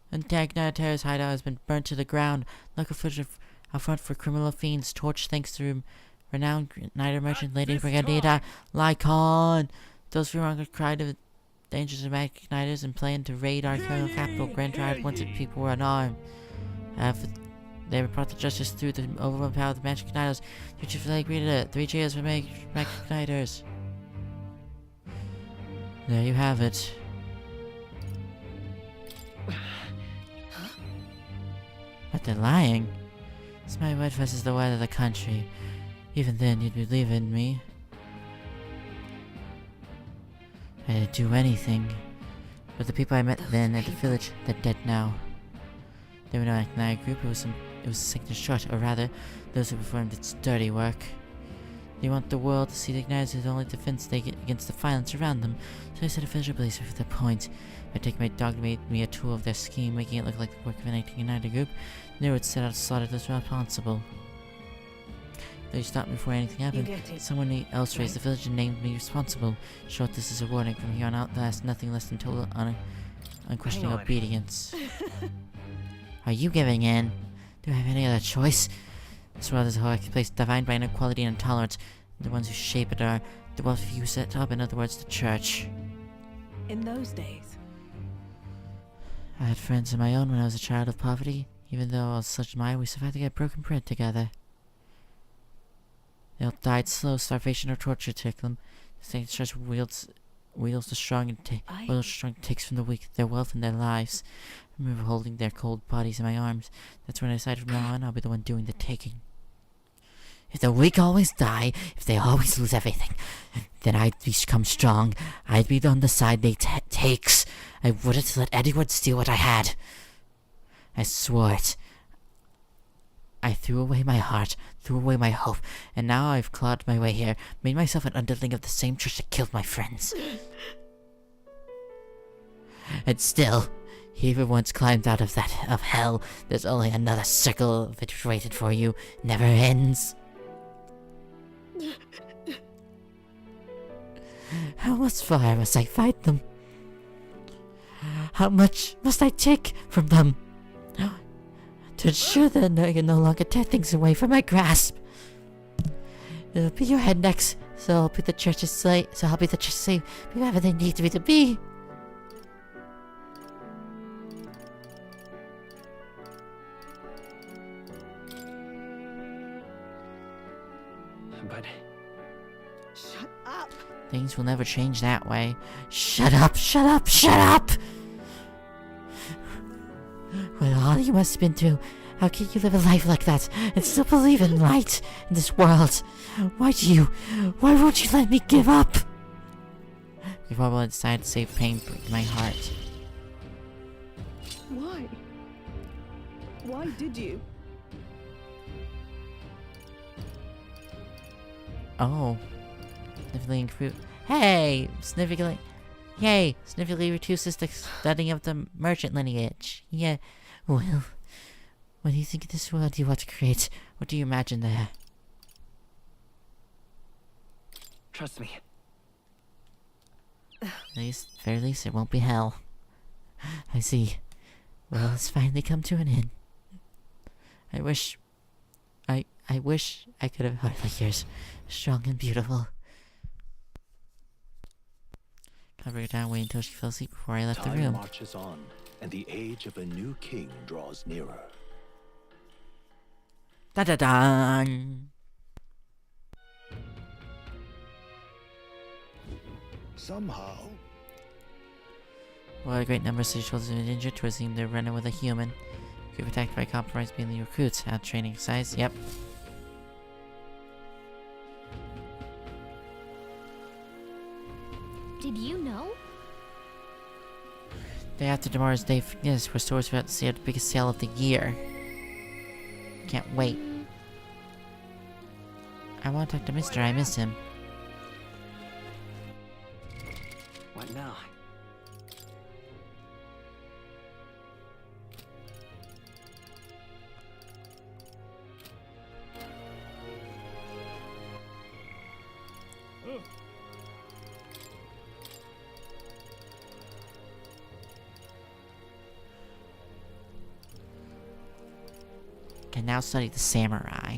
And Dagnar Terra's hideout has been burnt to the ground. Local footage out front for criminal fiends. Torch thanks to renowned Nighter merchant Lady Brigadier Lycon. Those who wronged cried of the dangers of magic igniters and planned to raid our criminal capital. Grand Triad wanted people were unarmed. They were brought to justice through the overwhelming power of the magic igniters. The chief flag greeted it. 3 cheers for magic igniters. There you have it. But they're lying. It's my word versus the word of the country. Even then, you'd believe in me. I'd do anything. But the people I met then at the village, they're dead now. They were not an Igniter group, it was a signature shot, or rather, those who performed its dirty work. They want the world to see the Igniters as the only defense they get against the violence around them, so I set a visual blazer for their point. I take my dog to make me a tool of their scheme, making it look like the work of an Igniter group, and they would set out to slaughter those who are possible. They stopped me before anything happened. Someone else raised the village and named me responsible. Short, this is a warning. From here on out, there is nothing less than total unquestioning obedience. Are you giving in? Do I have any other choice? This world is a hierarchy place defined by inequality and intolerance. The ones who shape it are the wealthy few set up, in other words, the church. In those days, I had friends of my own when I was a child of poverty. Even though I was such a mine, we survived to get broken bread together. They all died slow, starvation or torture took them. The same church wields the strong and takes from the weak their wealth and their lives. I remember holding their cold bodies in my arms. That's when I decided from now on I'll be the one doing the taking. If the weak always die, if they always lose everything, then I'd become strong. I'd be on the side they takes. I wouldn't let anyone steal what I had. I swore it. I threw away my heart, threw away my hope, and now I've clawed my way here, made myself an underling of the same church that killed my friends. And still, even once climbed out of hell, there's only another circle of it waiting for you. Never ends. How much fire must I fight them? How much must I take from them? To ensure that I can no longer tear things away from my grasp. It'll be your head next, so I'll be the church's slave. Be whatever they need me to be. But shut up. Things will never change that way. Shut up! Shut up! Shut up! With all you must have been through, How can you live a life like that and still believe in light in this world? Why won't you let me give up? Before I decide to save pain in my heart. Why? Why did you? Oh. Sniffling fruit. Hey! Significantly. Yay! Significantly reduces the studying of the merchant lineage. Yeah. Well. What do you think of this world you want to create? What do you imagine there? Trust me. At least, very least, it won't be hell. I see. Well, it's finally come to an end. I wish I could have heart like yours. Strong and beautiful. I'll bring her down, wait until she fell asleep before I left the room. Time marches on, and the age of a new king draws nearer. Da-da-dan! Somehow. While a great number of city soldiers have been injured towards the end, they're running with a human. Group attacked by compromised being recruits. Had training size, yep. Did you know? Day after tomorrow's day, yes, where stores are about to see the biggest sale of the year. Can't wait. I want to talk to Mister. I miss him. What now? Can now study the samurai.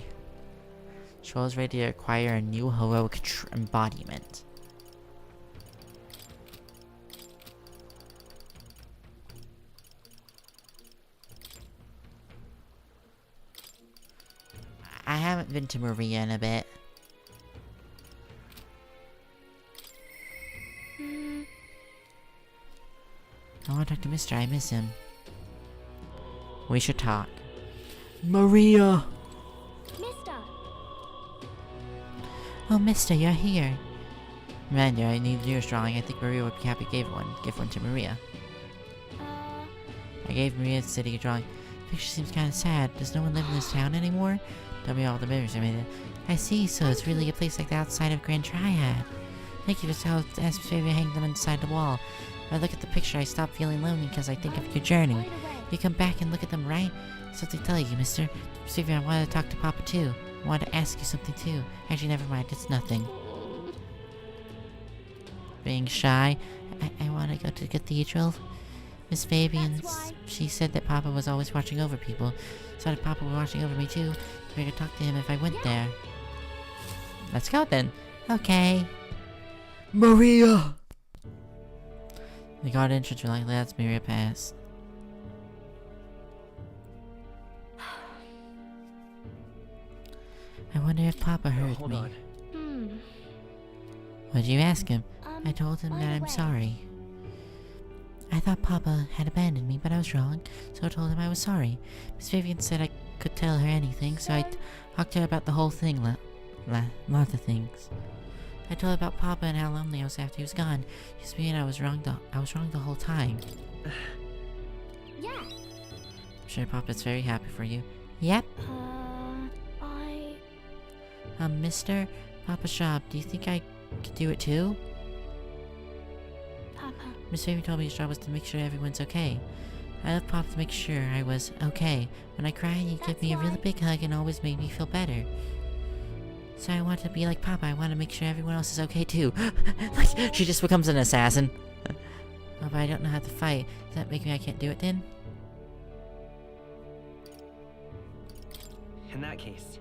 Troll is ready to acquire a new heroic embodiment. I haven't been to Maria in a bit. I want to talk to Mister. I miss him. We should talk. Maria! Mister! Oh, Mister, you're here. Commander, I need yours drawing. I think Maria would be happy to give one to Maria. I gave Maria the city drawing. The picture seems kind of sad. Does no one live in this town anymore? Tell me all the memories I made. I see, so it's really a place like the outside of Grand Triad. Thank you for telling ask Miss Baby to hang them inside the wall. When I look at the picture, I stop feeling lonely because I think of your journey. You come back and look at them, right? Something to tell you, Mister. Miss Baby, I wanted to talk to Papa too. I wanted to ask you something too. Actually, never mind. It's nothing. Being shy. I want to go to the cathedral. Miss Fabian, she said that Papa was always watching over people. So that Papa was watching over me too. So I could talk to him if I went there. Let's go then. Okay. Maria! The guard entrance reluctantly lets Maria pass. I wonder if Papa heard me. What'd you ask him? I told him that I'm sorry. I thought Papa had abandoned me, but I was wrong, so I told him I was sorry. Miss Vivian said I could tell her anything, so I talked to her about the whole thing, lots of things. I told her about Papa and how lonely I was after he was gone. Just me and I was wrong the whole time. Yeah. I'm sure Papa's very happy for you. Yep. Mister, Papa's job, do you think I could do it too? Papa. Miss Baby told me his job was to make sure everyone's okay. I left Papa to make sure I was okay. When I cried, he'd give me a really big hug and always made me feel better. So I want to be like Papa. I want to make sure everyone else is okay too. Like, she just becomes an assassin. Oh, but I don't know how to fight. Does that make me I can't do it then? In that case.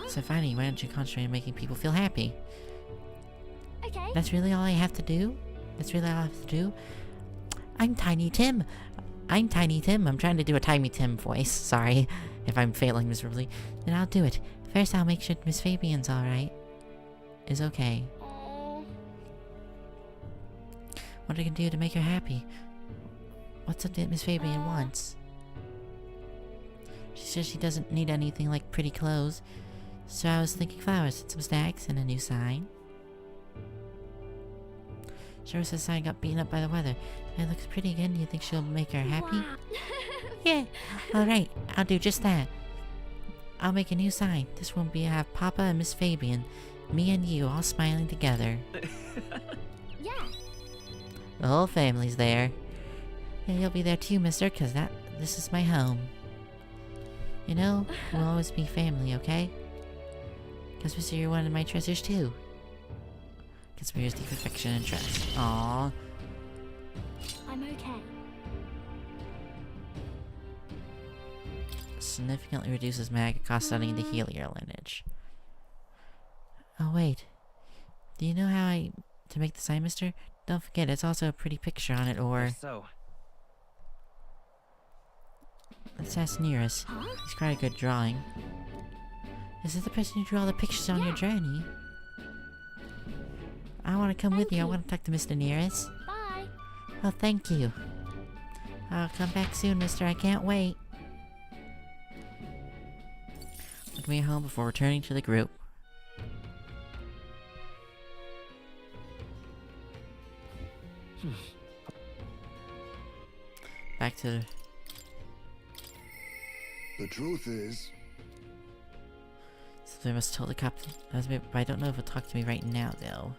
So finally, why don't you concentrate on making people feel happy? Okay. That's really all I have to do? That's really all I have to do? I'm Tiny Tim. I'm Tiny Tim. I'm trying to do a Tiny Tim voice. Sorry if I'm failing miserably. Then I'll do it. First, I'll make sure Miss Fabian's alright. Is okay. What are you gonna do to make her happy? What's something that Miss Fabian wants? She says she doesn't need anything like pretty clothes. So I was thinking flowers and some snacks and a new sign. Sure says the sign got beaten up by the weather. It looks pretty again. Do you think she'll make her happy? Yeah. Alright, I'll do just that. I'll make a new sign. This one will have Papa and Miss Fabian. Me and you all smiling together. Yeah. The whole family's there. Yeah, you'll be there too, mister, cause this is my home. You know, we'll always be family, okay? Cause mister, you're one of my treasures too. Conspires deep affection and trust. Aww. I'm okay. Significantly reduces mag cost studying the Helier lineage. Oh wait. Do you know how to make the sign, mister? Don't forget, it's also a pretty picture on it, or... So. Let's ask Nearest. He's quite a good drawing. Is it the person who drew all the pictures on your journey? I want to come with you. I want to talk to Mr. Nearest. Bye. Oh, thank you. I'll come back soon, mister. I can't wait. Look me home before returning to the group. Back to the truth is... So they must tell the captain. But I don't know if he'll talk to me right now, though.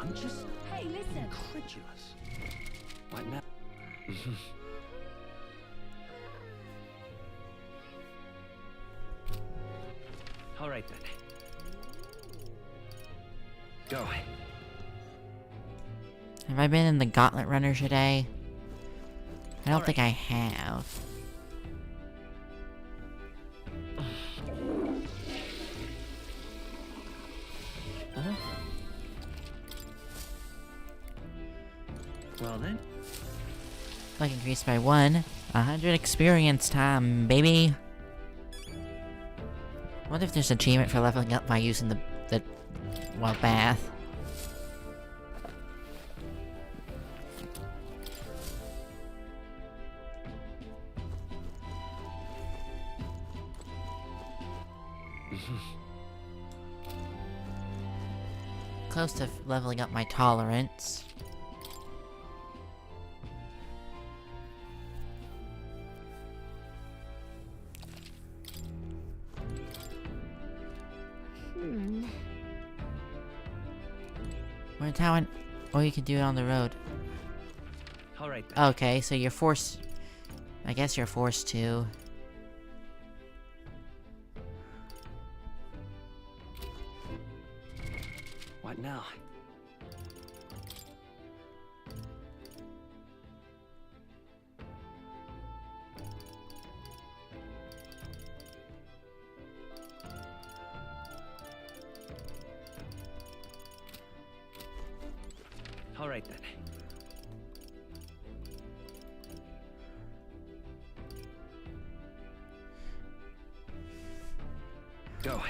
I'm just... Hey, listen. incredulous. Right now... Alright then. Go. Have I been in the Gauntlet Runner today? I don't think I have. Well then. Like increased by 100 experience time, baby. I wonder if there's an achievement for leveling up by using the bath. Close to leveling up my tolerance. We're in town, or you can do it on the road. Alright then. Okay, so you're forced... I guess you're forced to... What now? Alright then. Go.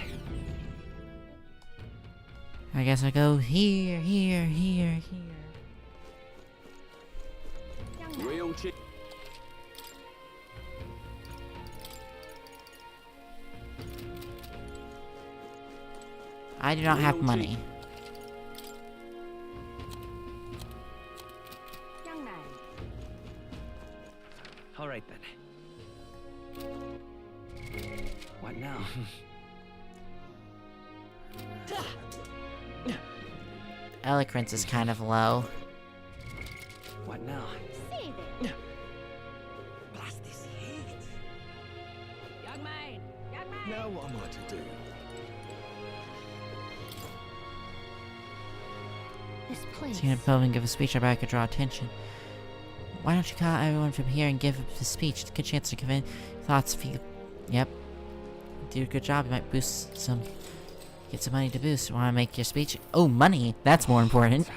I guess I go here, here, here, here. Real chick. I do not have money. Young man. Alright then. What now? Eloquence is kind of low. What now? See there. Blast this heat. Young man. Young man. Now what am I to do? This place. So you can film and give a speech about I could draw attention. Why don't you call everyone from here and give a speech? Good chance to convey thoughts if you... Yep. Do a good job, you might boost some... Get some money to boost. Want to make your speech? Oh, money! That's more important.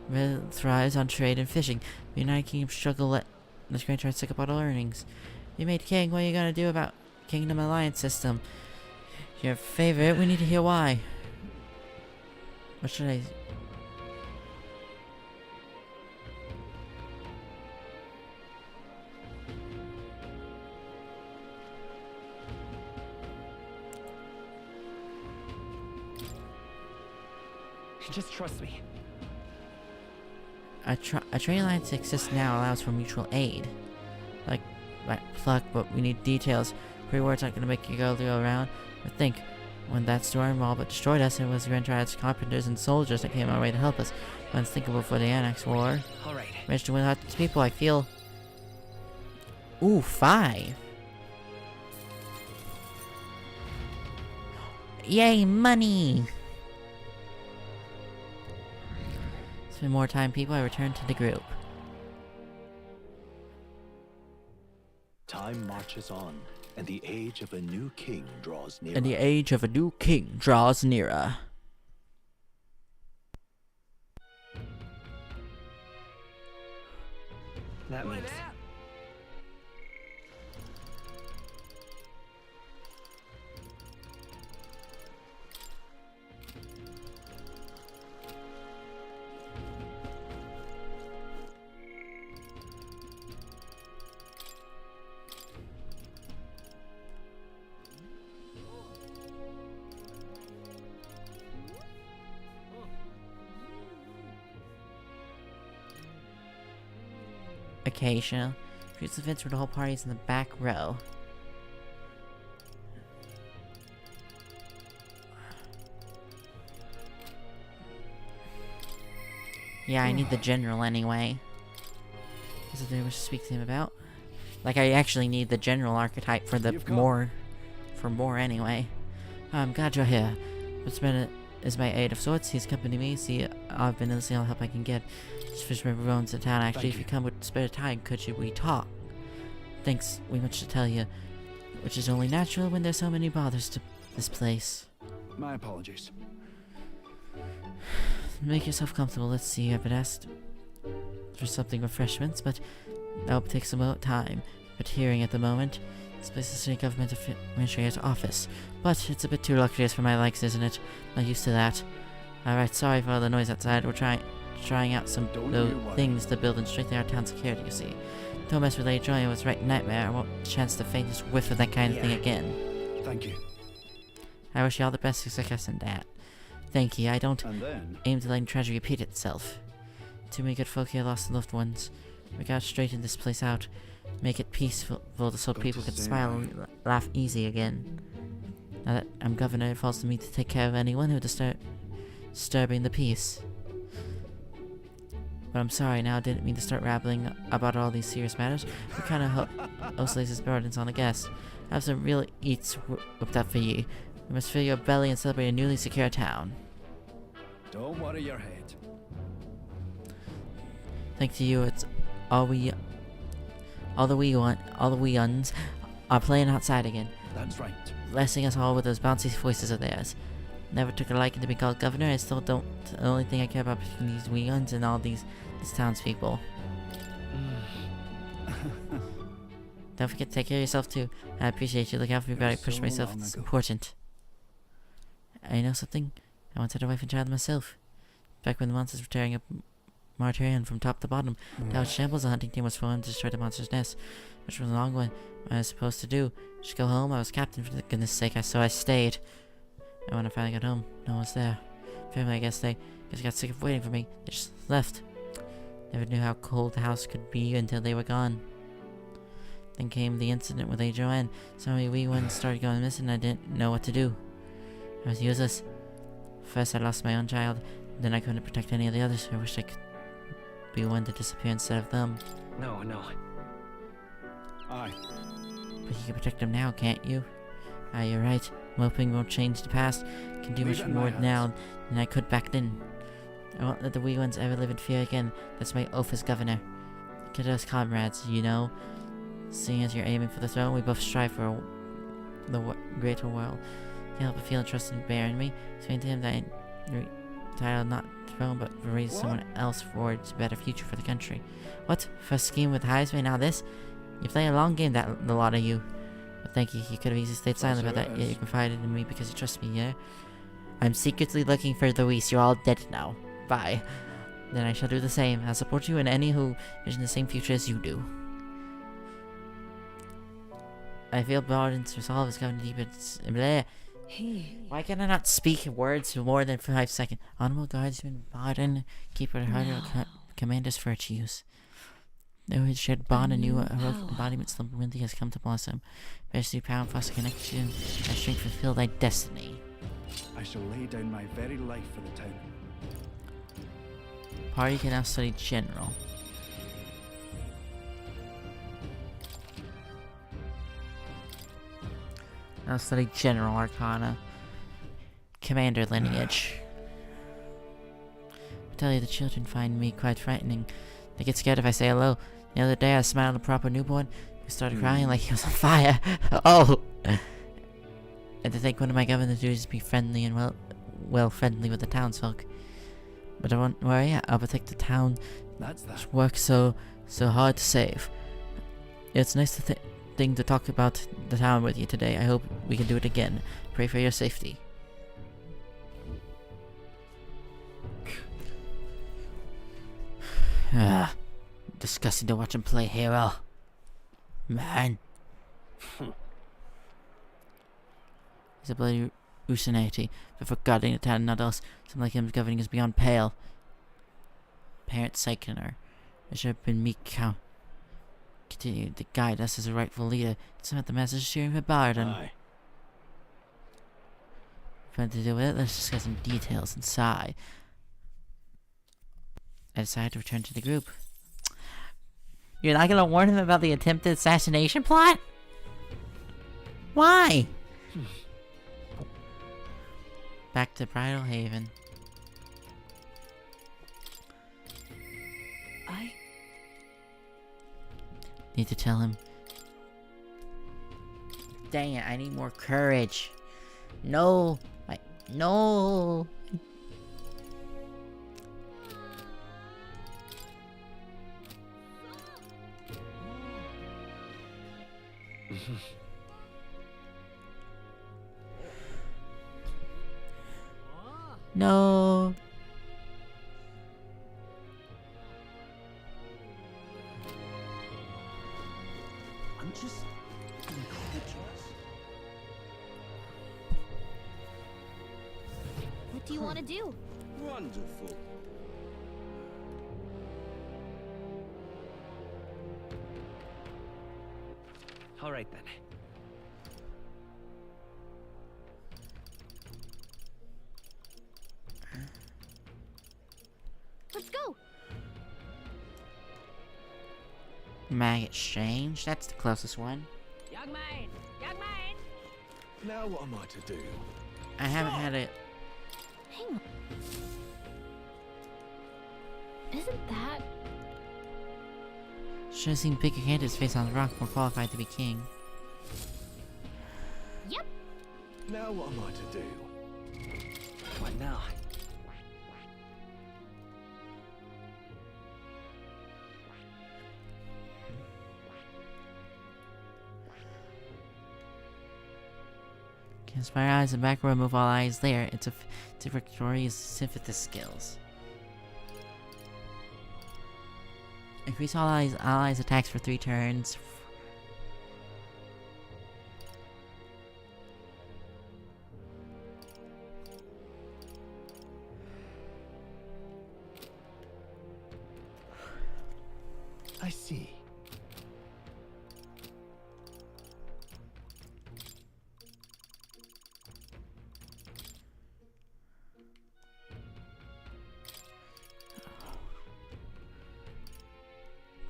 Red thrives on trade and fishing. The United Kingdom struggle let the Grand Trade suck up all earnings. You made king, what are you gonna do about Kingdom Alliance system? Your favorite, we need to hear why. What should I... Just trust me. A trade alliance exists now allows for mutual aid. Like pluck, but we need details. Rewards aren't gonna make you go around. But think, when that storm all but destroyed us, it was Rentriad's carpenters and soldiers that came our way to help us. Unthinkable for the Annex War. Alright. Managed to win lots of people, I feel... Ooh, 5. Yay, money! Spend more time, people. I return to the group. Time marches on, and the age of a new king draws nearer. And the age of a new king draws nearer. That means... Occasional. Fruits events where the whole party's in the back row. Yeah, I need the general anyway. Is it there wish to speak to him about? Like, I actually need the general archetype for the more anyway. I'm glad you're here. What's is my aid of sorts. He's accompanied me. See, I've been enlisting all the help I can get. Just fish my bones in town. Actually, if you come with a spare time, we talk? Thanks, we much to tell you. Which is only natural when there's so many bothers to this place. My apologies. Make yourself comfortable. Let's see, I've been asked for something refreshments, but that'll take some time. But hearing at the moment, this place is the state government administrator's office. But it's a bit too luxurious for my likes, isn't it? Not used to that. Alright, sorry for all the noise outside. We're trying out some things to build and strengthen our town security, you see. Don't mess with Lady Joy, it was right nightmare. I won't chance the faintest whiff of that kind of thing again. Thank you. I wish you all the best success in that. Thank you, I don't aim to let tragedy repeat itself. Too many good folk here lost loved ones. We gotta straighten this place out. Make it peaceful so people can smile and laugh easy again. Now that I'm governor, it falls to me to take care of anyone who disturbing the peace. But I'm sorry now, I didn't mean to start rambling about all these serious matters. We kinda places burdens on the guests. I have some real eats whipped up for you. We must fill your belly and celebrate a newly secure town. Don't worry your head. Thanks to you, it's all the wee ones are playing outside again. That's right. Blessing us all with those bouncy voices of theirs. Never took a liking to be called governor. I still don't. The only thing I care about between these wee ones and all these townspeople. Don't forget to take care of yourself too. I appreciate you. Look out for me, but I push myself. It's important. I know something. I once had a wife and child myself. Back when the monsters were tearing up Martyrian from top to bottom. That was shambles. The hunting team was formed to destroy the monster's nest, which was a long one. What I was supposed to do? Just go home. I was captain for goodness sake. So I stayed. And when I finally got home, no one was there. Family, I guess they got sick of waiting for me. They just left. Never knew how cold the house could be until they were gone. Then came the incident with Lady Joanne. So many wee ones started going missing and I didn't know what to do. I was useless. First I lost my own child, then I couldn't protect any of the others. I wish I could be one to disappear instead of them. No. Aye. But you can protect them now, can't you? Aye, you're right. I'm hoping won't change the past. I can do much more now than I could back then. I won't let the wee ones ever live in fear again. That's my oath as governor. Get us comrades, you know. Seeing as you're aiming for the throne, we both strive for the greater world. Can't help but feel and trust and bear in me. Explain to him that I title not throne, but raise someone else forwards a better future for the country. What? First scheme with Heisman, now this? You play a long game, the lot of you. But thank you. You could have easily stayed silent about that, yet you confided in me because you trust me, yeah? I'm secretly looking for Luis. You're all dead now. Bye. Then I shall do the same. I'll support you and any who vision the same future as you do. I feel Barden's resolve is coming deep. Bleh. Why can I not speak words for more than 5 seconds? Honorable Guardsman Barden, keeper of heart, commander's virtues. Though his shared bond and new heroic embodiment slumber has come to blossom. Especially power and foster connection, and strength fulfill thy destiny. I shall lay down my very life for the town. Party can now study general. Now study general arcana. Commander lineage. I tell you, the children find me quite frightening. They get scared if I say hello. The other day I smiled at a proper newborn who started crying like he was on fire. Oh! And to think one of my governor's duties is be friendly and friendly with the townsfolk. But I won't worry, I'll protect the town that's worked so hard to save. It's nice thing to talk about the town with you today. I hope we can do it again. Pray for your safety. Disgusting to watch him play hero. Man. He's a bloody Usanati, but for guarding the town and not else, something like him governing is beyond pale. Parent Sikener. It should have been me continue to guide us as a rightful leader. It's not the message sharing for Barden. Fun to do with it, let's discuss some details inside. I decided to return to the group. You're not gonna warn him about the attempted assassination plot? Why? Back to Bridal Haven. I need to tell him. Dang it, I need more courage. No. No. No. I'm just incredulous. What do you want to do? Wonderful. All right then. Let's go. Mag exchange? That's the closest one. Young man! Young man! Now what am I to do? I haven't had it. Hang on. Isn't that... Should have seen bigger candidates face on the rock more qualified to be king. Yep. Now what am I to do? What now? Inspire eyes and back row, remove all eyes there. It's a Victoria's synthesis skills. Increase all allies attacks for 3 turns. I see.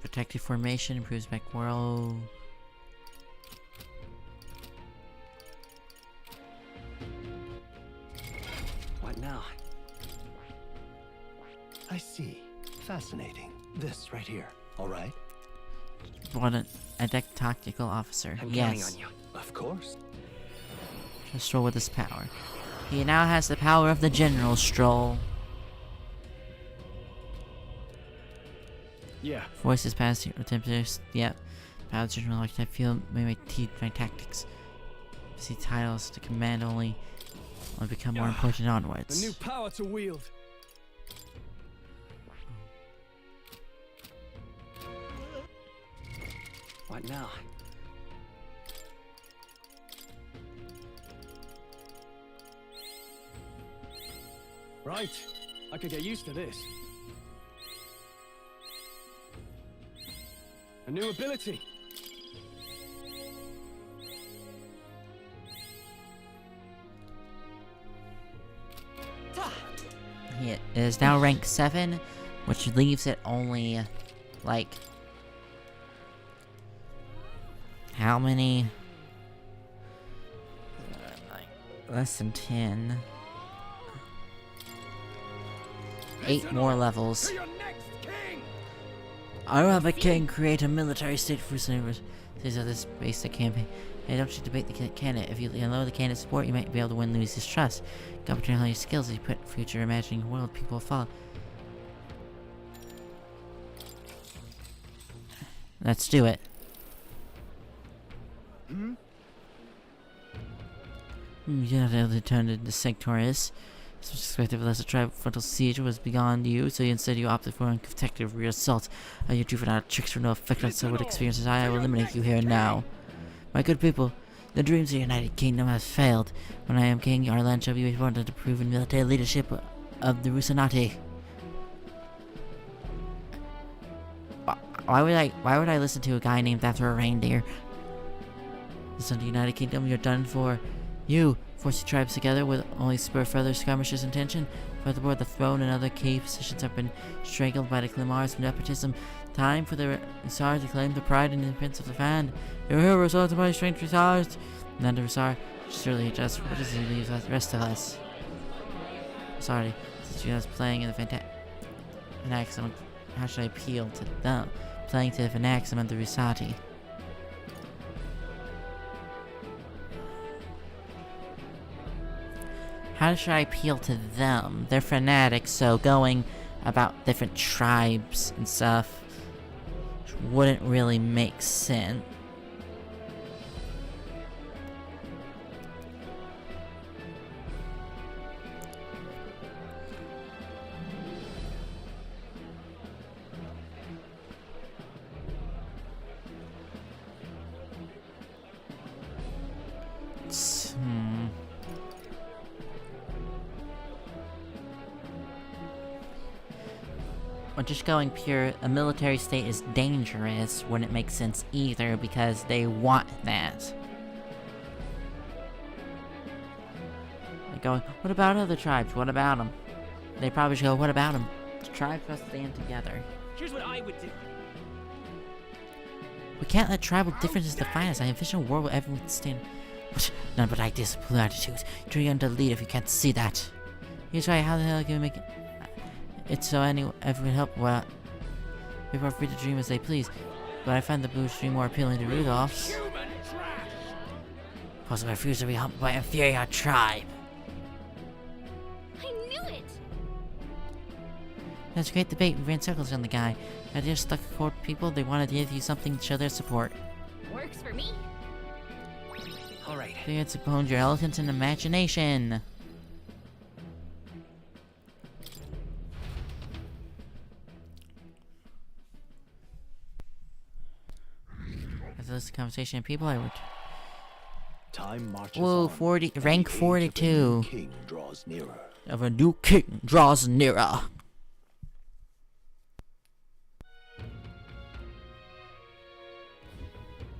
Protective formation improves back row. What now? I see. Fascinating. This right here. All right. What a deck tactical officer. I'm yes. counting on you. Of course. Just stroll with his power. He now has the power of the general stroll. Yeah. Voices past your tempers. Yep. Power of the general archetype field. My tactics. See titles to command only will become more important onwards. A new power to wield. What now? Right. I could get used to this. A new ability. It is now rank 7, which leaves it only, like, how many? Less than 10. 8 more levels. I will have a king create a military state for neighbors. These are this basic campaign. Hey, don't you debate the candidate. If you lower the candidate's support, you might be able to win Louis's trust. Go between all your skills as you put future imagining world, people will follow. Let's do it. You're not able to turn into Sanctorius. So expected unless a tribe frontal siege was beyond you, so instead you opted for unprotected rear assault. Your juvenile tricks were no effect on someone experiences. I will eliminate you here and now. My good people, the dreams of the United Kingdom have failed. When I am king, our land shall be reborn under the proven military leadership of the Rusinati. Why would I listen to a guy named after a reindeer? Listen to the United Kingdom, you're done for. You, forcing tribes together with only spur further skirmishes intention. Furthermore, the throne and other key positions have been strangled by the Clamars from nepotism. Time for the Hussars to claim the pride and independence of the land. Your heroes are my strength Hussars. None of Hussar, surely just what does he leave the rest of us? Sorry, since you guys playing in the Fanaxim, how should I appeal to them? Playing to the Fanaxim and the Rusati. How should I appeal to them? They're fanatics, so going about different tribes and stuff wouldn't really make sense. Or just going pure, a military state is dangerous wouldn't make sense either because they want that. Like going, what about other tribes? What about them? They probably should go, what about them? The tribes must stand together. Here's what I would do. We can't let tribal differences define us. I envision a world where everyone stand. None but ideas and attitudes. You're young to lead if you can't see that. Here's why, how the hell can we make it? It's so everyone help. Well, people are free to dream as they please, but I find the blue stream more appealing to Rudolph's. Plus, I refuse to be humped by an inferior tribe. I knew it! That's a great debate. We ran circles on the guy. I just stuck a chord people. They wanted to give you something to show their support. Works for me. Alright. So you had to hone your eloquence and imagination. This conversation people I would time marches whoa on, 40 rank 42 king draws nearer. Of a new king draws nearer.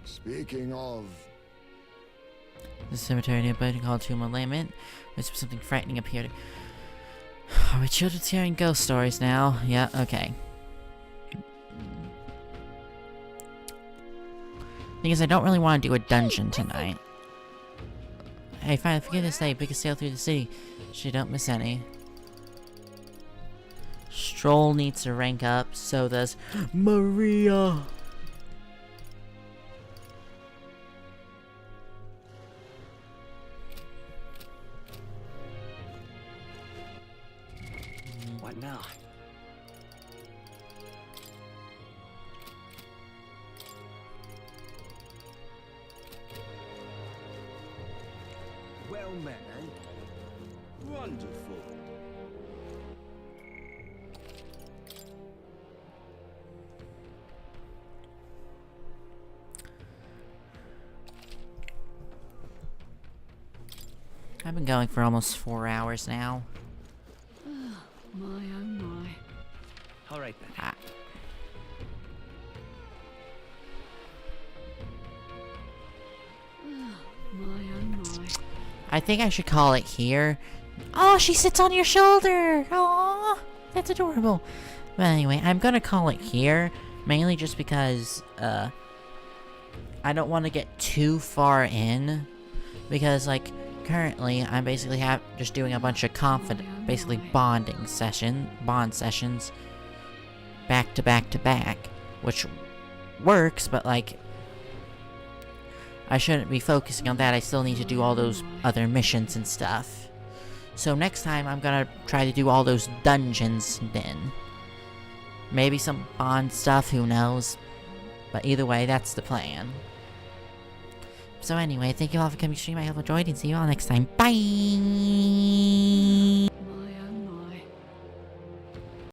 Speaking of the cemetery nearby called Tomb of Lament. There's something frightening up here. Are we children hearing ghost stories now? Yeah, okay. Thing is, I don't really want to do a dungeon tonight. Hey, fine, forget this day. Biggest sail through the city. She don't miss any. Stroll needs to rank up, so does Maria. What now? Well met, eh? Wonderful. I've been going for almost 4 hours now. My oh my. All right then. My oh my. I think I should call it here. Oh, she sits on your shoulder! Oh, that's adorable. But anyway, I'm gonna call it here, mainly just because, I don't want to get too far in, because, like, currently, I'm basically just doing a bunch of basically bond sessions, back to back to back, which works, but, like, I shouldn't be focusing on that. I still need to do all those other missions and stuff. So next time, I'm gonna try to do all those dungeons then. Maybe some Bond stuff, who knows? But either way, that's the plan. So anyway, thank you all for coming to stream. I hope you enjoyed, and see you all next time. Bye!